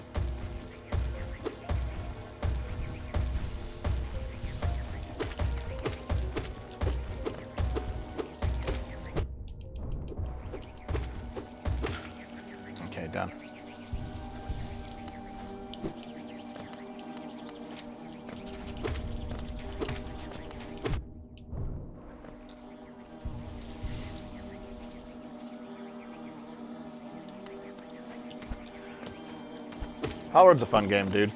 Okay, done. Palworld's a fun game, dude.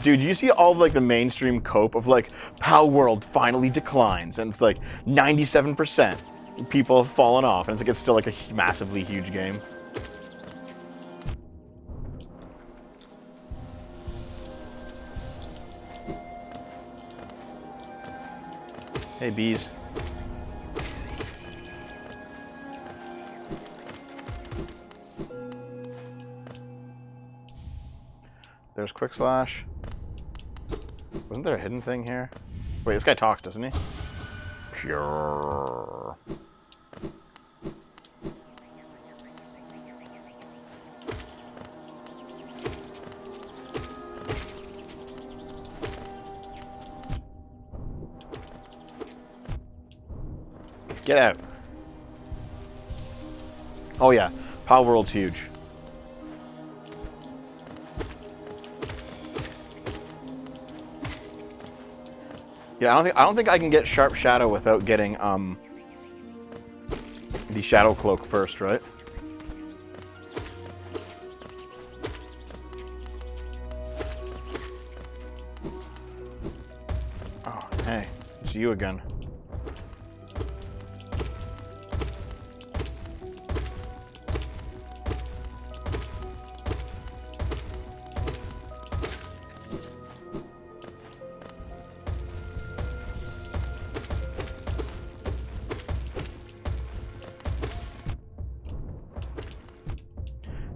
Dude, you see all like the mainstream cope of like Palworld finally declines, and it's like 97% people have fallen off, and it's still like a massively huge game. Hey, bees. There's Quick Slash. Wasn't there a hidden thing here? Wait, this guy talks, doesn't he? Pure. Get out. Oh yeah, Palworld's huge. Yeah, I don't think I can get Sharp Shadow without getting the Shadow Cloak first, right? Oh, hey, it's you again.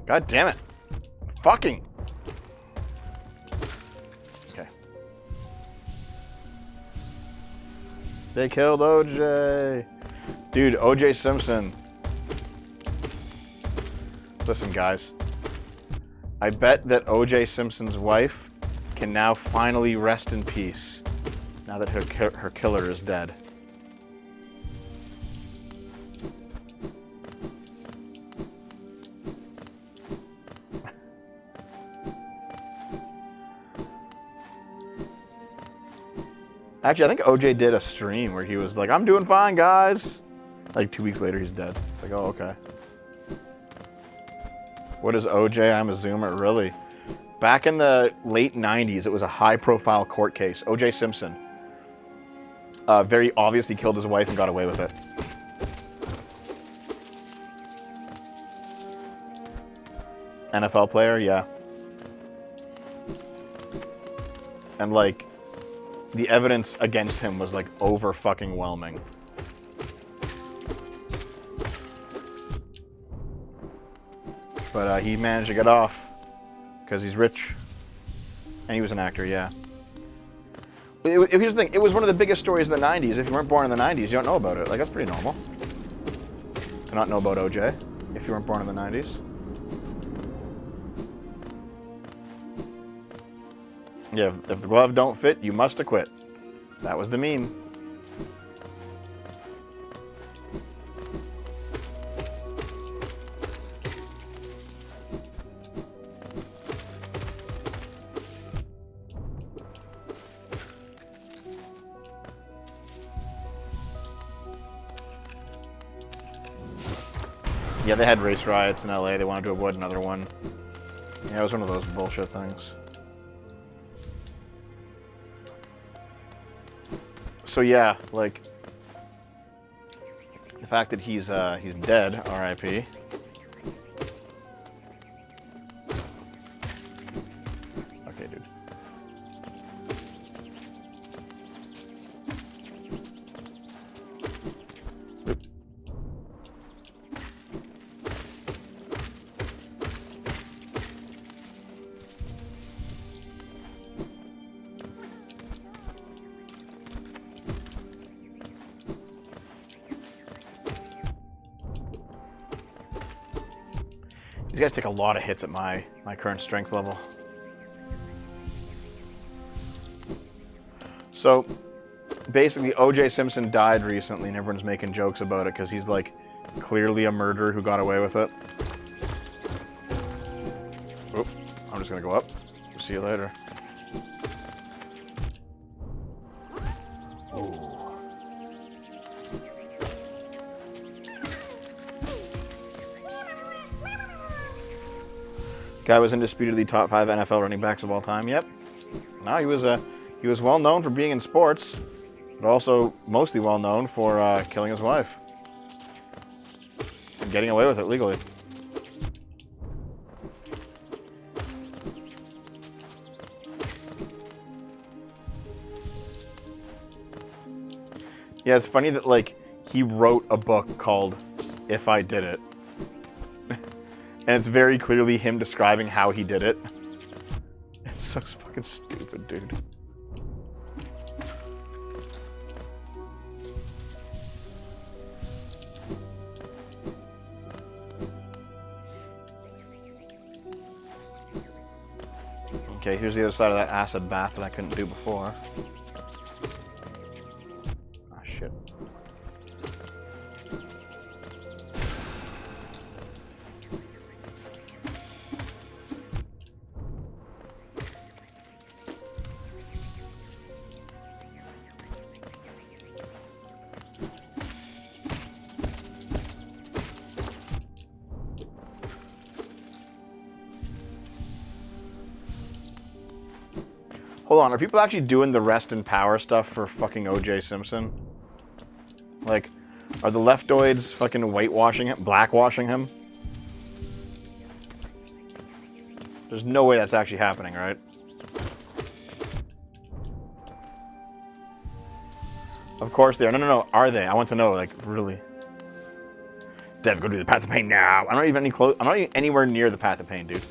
God damn it. Fucking. Okay. They killed OJ. Dude, OJ Simpson. Listen, guys. I bet that OJ Simpson's wife can now finally rest in peace now that her killer is dead. Actually, I think OJ did a stream where he was like, I'm doing fine, guys. Like 2 weeks later, he's dead. It's like, oh, okay. What is OJ? I'm a zoomer. Really? Back in the late 90s, it was a high-profile court case. OJ Simpson very obviously killed his wife and got away with it. NFL player, yeah. And like, the evidence against him was like over-fucking-whelming. But he managed to get off because he's rich. And he was an actor, yeah. Here's the thing, it was one of the biggest stories in the 90s. If you weren't born in the 90s, you don't know about it. Like, that's pretty normal. To not know about OJ if you weren't born in the 90s. Yeah, if the glove don't fit, you must acquit. That was the meme. Yeah, they had race riots in LA. They wanted to avoid another one. Yeah, it was one of those bullshit things. So yeah, like the fact that he's dead, R.I.P. Okay, dude. Oop. These guys take a lot of hits at my current strength level. So, basically, O.J. Simpson died recently, and everyone's making jokes about it because he's, like, clearly a murderer who got away with it. Oop, I'm just gonna go up. See you later. Ooh. Guy was indisputably top 5 NFL running backs of all time. Yep. No, he was well known for being in sports, but also mostly well known for killing his wife and getting away with it legally. Yeah, it's funny that, like, he wrote a book called If I Did It. And it's very clearly him describing how he did it. It's so fucking stupid, dude. Okay, here's the other side of that acid bath that I couldn't do before. Ah, shit. Hold on, are people actually doing the rest and power stuff for fucking O.J. Simpson? Like, are the leftoids fucking whitewashing him, blackwashing him? There's no way that's actually happening, right? Of course they are. No. Are they? I want to know, like, really. Dev, go do the Path of Pain now. I'm not even anywhere near the Path of Pain, dude.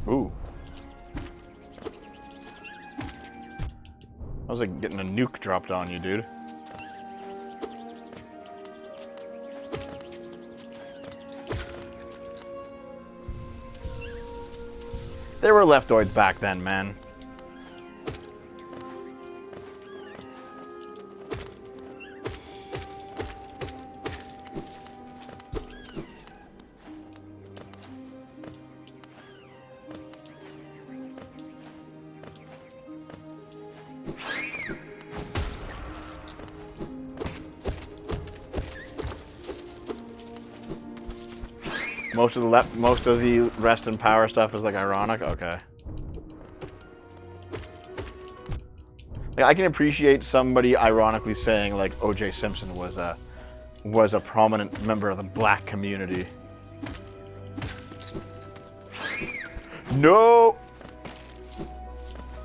Ooh. I was like getting a nuke dropped on you, dude. There were leftoids back then, man. Most of the rest and power stuff is like ironic. Okay. Like, I can appreciate somebody ironically saying like O.J. Simpson was a prominent member of the black community. No.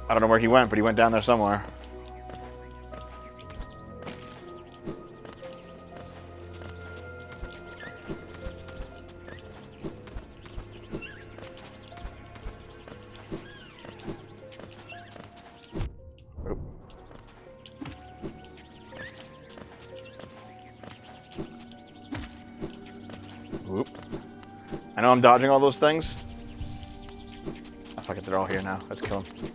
I don't know where he went, but he went down there somewhere. Whoop. I know I'm dodging all those things. Oh, fuck it, they're all here now. Let's kill them.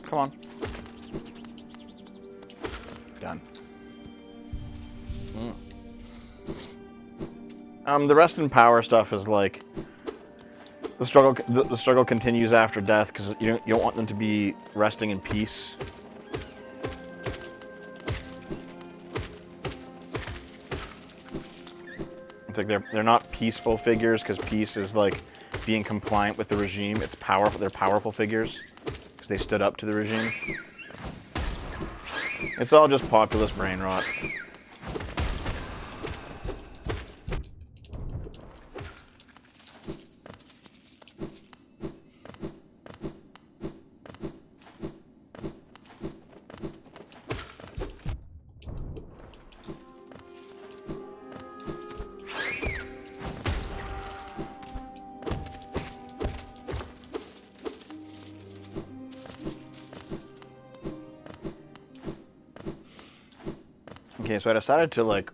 Come on. Done. The rest in power stuff is like the struggle. The struggle continues after death because you don't want them to be resting in peace. It's like they're not peaceful figures because peace is like being compliant with the regime. It's powerful. They're powerful figures because they stood up to the regime. It's all just populist brain rot. Okay, so I decided to, like,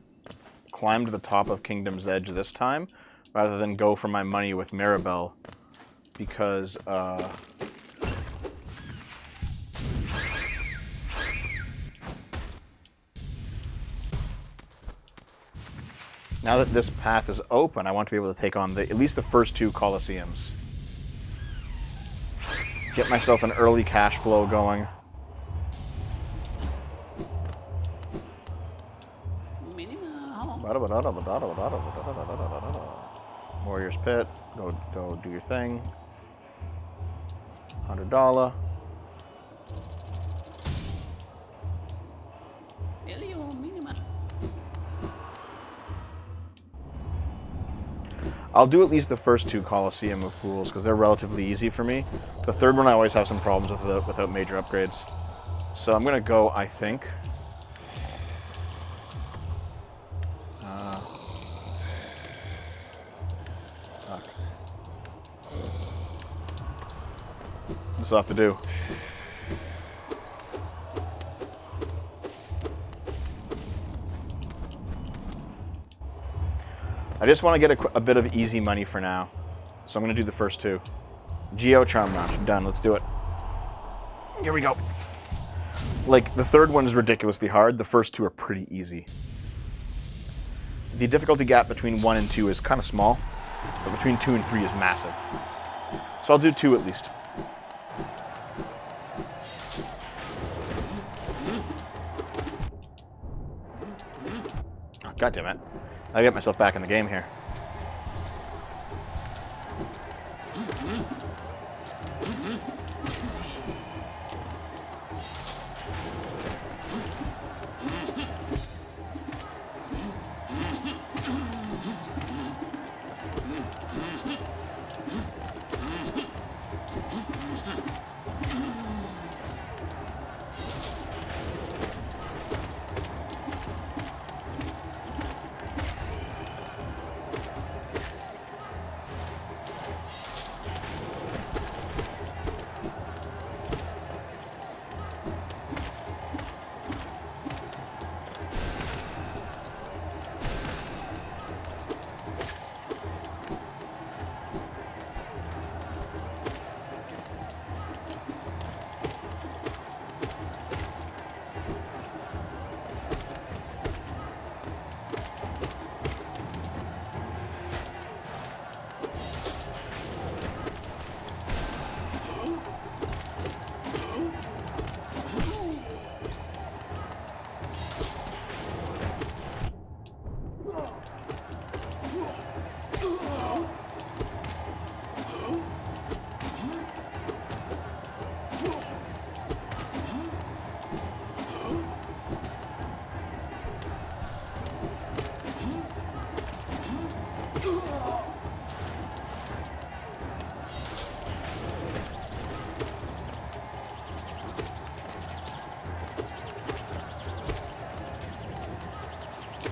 climb to the top of Kingdom's Edge this time, rather than go for my money with Maribel, because, now that this path is open, I want to be able to take on at least the first 2 Colosseums. Get myself an early cash flow going. Warrior's Pit. Go do your thing. $100. I'll do at least the first 2 Colosseum of Fools, because they're relatively easy for me. The third one I always have some problems with without major upgrades. So I'm going to go, I think. Fuck. This will have to do. I just want to get a bit of easy money for now. So I'm going to do the first 2. Geo Charm Launch. Done. Let's do it. Here we go. Like, the third one is ridiculously hard. The first 2 are pretty easy. The difficulty gap between 1 and 2 is kind of small, but between 2 and 3 is massive. So I'll do 2 at least. Oh, God damn it. I get myself back in the game here.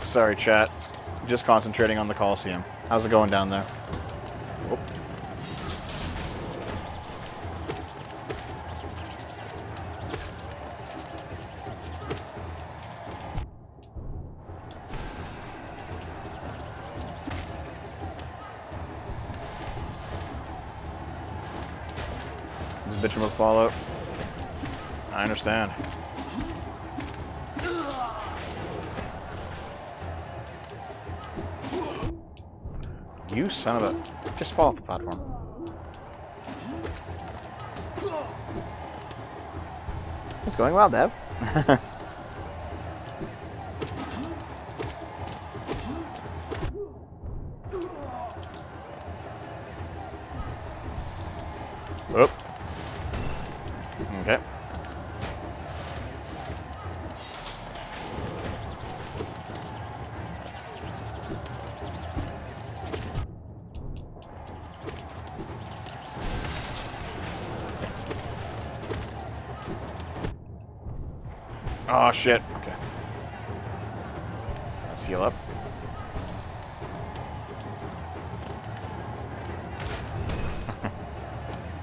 Sorry, chat. Just concentrating on the Coliseum. How's it going down there? Whoop. This bitch will Fallout. I understand. You son of a... Just fall off the platform. It's going well, Dev. Oop. Okay. Oh, shit. Okay. Let's heal up.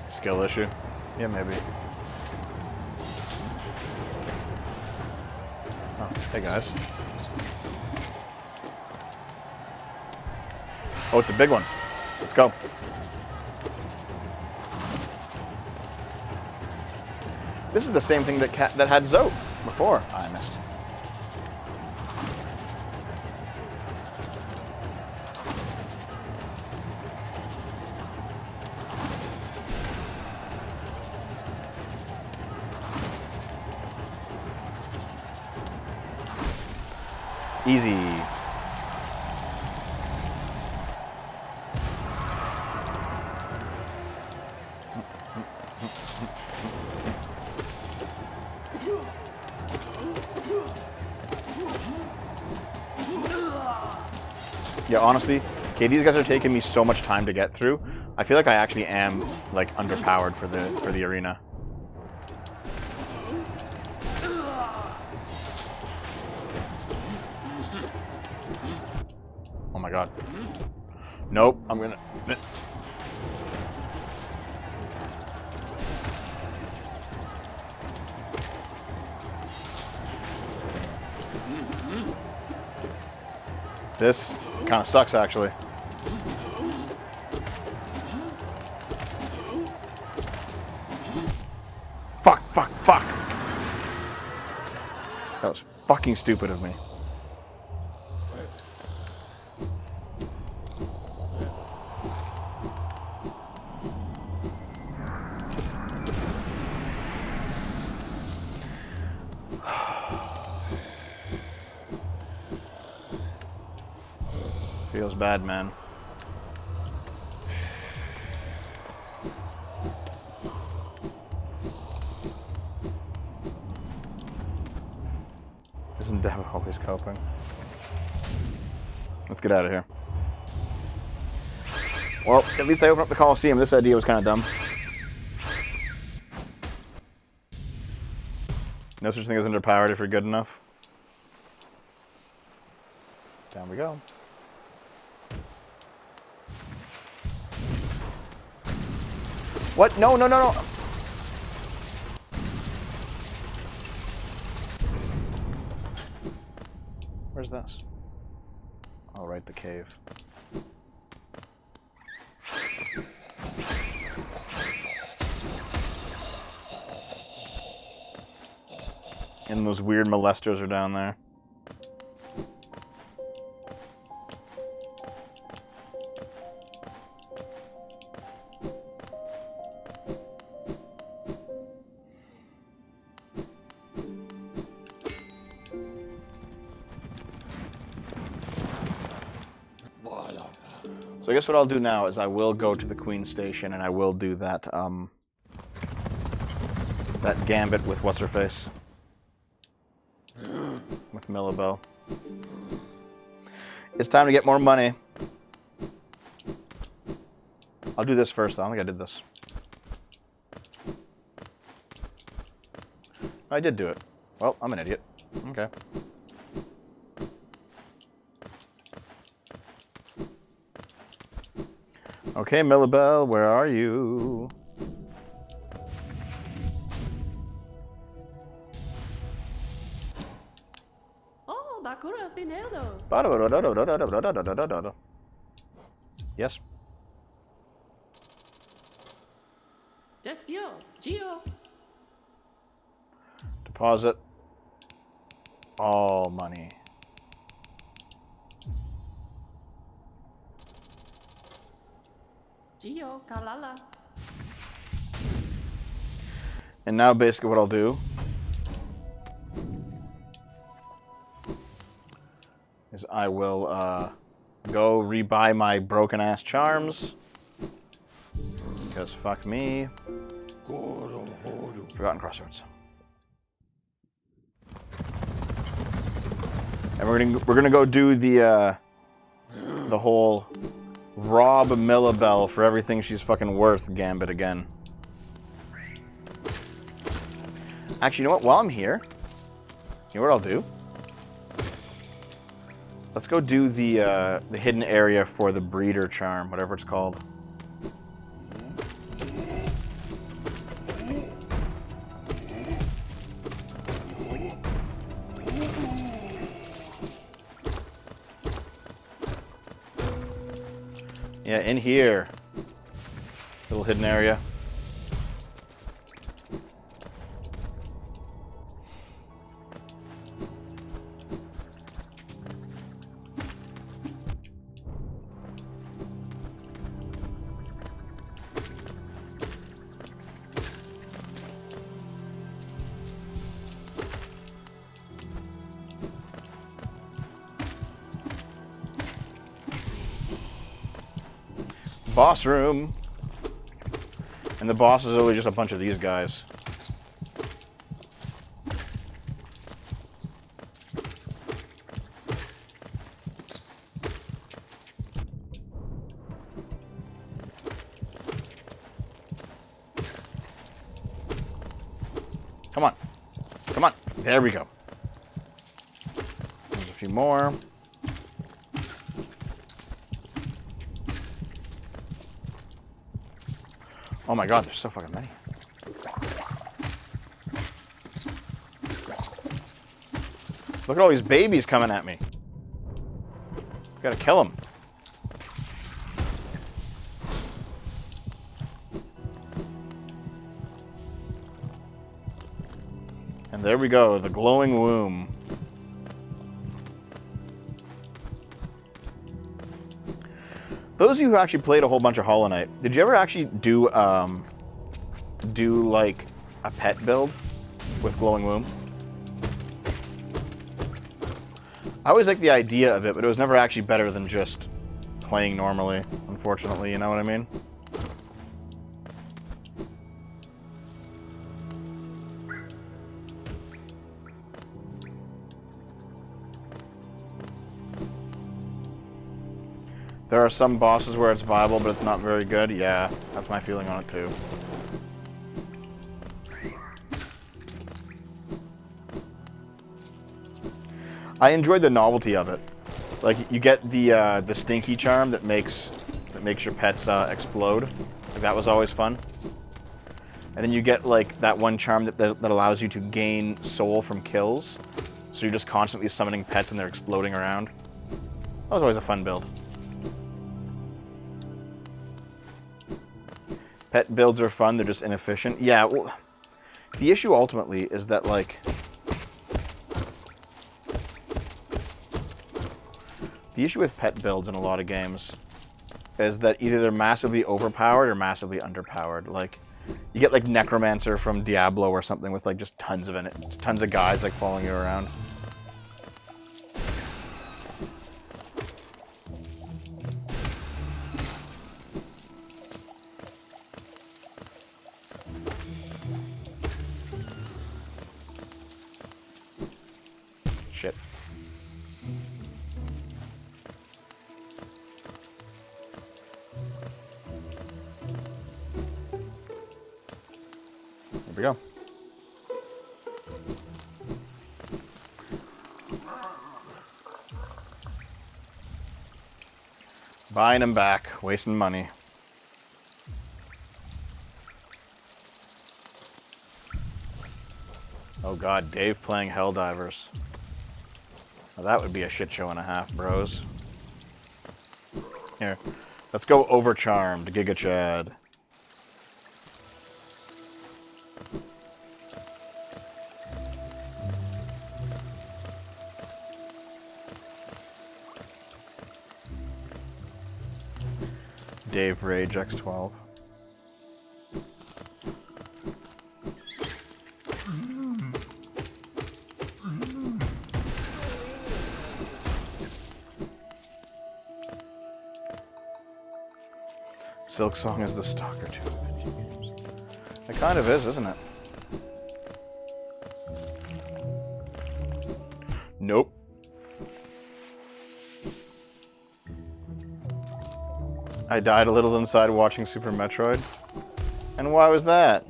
Skill issue. Yeah, maybe. Oh, hey, guys. Oh, it's a big one. Let's go. This is the same thing that had Zote before. I missed. Easy. Yeah, honestly, okay, these guys are taking me so much time to get through. I feel like I actually am like underpowered for the arena. Oh my god. Nope, I'm gonna... This kind of sucks, actually. Fuck, fuck, fuck! That was fucking stupid of me. Feels bad, man. Isn't Dev always coping? Let's get out of here. Well, at least I opened up the Coliseum. This idea was kind of dumb. No such thing as underpowered if you're good enough. Down we go. What? No, no, no, no. Where's this? Oh, right, the cave. And those weird molesters are down there. So I guess what I'll do now is I will go to the Queen Station and I will do that, that gambit with what's-her-face. With Millibel. It's time to get more money. I'll do this first, though. I don't think I did this. I did do it. Well, I'm an idiot. Okay. Okay, Millibel, where are you? Oh, Bakura Finado. Yes. Destio, Gio. Deposit all money. Gio, Kalala. And now basically what I'll do is I will go rebuy my broken ass charms. Because fuck me. Forgotten Crossroads. And we're gonna go do the whole rob Millibel for everything she's fucking worth gambit again. Actually, you know what? While I'm here, you know what I'll do? Let's go do the hidden area for the breeder charm, whatever it's called. Yeah, in here. Little hidden area. Boss room. And the boss is always just a bunch of these guys. Come on. Come on. There we go. There's a few more. Oh my god, there's so fucking many. Look at all these babies coming at me. Gotta kill them. And there we go, the glowing womb. Those of you who actually played a whole bunch of Hollow Knight, did you ever actually do like a pet build with glowing womb? I always liked the idea of it, but it was never actually better than just playing normally, unfortunately, you know what I mean? There are some bosses where it's viable, but it's not very good. Yeah, that's my feeling on it too. I enjoyed the novelty of it. Like, you get the stinky charm that makes your pets explode. Like, that was always fun. And then you get like that one charm that allows you to gain soul from kills. So you're just constantly summoning pets and they're exploding around. That was always a fun build. Pet builds are fun, they're just inefficient. Yeah, well, the issue ultimately is that, like, the issue with pet builds in a lot of games is that either they're massively overpowered or massively underpowered. Like, you get, like, Necromancer from Diablo or something with, like, just tons of guys, like, following you around. Shit. There we go. Buying them back, wasting money. Oh god, Dave playing Helldivers. Well, that would be a shit show and a half, bros. Here, let's go Overcharmed, Giga Chad. Dave Rage X12. Silksong is the stalker to video games. It kind of is, isn't it? Nope. I died a little inside watching Super Metroid. And why was that?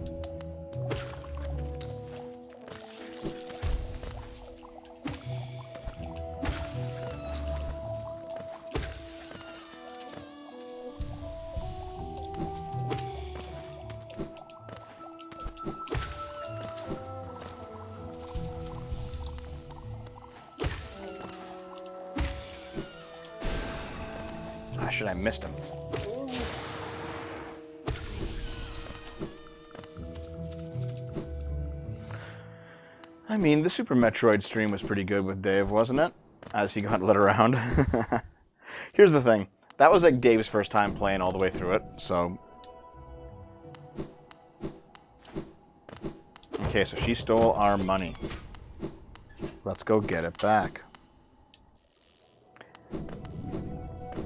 Ah, shit, I missed him. I mean, the Super Metroid stream was pretty good with Dave, wasn't it? As he got led around. Here's the thing. That was like Dave's first time playing all the way through it, so... Okay, so she stole our money. Let's go get it back.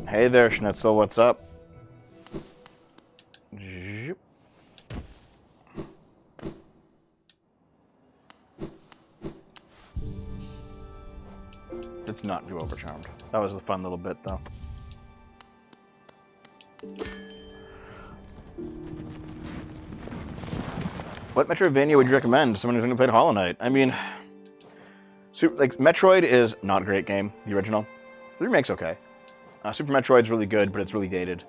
Hey there, Schnitzel, what's up? Zhoop. Let's not do Overcharmed. That was a fun little bit, though. What Metroidvania would you recommend to someone who's only played Hollow Knight? I mean, Metroid is not a great game, the original. The remake's okay. Super Metroid's really good, but it's really dated.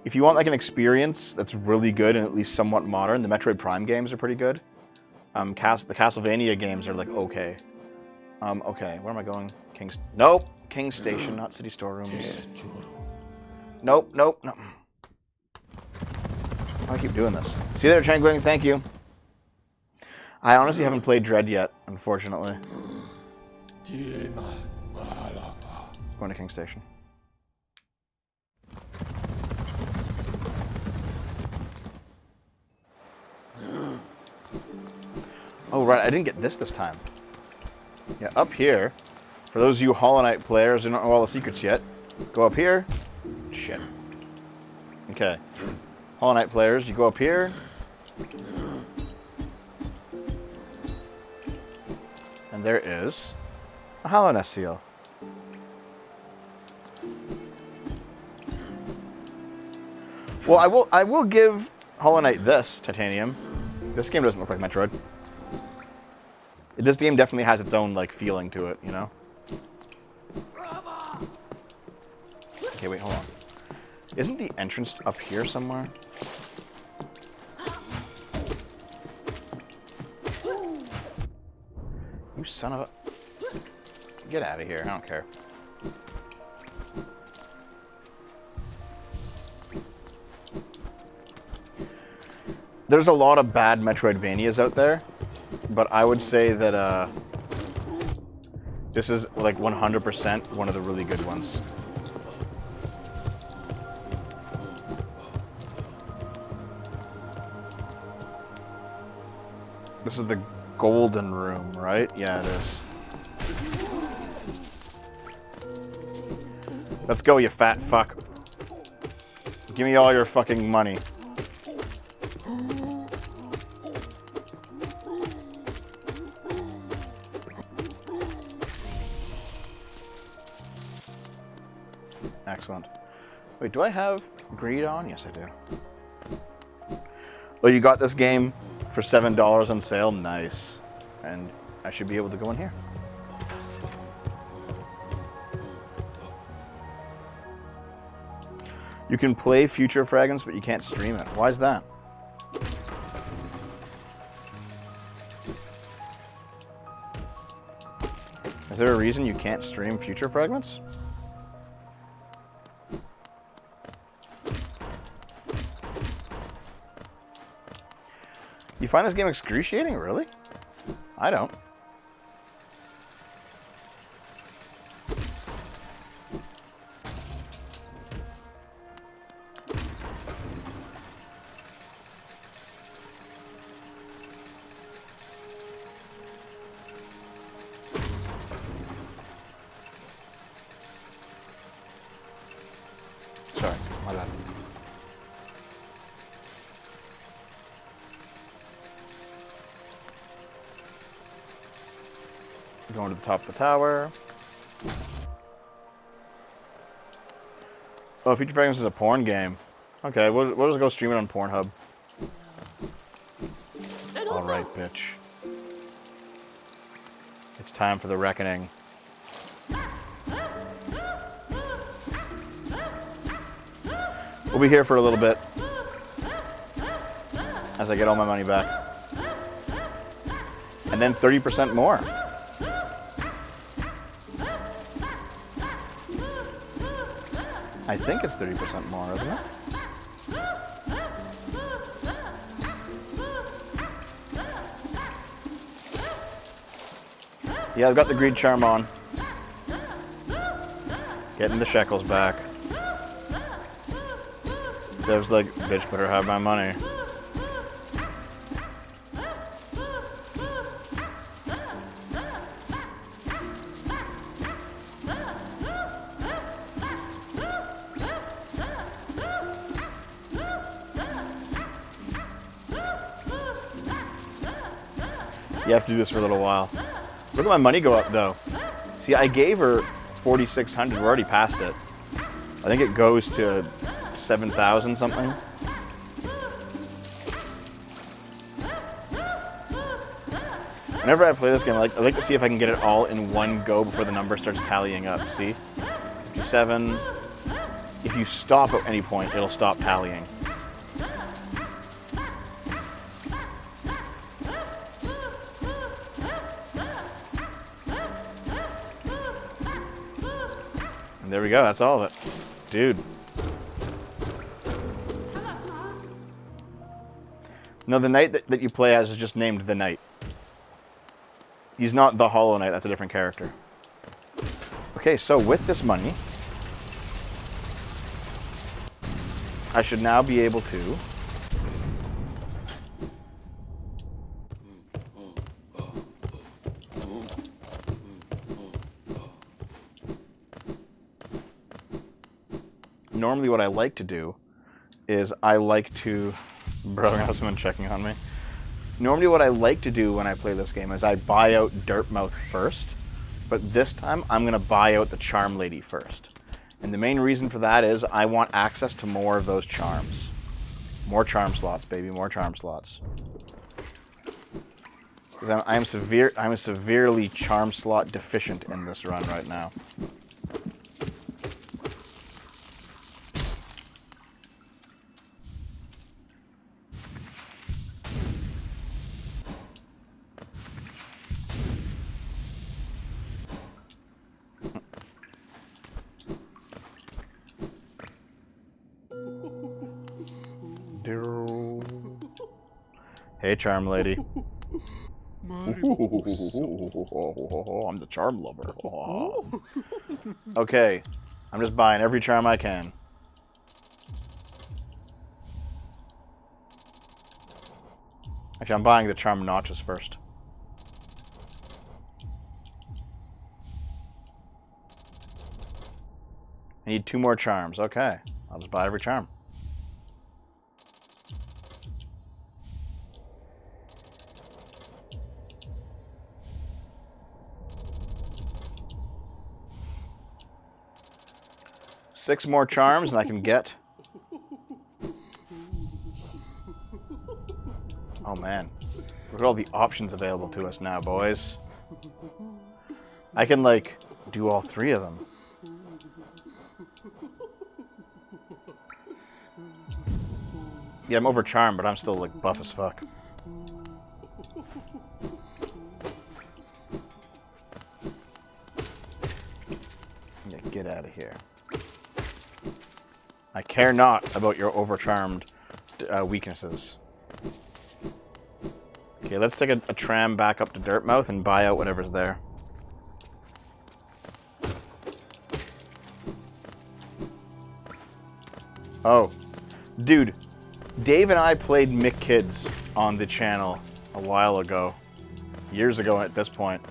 If you want like an experience that's really good and at least somewhat modern, the Metroid Prime games are pretty good. The Castlevania games are like okay. Okay, where am I going? Nope, King's Station, not City Storerooms. Nope, nope, no. I keep doing this. See there, Changling, thank you. I honestly haven't played Dread yet, unfortunately. Going to King Station. Oh, right, I didn't get this time. Yeah, up here, for those of you Hollow Knight players who don't know all the secrets yet, go up here. Shit. Okay. Hollow Knight players, you go up here. And there is a Hollow Nest seal. Well, I will give Hollow Knight this titanium. This game doesn't look like Metroid. This game definitely has its own like feeling to it, you know. Okay, wait, hold on. Isn't the entrance up here somewhere? You son of a... Get out of here, I don't care. There's a lot of bad Metroidvanias out there, but I would say that this is like 100% one of the really good ones. This is the golden room, right? Yeah, it is. Let's go, you fat fuck. Give me all your fucking money. Excellent. Wait, do I have greed on? Yes, I do. Oh, you got this game for $7 on sale? Nice. And I should be able to go in here. You can play Future Fragments, but you can't stream it. Why is that? Is there a reason you can't stream Future Fragments? You find this game excruciating, really? I don't. Sorry, my bad. Going to the top of the tower. Oh, Future Fragments is a porn game. Okay, we'll just go stream it on Pornhub. Alright, bitch. It's time for the reckoning. We'll be here for a little bit. As I get all my money back. And then 30% more. I think it's 30% more, isn't it? Yeah, I've got the greed charm on. Getting the shekels back. Dev's like, bitch, better have my money. You have to do this for a little while. Look at my money go up, though. See, I gave her 4,600. We're already past it. I think it goes to 7,000 something. Whenever I play this game, I like to see if I can get it all in one go before the number starts tallying up. See? 57. If you stop at any point, it'll stop tallying. And there we go, that's all of it. Dude. No, the knight that you play as is just named the Knight. He's not the Hollow Knight, that's a different character. Okay, so with this money, I should now be able to normally what I like to do is I like to... Bro, I got someone checking on me. Normally what I like to do when I play this game is I buy out Dirtmouth first, but this time I'm going to buy out the Charm Lady first. And the main reason for that is I want access to more of those charms. More charm slots, baby, more charm slots. Because I'm severely charm slot deficient in this run right now. Hey, Charm Lady. I'm the charm lover. Okay, I'm just buying every charm I can. Actually, I'm buying the charm notches first. I need 2 more charms. Okay, I'll just buy every charm. Six more charms and I can get... Oh man, look at all the options available to us now, boys. I can, like, do all 3 of them. Yeah, I'm over charmed, but I'm still, like, buff as fuck. Yeah, get out of here. I care not about your overcharmed weaknesses. Okay, let's take a tram back up to Dirtmouth and buy out whatever's there. Oh. Dude, Dave and I played Mick Kids on the channel a while ago. Years ago at this point.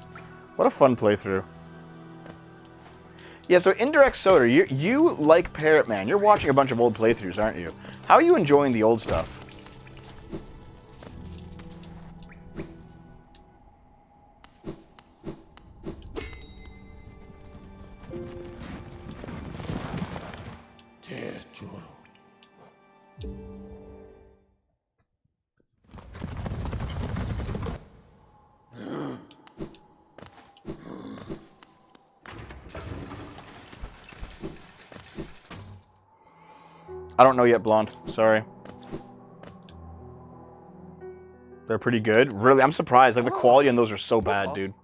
What a fun playthrough. Yeah, so Indirect Soda, you like Parrot Man. You're watching a bunch of old playthroughs, aren't you? How are you enjoying the old stuff? I don't know yet, Blonde. Sorry. They're pretty good. Really, I'm surprised. Like, the quality on those are so bad, dude.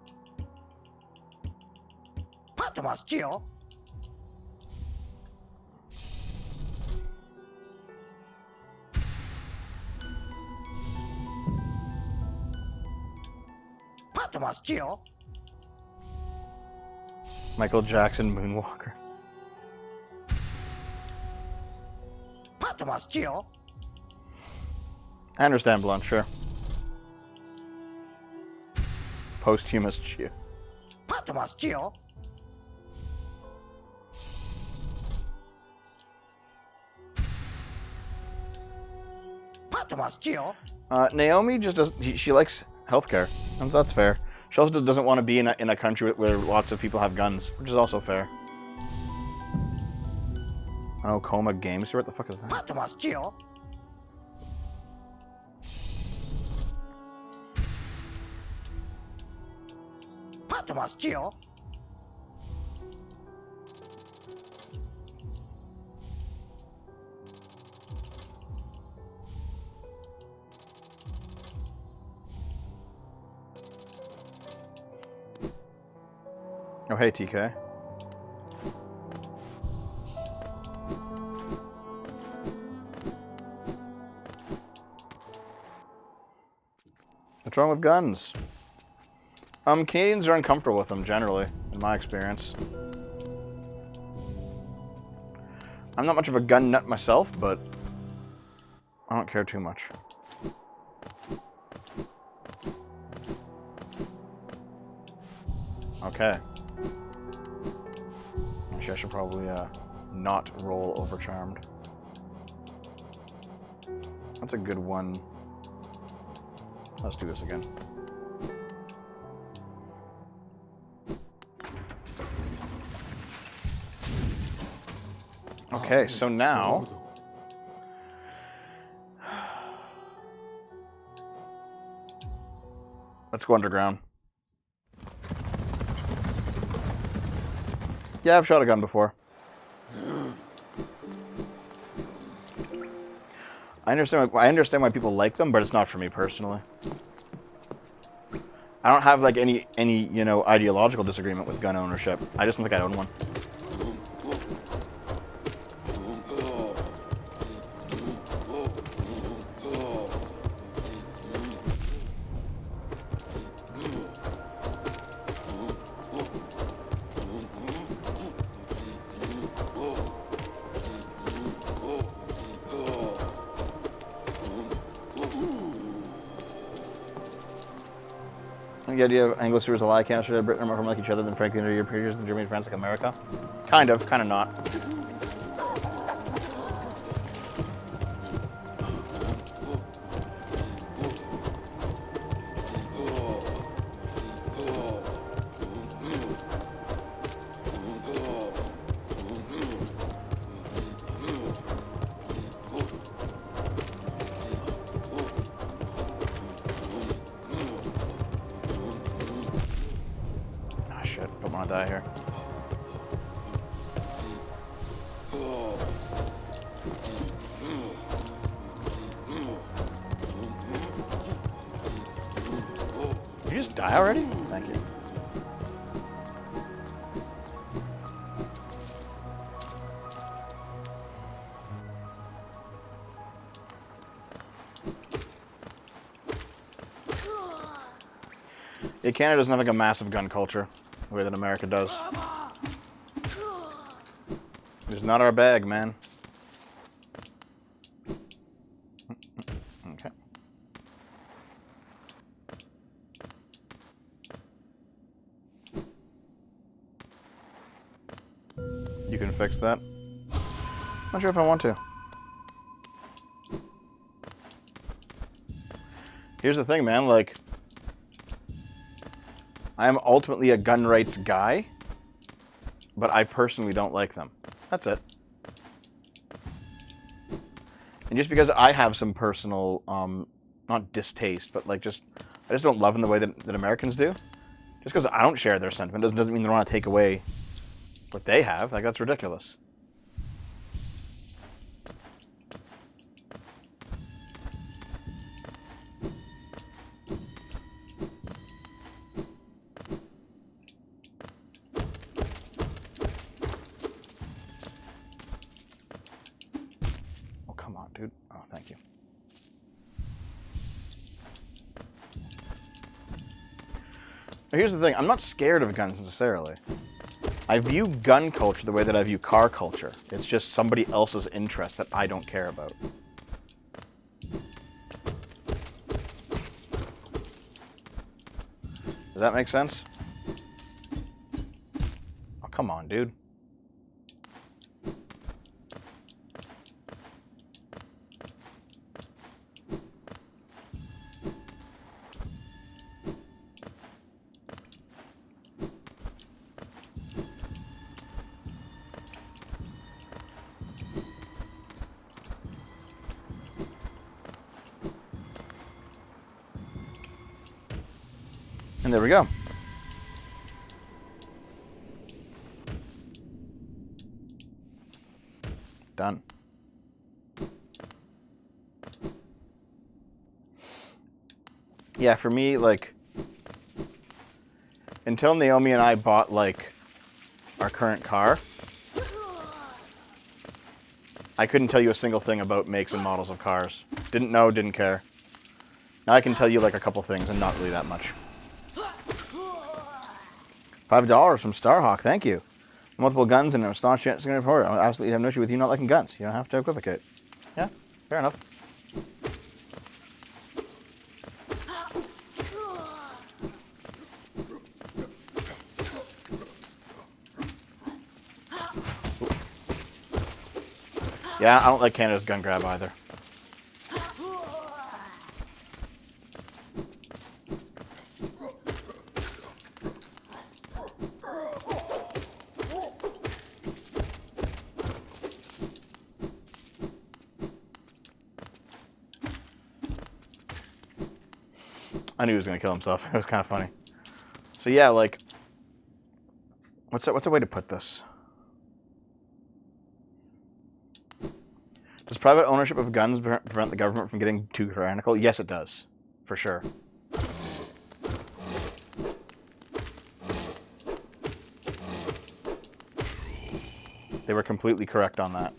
Michael Jackson Moonwalker. I understand, Blunt, sure. Posthumous cheer. Naomi just does. She likes healthcare, and that's fair. She also doesn't want to be in a country where lots of people have guns, which is also fair. Oh, Coma Games. What the fuck is that? Oh, hey, TK. What's wrong with guns? Canadians are uncomfortable with them, generally, in my experience. I'm not much of a gun nut myself, but I don't care too much. Okay. Actually, I should probably not roll overcharmed. That's a good one. Let's do this again. Okay, so now... let's go underground. Yeah, I've shot a gun before. I understand why people like them, but it's not for me personally. I don't have like any you know, ideological disagreement with gun ownership. I just don't think I own one. The idea of Anglo-Suez is a lie. Canada should Britain are more like each other than frankly under your peers than Germany and France like America. Kind of not. Don't want to die here. Did you just die already? Thank you. Yeah, Canada doesn't have like a massive gun culture the way that America does. It's not our bag, man. Okay. You can fix that. Not sure if I want to. Here's the thing, man, like, I am ultimately a gun rights guy, but I personally don't like them. That's it. And just because I have some personal, not distaste, but like I just don't love them the way that Americans do. Just because I don't share their sentiment doesn't mean they want to take away what they have. Like, that's ridiculous. Dude. Oh, thank you. But here's the thing. I'm not scared of guns necessarily. I view gun culture the way that I view car culture. It's just somebody else's interest that I don't care about. Does that make sense? Oh, come on, dude. And there we go. Done. Yeah, for me, like, until Naomi and I bought, like, our current car, I couldn't tell you a single thing about makes and models of cars. Didn't know, didn't care. Now I can tell you, like, a couple things and not really that much. $5 from Starhawk, thank you. Multiple guns and a staunch chance to report. I absolutely have no issue with you not liking guns. You don't have to equivocate. Yeah, fair enough. Yeah, I don't like Canada's gun grab either. I knew he was going to kill himself. It was kind of funny. So yeah, like, what's a way to put this? Does private ownership of guns prevent the government from getting too tyrannical? Yes, it does. For sure. They were completely correct on that.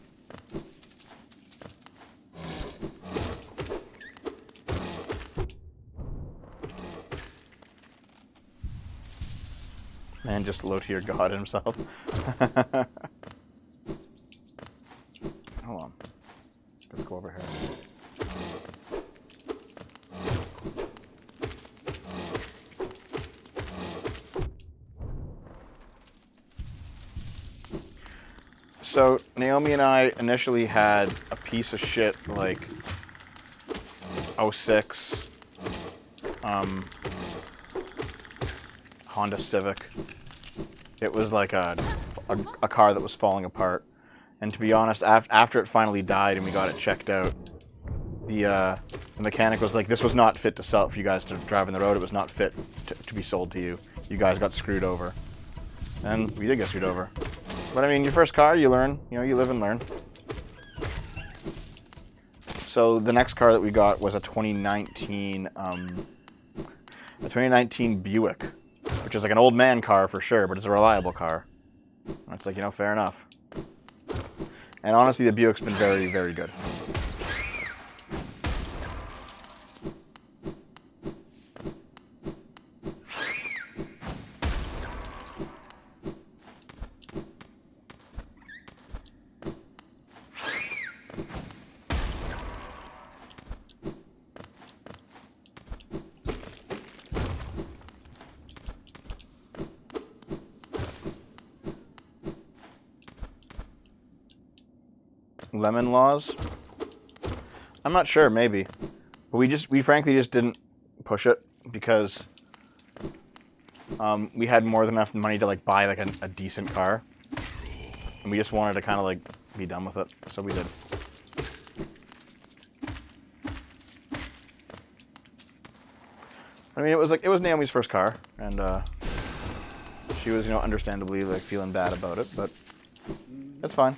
Man, just low tier God himself. Hold on. Let's go over here. So, Naomi and I initially had a piece of shit, like, '06 Honda Civic. It was like a car that was falling apart. And to be honest, after it finally died and we got it checked out, the mechanic was like, this was not fit to sell for you guys to drive on the road. It was not fit to be sold to you. You guys got screwed over. And we did get screwed over. But I mean, your first car, you learn. You know, you live and learn. So the next car that we got was a 2019 Buick, which is like an old man car for sure, but it's a reliable car. And it's like, you know, fair enough. And honestly, the Buick's been very, very good. Lemon laws? I'm not sure, maybe. But we frankly just didn't push it because we had more than enough money to like buy like a decent car. And we just wanted to kind of like be done with it. So we did. I mean, it was Naomi's first car, and she was, you know, understandably like feeling bad about it, but it's fine.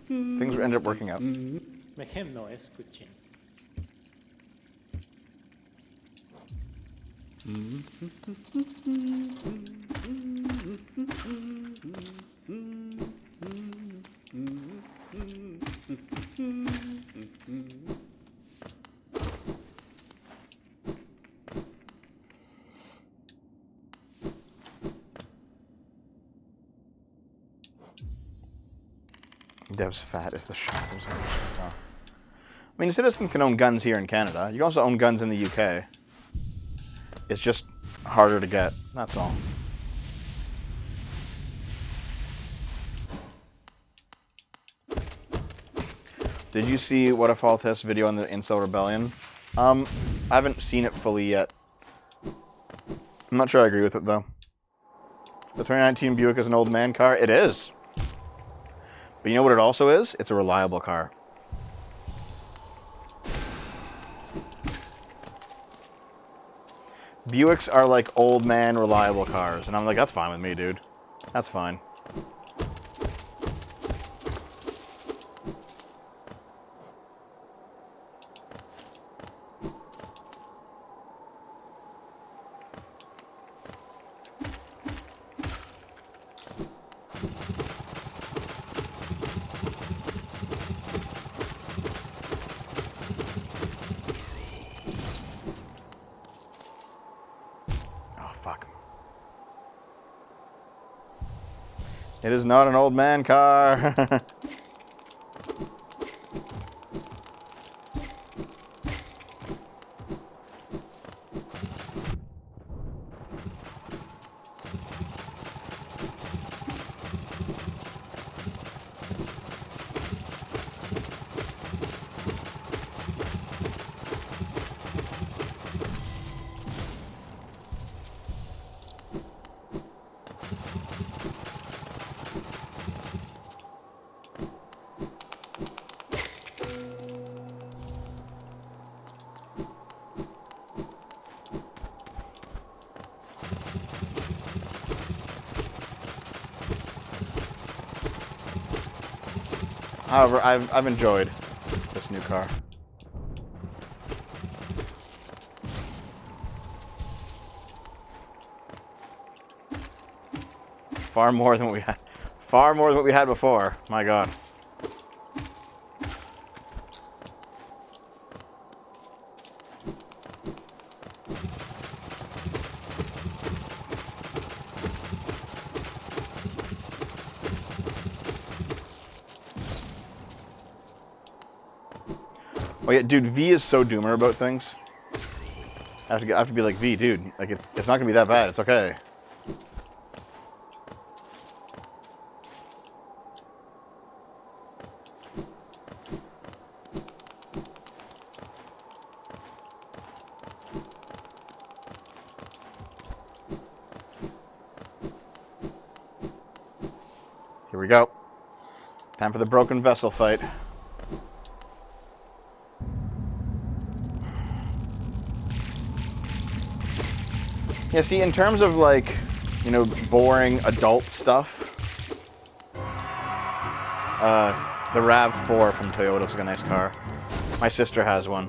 Things ended up working out. Make him noise, good chin. Dev's fat is the shot. Oh. I mean, citizens can own guns here in Canada. You can also own guns in the UK. It's just harder to get. That's all. Did you see What a Fall Test video on the Incel Rebellion? I haven't seen it fully yet. I'm not sure I agree with it, though. The 2019 Buick is an old man car? It is. But you know what it also is? It's a reliable car. Buicks are like old man reliable cars. And I'm like, that's fine with me, dude. That's fine. It is not an old man car. However, I've enjoyed this new car. Far more than what we had. Far more than what we had before. My God. Oh yeah, dude, V is so doomer about things. I have to be like, V, dude, like it's not gonna be that bad. It's okay. Here we go. Time for the broken vessel fight. Yeah, see, in terms of, like, you know, boring adult stuff, the RAV4 from Toyota looks like a nice car. My sister has one.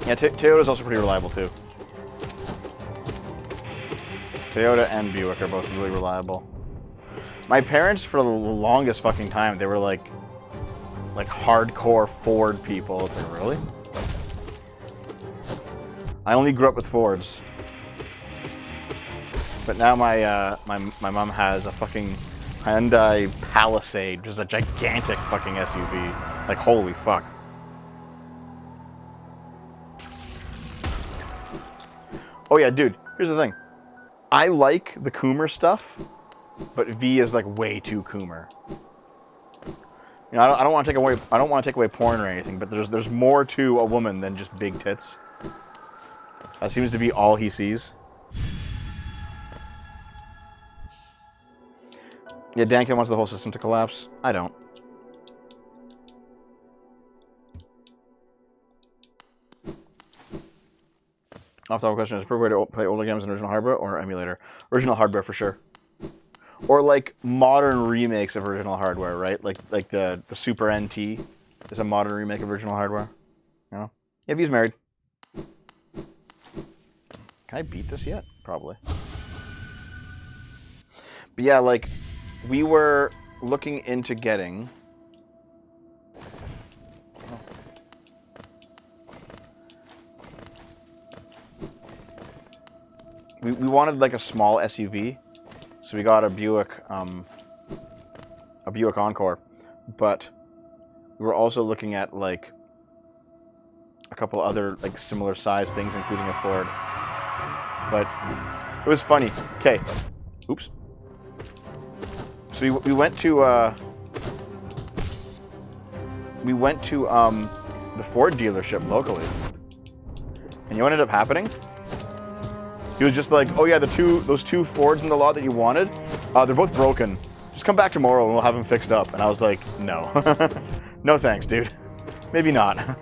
Yeah, Toyota's also pretty reliable, too. Toyota and Buick are both really reliable. My parents, for the longest fucking time, they were like hardcore Ford people. It's like, really? I only grew up with Fords. But now my mom has a fucking Hyundai Palisade, which is a gigantic fucking SUV. Like, holy fuck. Oh yeah, dude, here's the thing. I like the Coomer stuff, but V is like way too Coomer. You know, I don't want to take away porn or anything, but there's more to a woman than just big tits. That seems to be all he sees. Yeah, Dankin wants the whole system to collapse. I don't. Off the question, is the perfect way to play older games in original hardware or emulator? Original hardware for sure. Or like modern remakes of original hardware, right? Like the Super NT. is a modern remake of original hardware. You know? If he's married. Can I beat this yet? Probably. But yeah, like, we were looking into getting... We wanted, like, a small SUV. So we got a Buick Encore. But we were also looking at, like, a couple other, like, similar size things, including a Ford. But it was funny. Okay. Oops. So we went to the Ford dealership locally. And you know what ended up happening? He was just like, "Oh yeah, those two Fords in the lot that you wanted, they're both broken. Just come back tomorrow and we'll have them fixed up." And I was like, "No, no thanks, dude. Maybe not."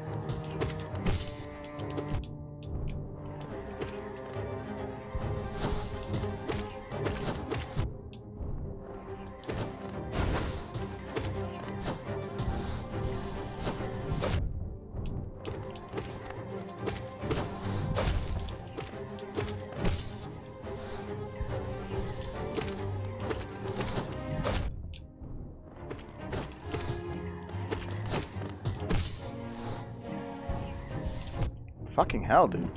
Fucking hell, dude.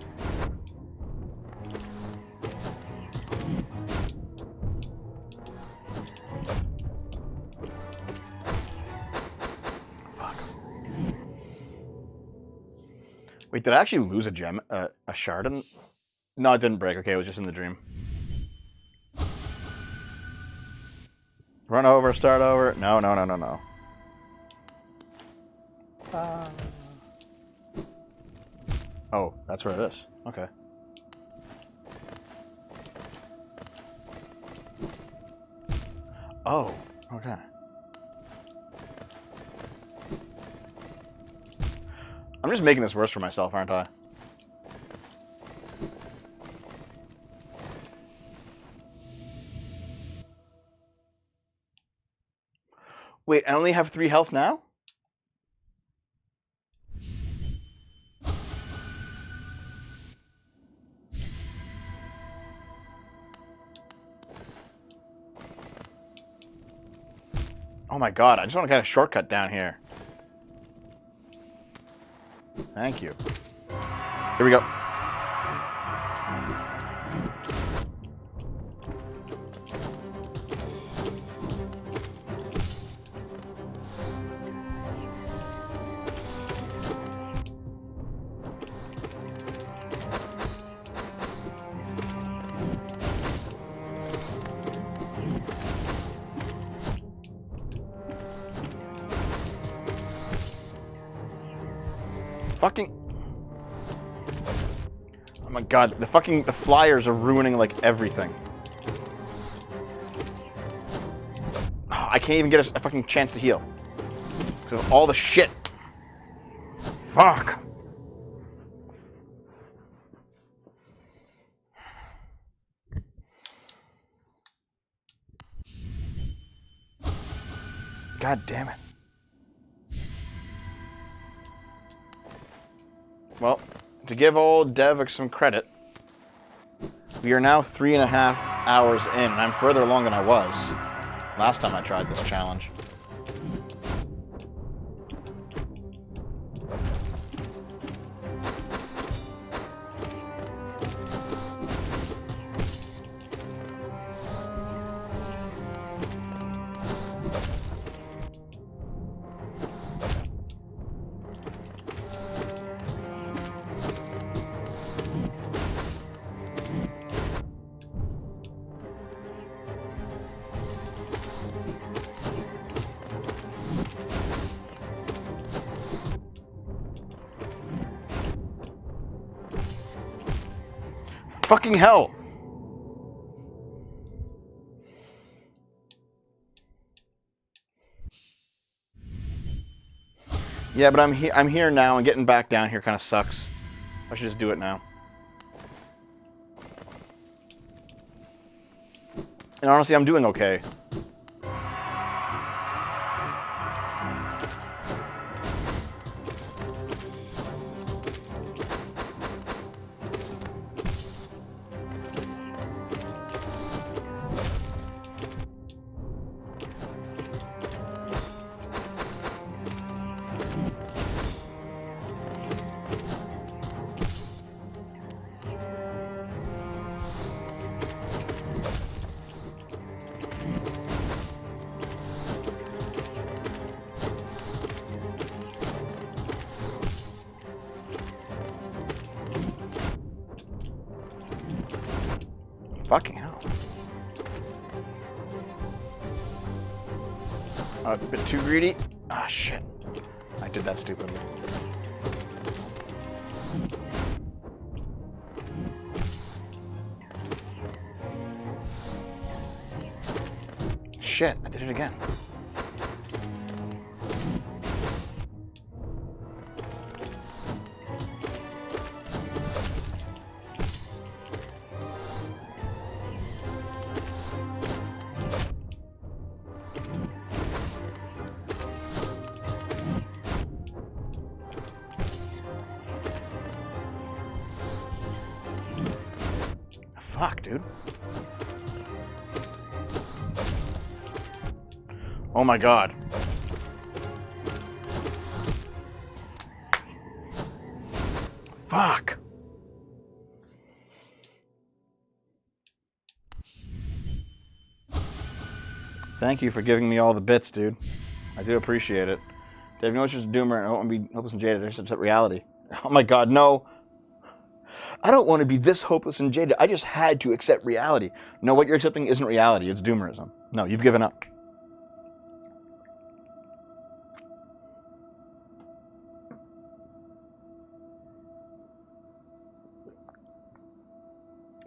Fuck. Wait, did I actually lose a gem? A shard? No, it didn't break. Okay, it was just in the dream. Run over, start over. No, no, no, no, no. Oh, that's where it is. Okay. Oh, okay. I'm just making this worse for myself, aren't I? Wait, I only have 3 health now? Oh my god, I just want to get a shortcut down here. Thank you. Here we go. Fucking... Oh my god, the flyers are ruining, like, everything. Oh, I can't even get a fucking chance to heal. Because of all the shit. Fuck. God damn it. Well, to give old Devik some credit, we are now 3.5 hours in, and I'm further along than I was last time I tried this challenge. Fucking hell! Yeah, but I'm here now, and getting back down here kind of sucks. I should just do it now. And honestly, I'm doing okay. Fucking hell. A bit too greedy. Ah, shit. I did that stupidly. Shit, I did it again. Fuck, dude. Oh my god. Fuck. Thank you for giving me all the bits, dude. I do appreciate it. Dave, you know what's just a doomer and I don't want to be hopeless and jaded. I just accept reality. Oh my god, no. I don't want to be this hopeless and jaded. I just had to accept reality. No, what you're accepting isn't reality. It's doomerism. No, you've given up.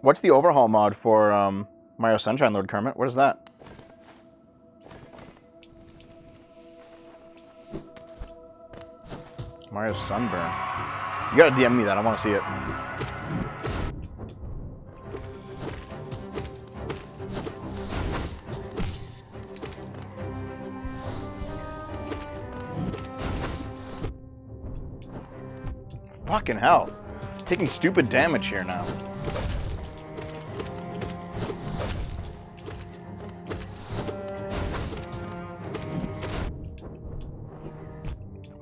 What's the overhaul mod for Mario Sunshine, Lord Kermit? What is that? Mario Sunburn. You gotta DM me that. I want to see it. Fucking hell. Taking stupid damage here now.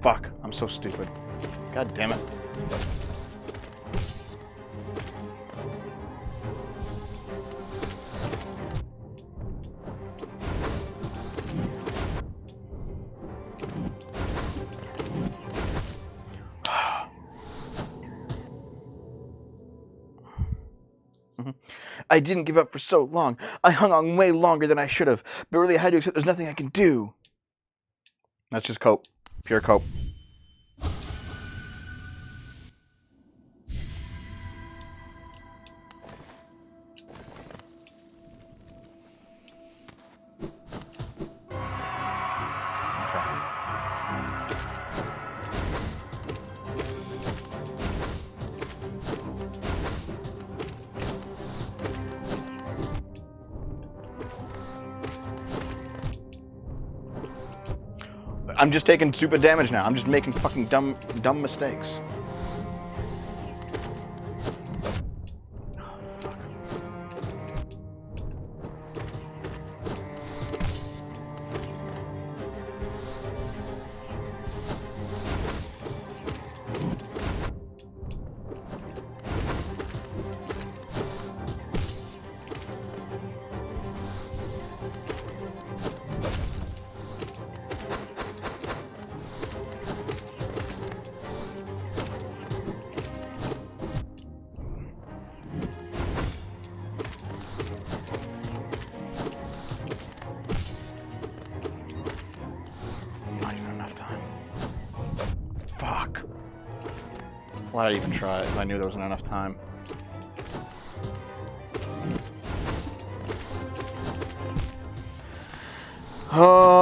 Fuck, I'm so stupid. God damn it. I didn't give up for so long. I hung on way longer than I should have, but really I had to accept there's nothing I can do. That's just cope. Pure cope. I'm just taking stupid damage now. I'm just making fucking dumb mistakes. Oh, fuck. Why'd I even try it if I knew there wasn't enough time? Oh.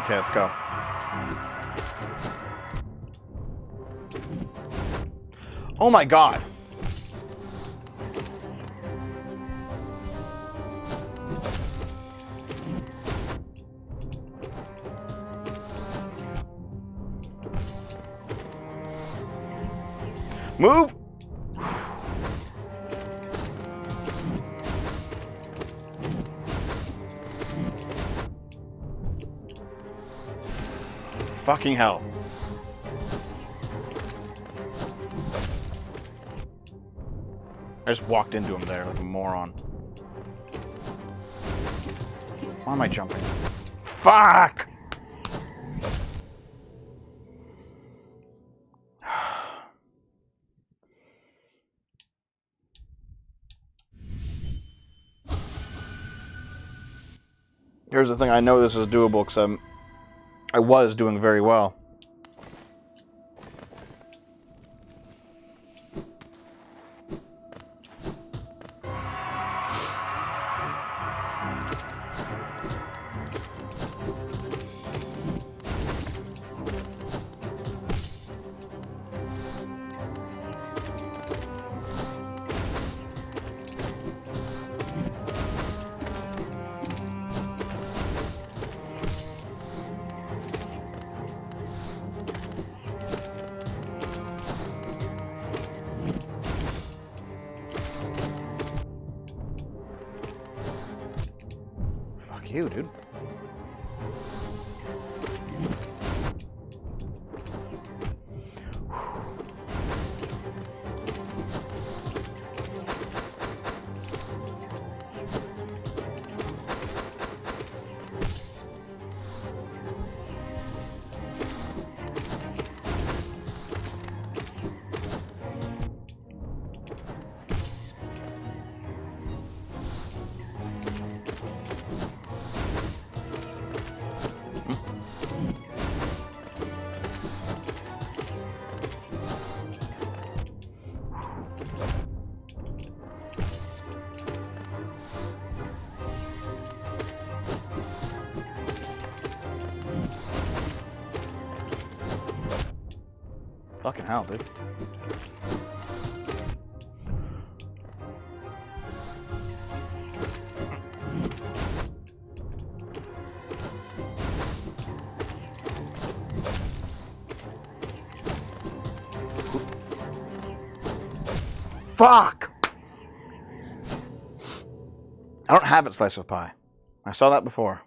Okay, let's go. Oh my god. Move! Fucking hell. just walked into him there like a moron. Why am I jumping? Fuck! Here's the thing, I know this is doable because I was doing very well. Fuck you, dude. Fucking hell, dude. Fuck! I don't have it slice of pie. I saw that before.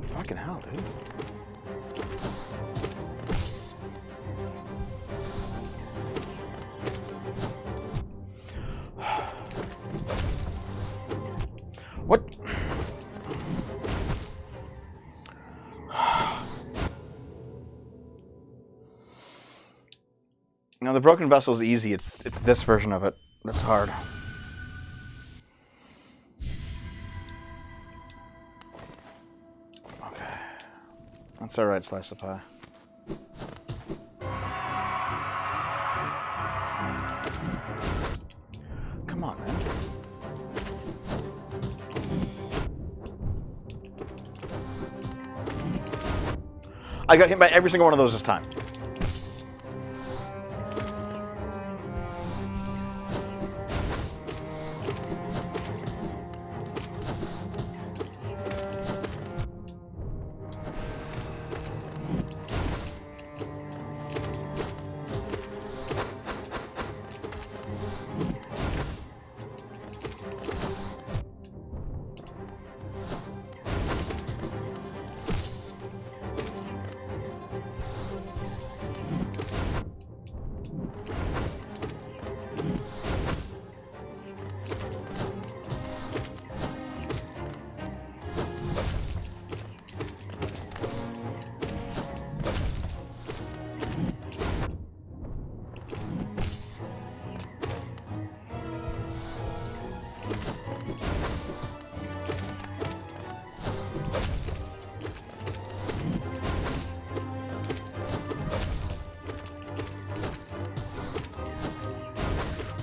Fucking hell, dude. What? Now the broken vessel is easy. It's this version of it that's hard. Okay, that's all right. Slice of pie. Come on, man. I got hit by every single one of those this time.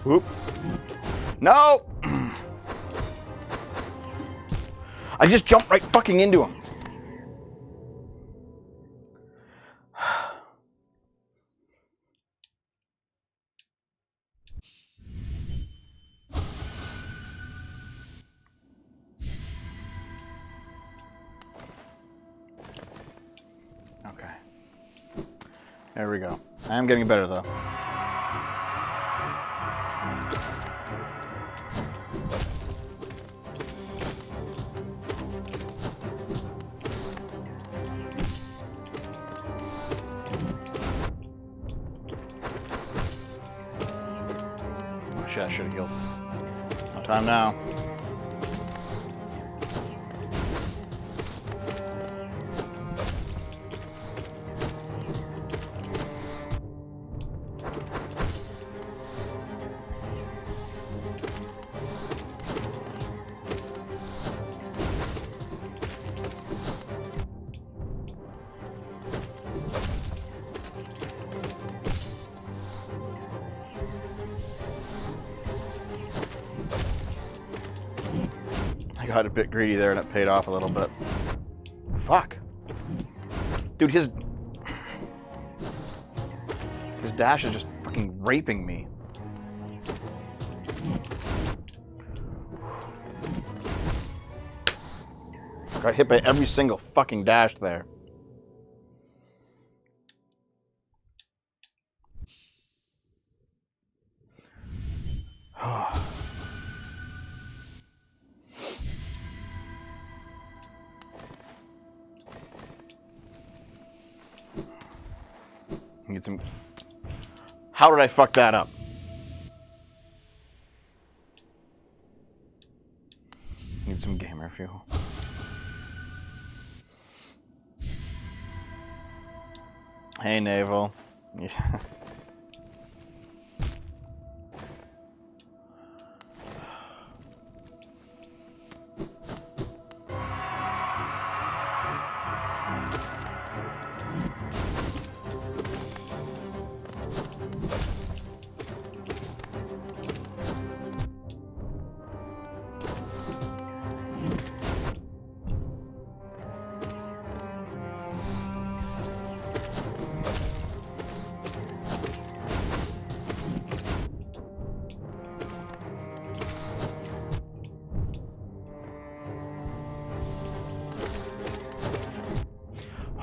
Whoop. No! I just jumped right fucking into him. Okay. There we go. I am getting better though. Oh shit, I should have healed. No time now. I got a bit greedy there and it paid off a little bit. Fuck. Dude, his dash is just fucking raping me. Got hit by every single fucking dash there. Need some. How did I fuck that up? Need some gamer fuel. Hey, Naval.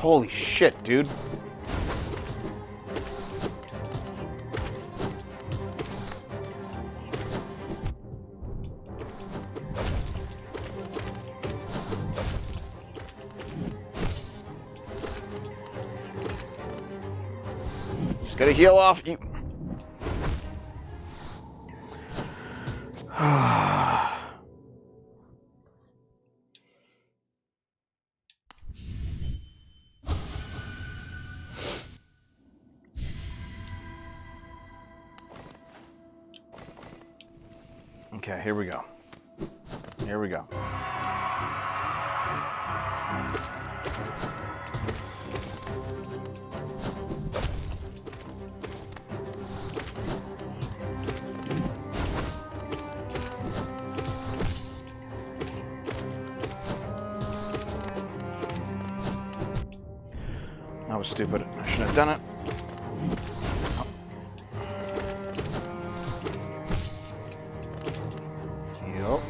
Holy shit, dude. Just gotta heal off you. Okay, here we go. Here we go. That was stupid. I shouldn't have done it. Yep.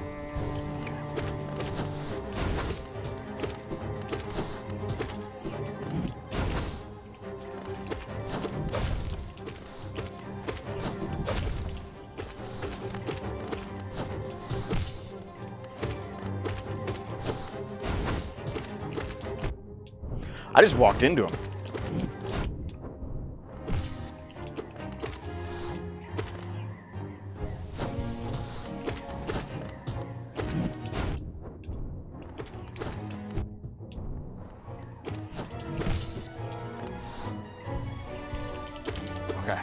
I just walked into him. Okay.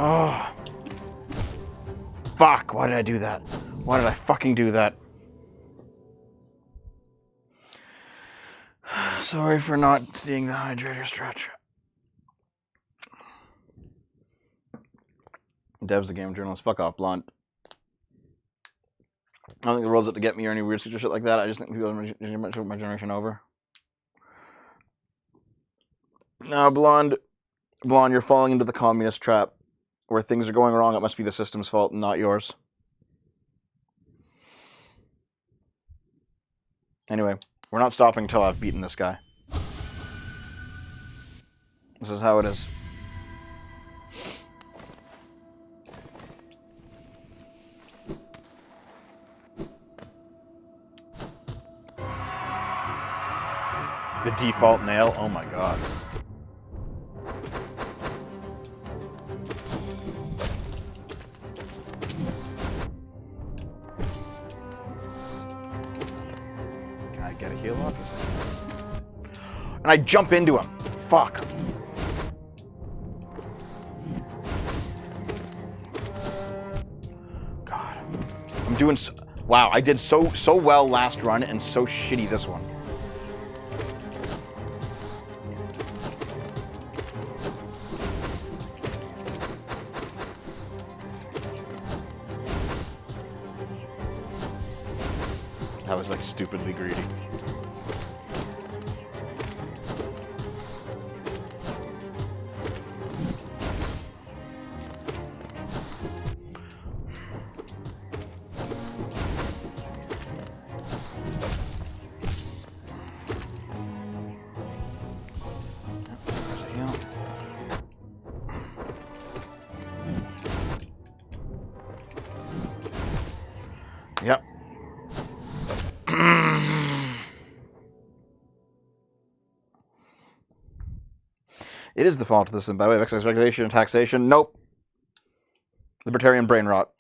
Oh. Fuck, why did I do that? Why did I fucking do that? Sorry for not seeing the hydrator stretch. Dev's the game journalist. Fuck off, blonde. I don't think the world's out to get me or any weird shit like that. I just think people are my generation over. No, blonde, you're falling into the communist trap. Where things are going wrong, it must be the system's fault and not yours. Anyway, we're not stopping until I've beaten this guy. This is how it is. The default nail? Oh my god. Can I get a heal off? And I jump into him. Fuck. God. I'm doing so... Wow, I did so well last run and so shitty this one. That was like stupidly greedy. There's a heal. Yep. It is the fault of the system by way of excess regulation and taxation. Nope. Libertarian brain rot.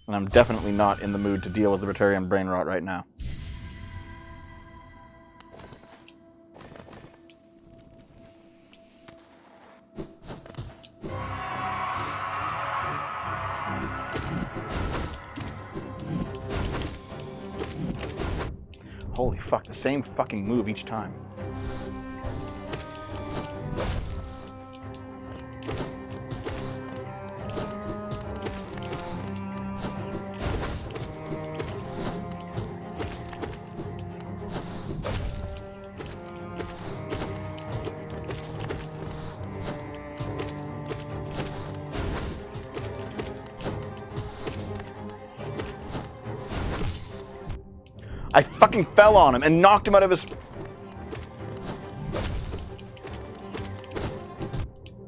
And I'm definitely not in the mood to deal with libertarian brain rot right now. Holy fuck, the same fucking move each time. I fucking fell on him and knocked him out of his...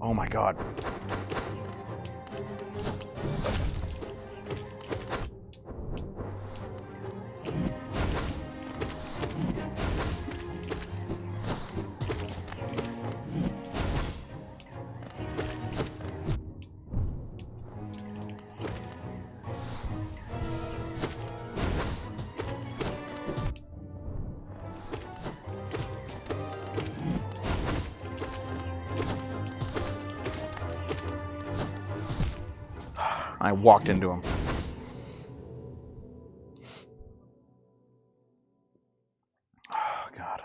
Oh my god. I walked into him. Oh, God.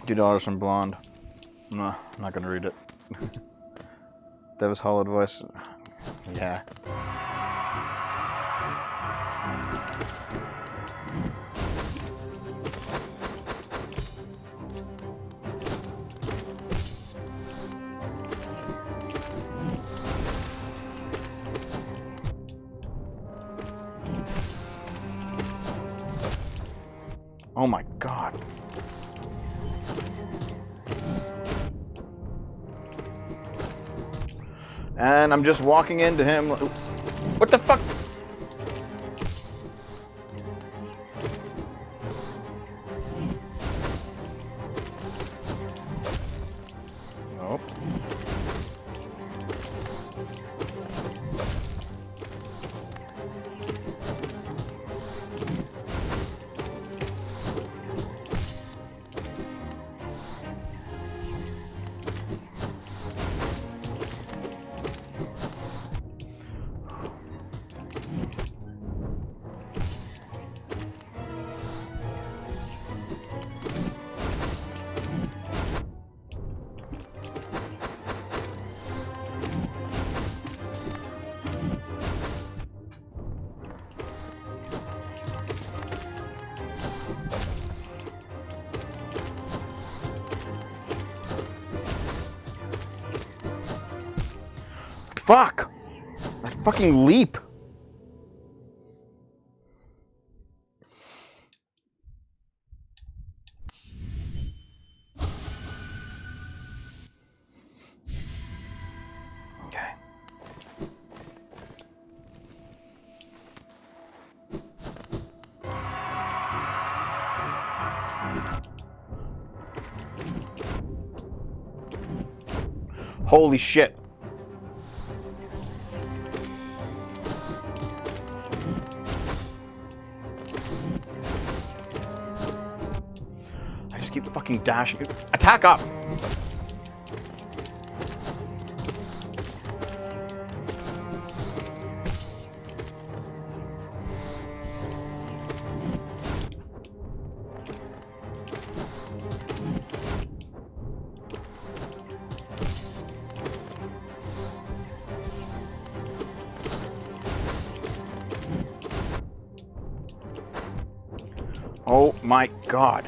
$2 from Blonde. No, I'm not gonna read it. That was hollowed voice. Yeah. Oh my god. And I'm just walking into him. What the fuck? Nope. Fuck! That fucking leap! Okay. Holy shit. I just keep fucking dashing. Attack up! Oh my god.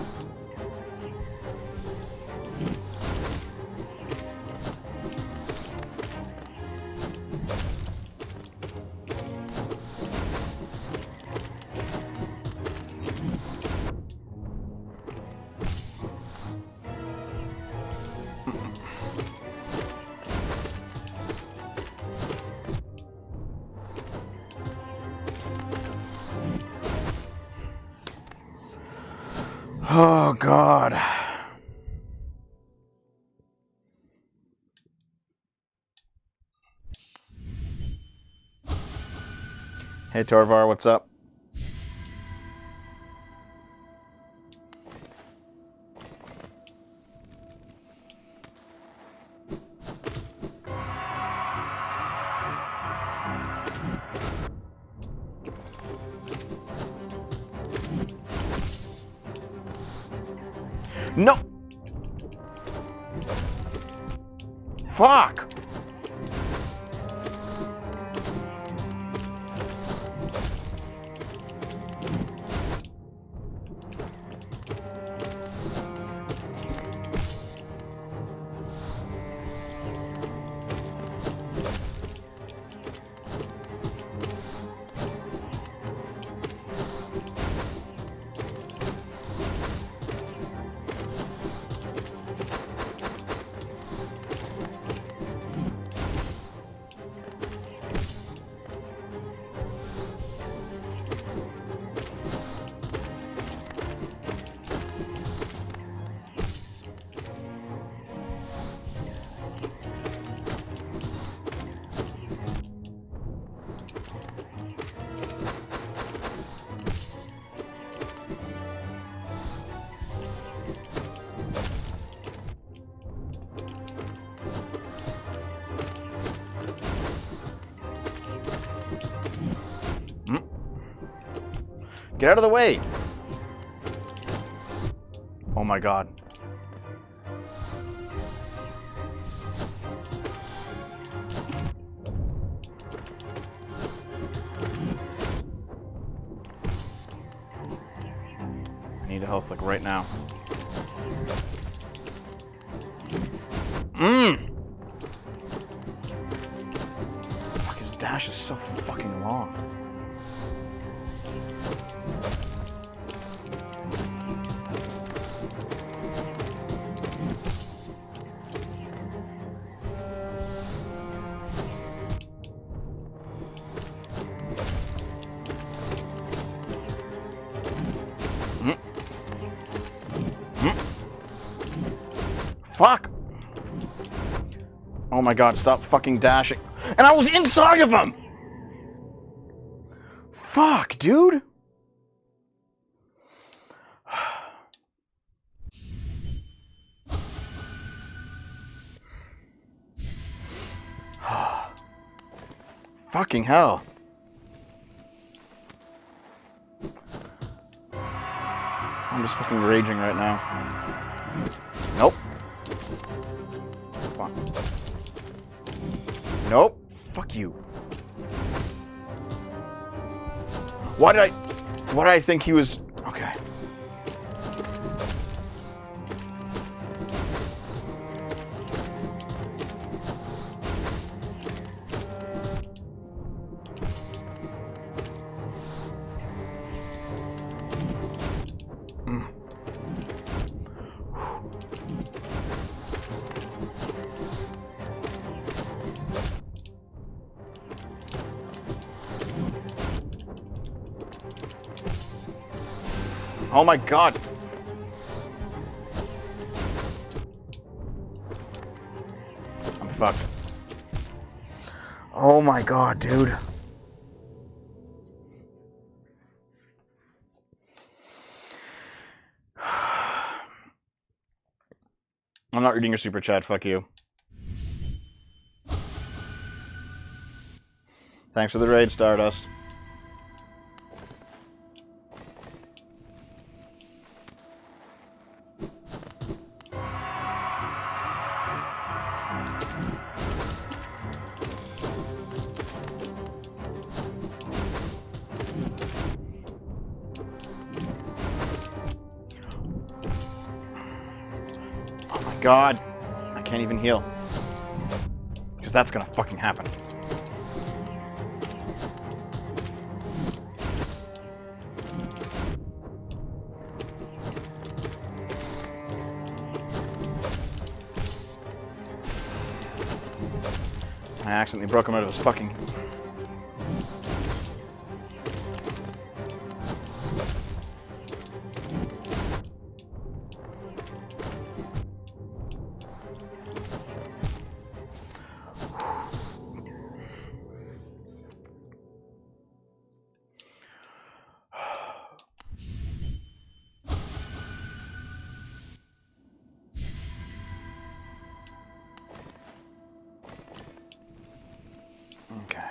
Oh god. Hey Torvar, what's up? No! Fuck! Get out of the way! Oh my god. I need a health like right now. Fuck, his dash is so fucking long. Fuck! Oh my god, stop fucking dashing. And I was inside of him! Fuck, dude! Fucking hell. I'm just fucking raging right now. Nope. Come on. Nope. Fuck you. Why did I think he was... Okay. Oh my god. I'm fucked. Oh my god, dude. I'm not reading your super chat, fuck you. Thanks for the raid, Stardust. Oh my god. I can't even heal. Because that's gonna fucking happen. I accidentally broke him out of his fucking... Okay.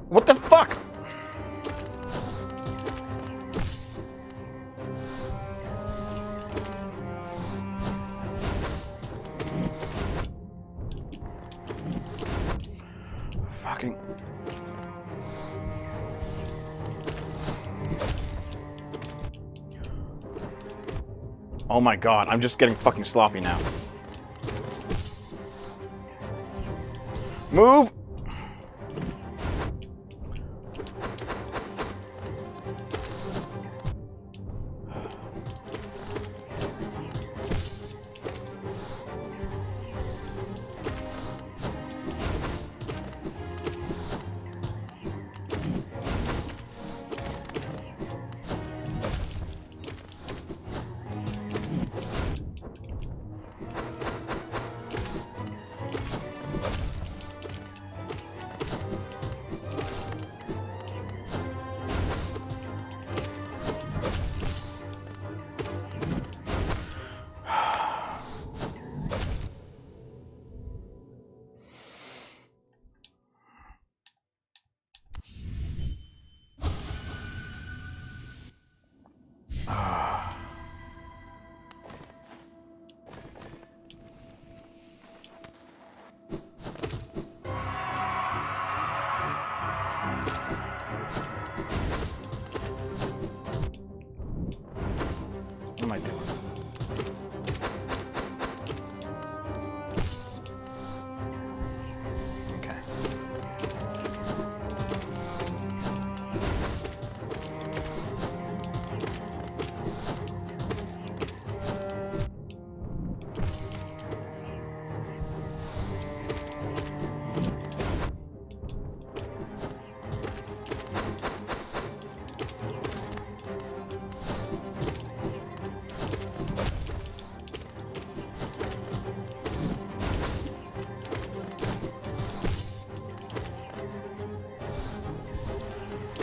What the fuck? Fucking... Oh my god, I'm just getting fucking sloppy now. Move! What am I doing? Okay.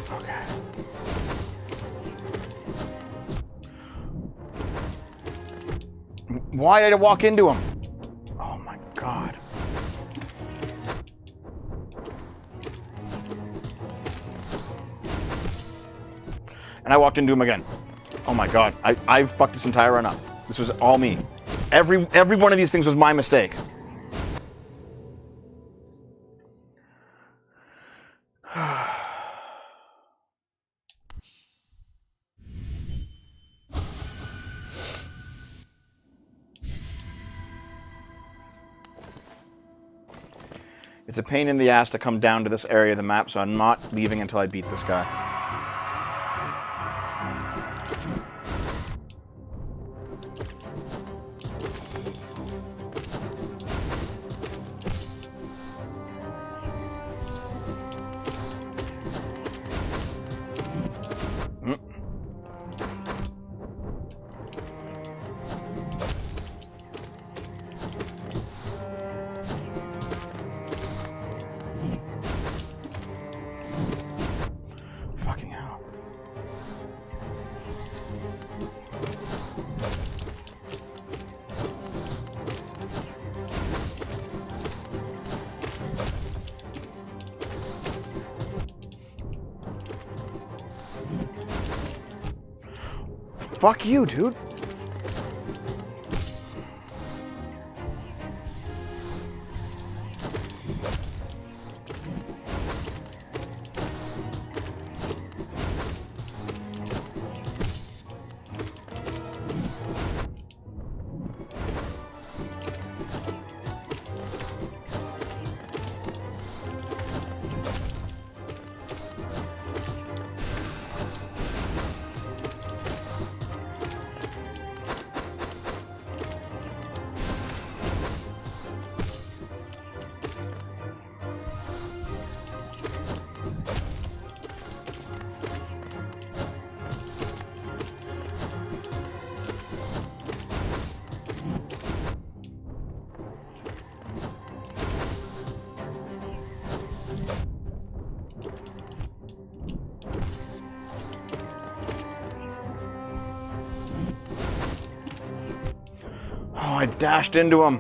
Okay. Why did I walk into him? Oh my god. And I walked into him again. Oh my god. I fucked this entire run up. This was all me. Every one of these things was my mistake. It's a pain in the ass to come down to this area of the map, so I'm not leaving until I beat this guy. Fuck you, dude. Oh, I dashed into him.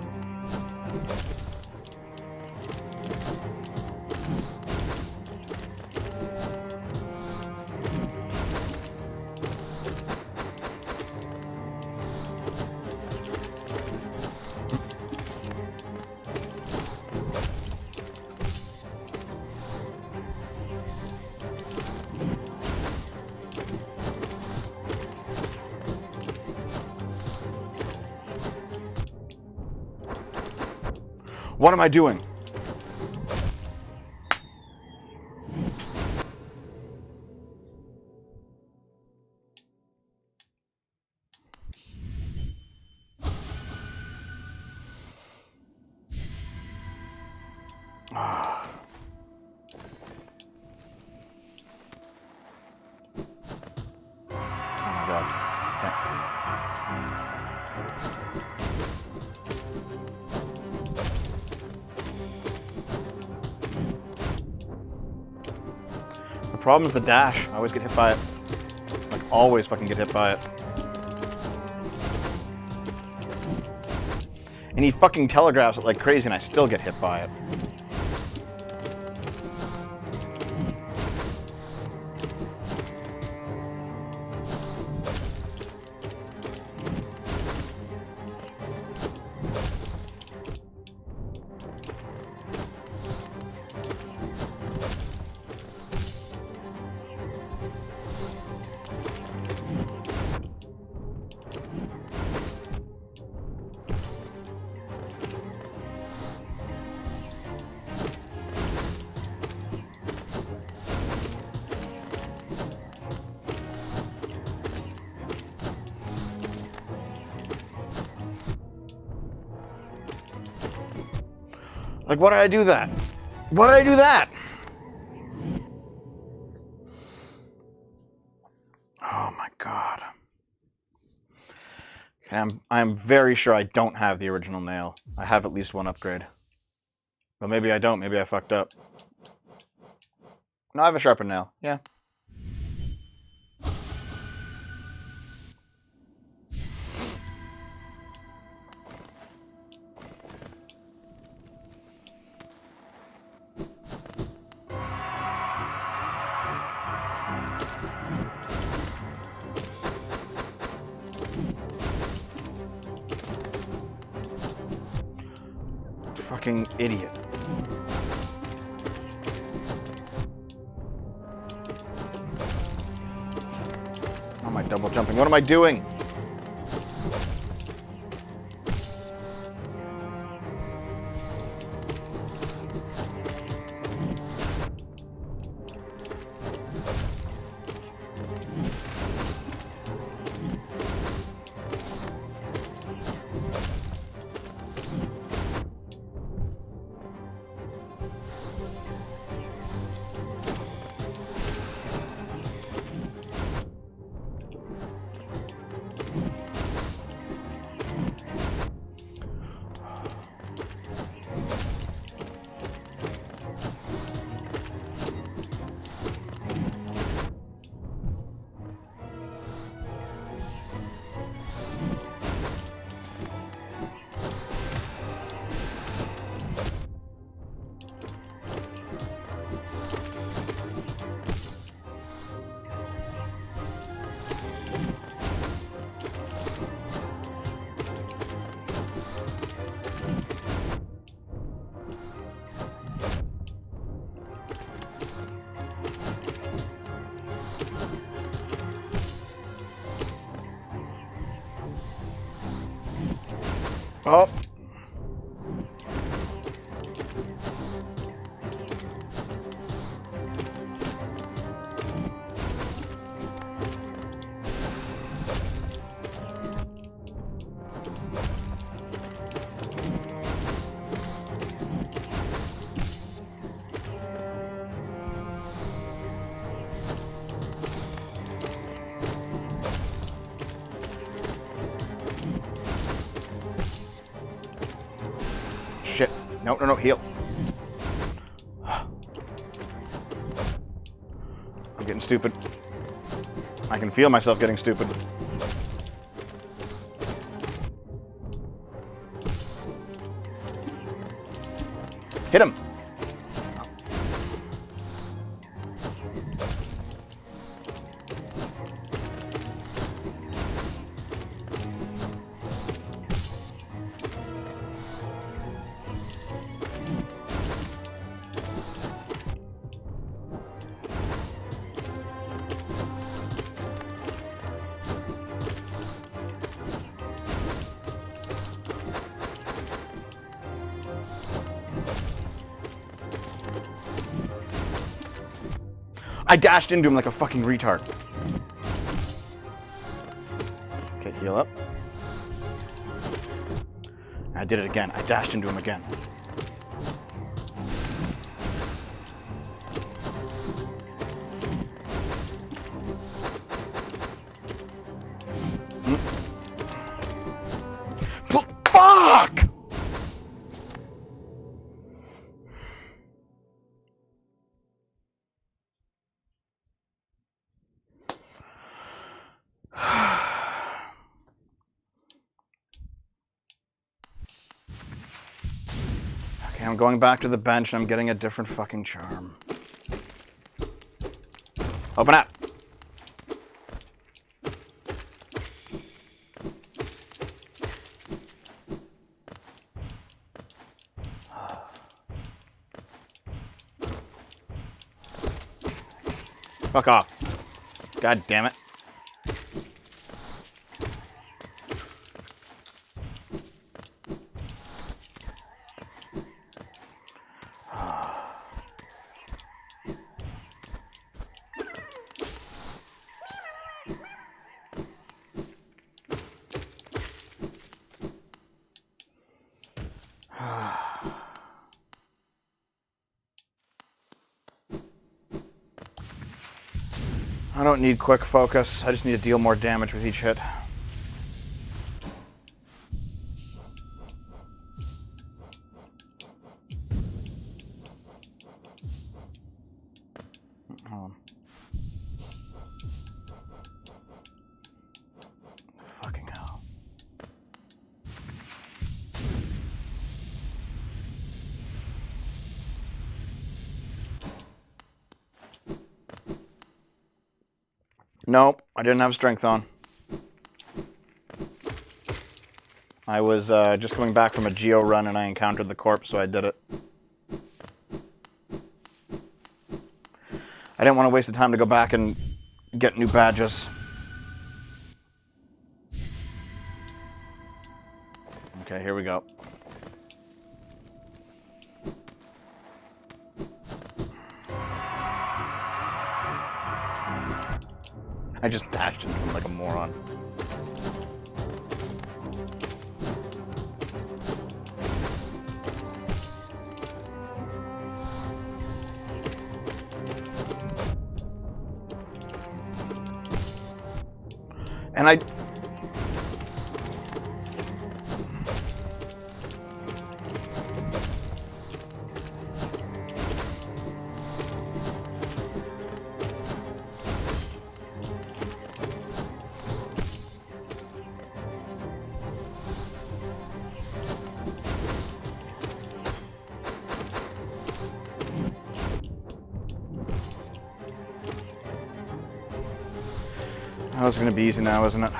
What am I doing? Oh my god. The problem is the dash. I always get hit by it. Like, always fucking get hit by it. And he fucking telegraphs it like crazy and I still get hit by it. Like, why did I do that? Why did I do that? Oh my god. Okay, I'm very sure I don't have the original nail. I have at least one upgrade. But maybe I don't. Maybe I fucked up. No, I have a sharpened nail. Yeah. Fucking idiot. How am I double jumping? What am I doing? Oh. Shit. No, no, no, heal. I'm getting stupid. I can feel myself getting stupid. Hit him! I dashed into him like a fucking retard. Okay, heal up. I did it again. I dashed into him again. Fuck! Okay, I'm going back to the bench and I'm getting a different fucking charm. Open up! Fuck off. God damn it. I don't need quick focus. I just need to deal more damage with each hit. Hold on. Fucking hell. Nope, I didn't have strength on. I was just coming back from a geo run and I encountered the corpse, so I did it. I didn't want to waste the time to go back and get new badges. Okay, here we go. I just dashed into him like a moron. And I... Oh, it's gonna be easy now, isn't it?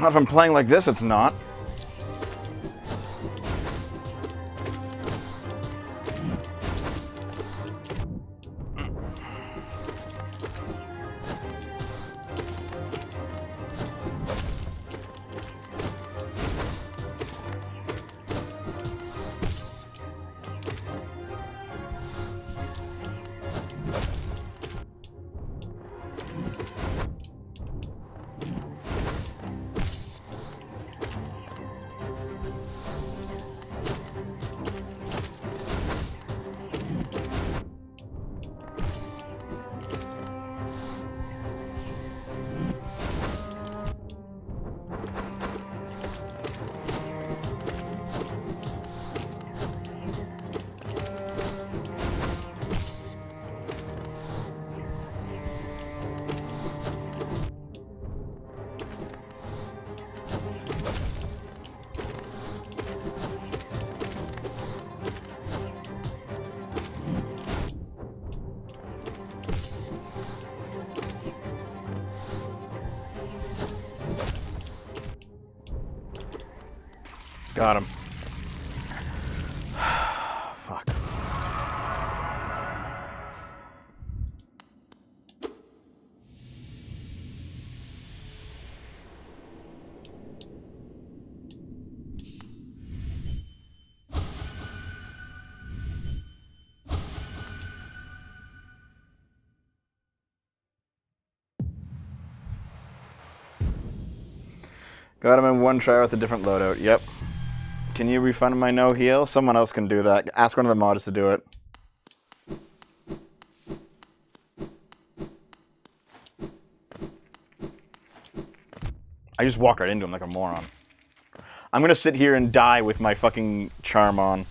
Not if I'm playing like this, it's not. Got him. Fuck. Got him in one try with a different loadout. Yep. Can you refund my no heal? Someone else can do that. Ask one of the mods to do it. I just walked right into him like a moron. I'm gonna sit here and die with my fucking charm on.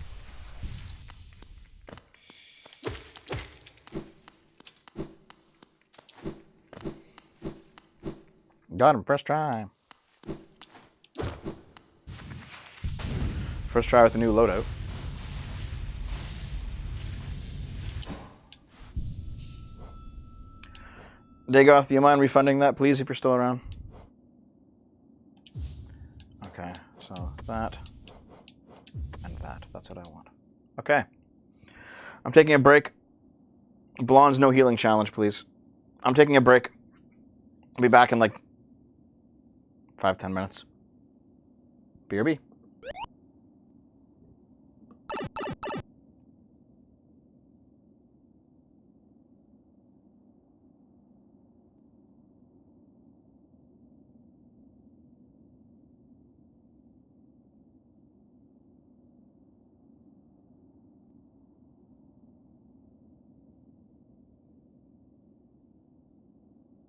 Got him, first try. First try with the new loadout. Dagoth, do you mind refunding that, please, if you're still around? Okay, so that and that. That's what I want. Okay. I'm taking a break. Blonde's no healing challenge, please. I'm taking a break. I'll be back in like 5-10 minutes. BRB.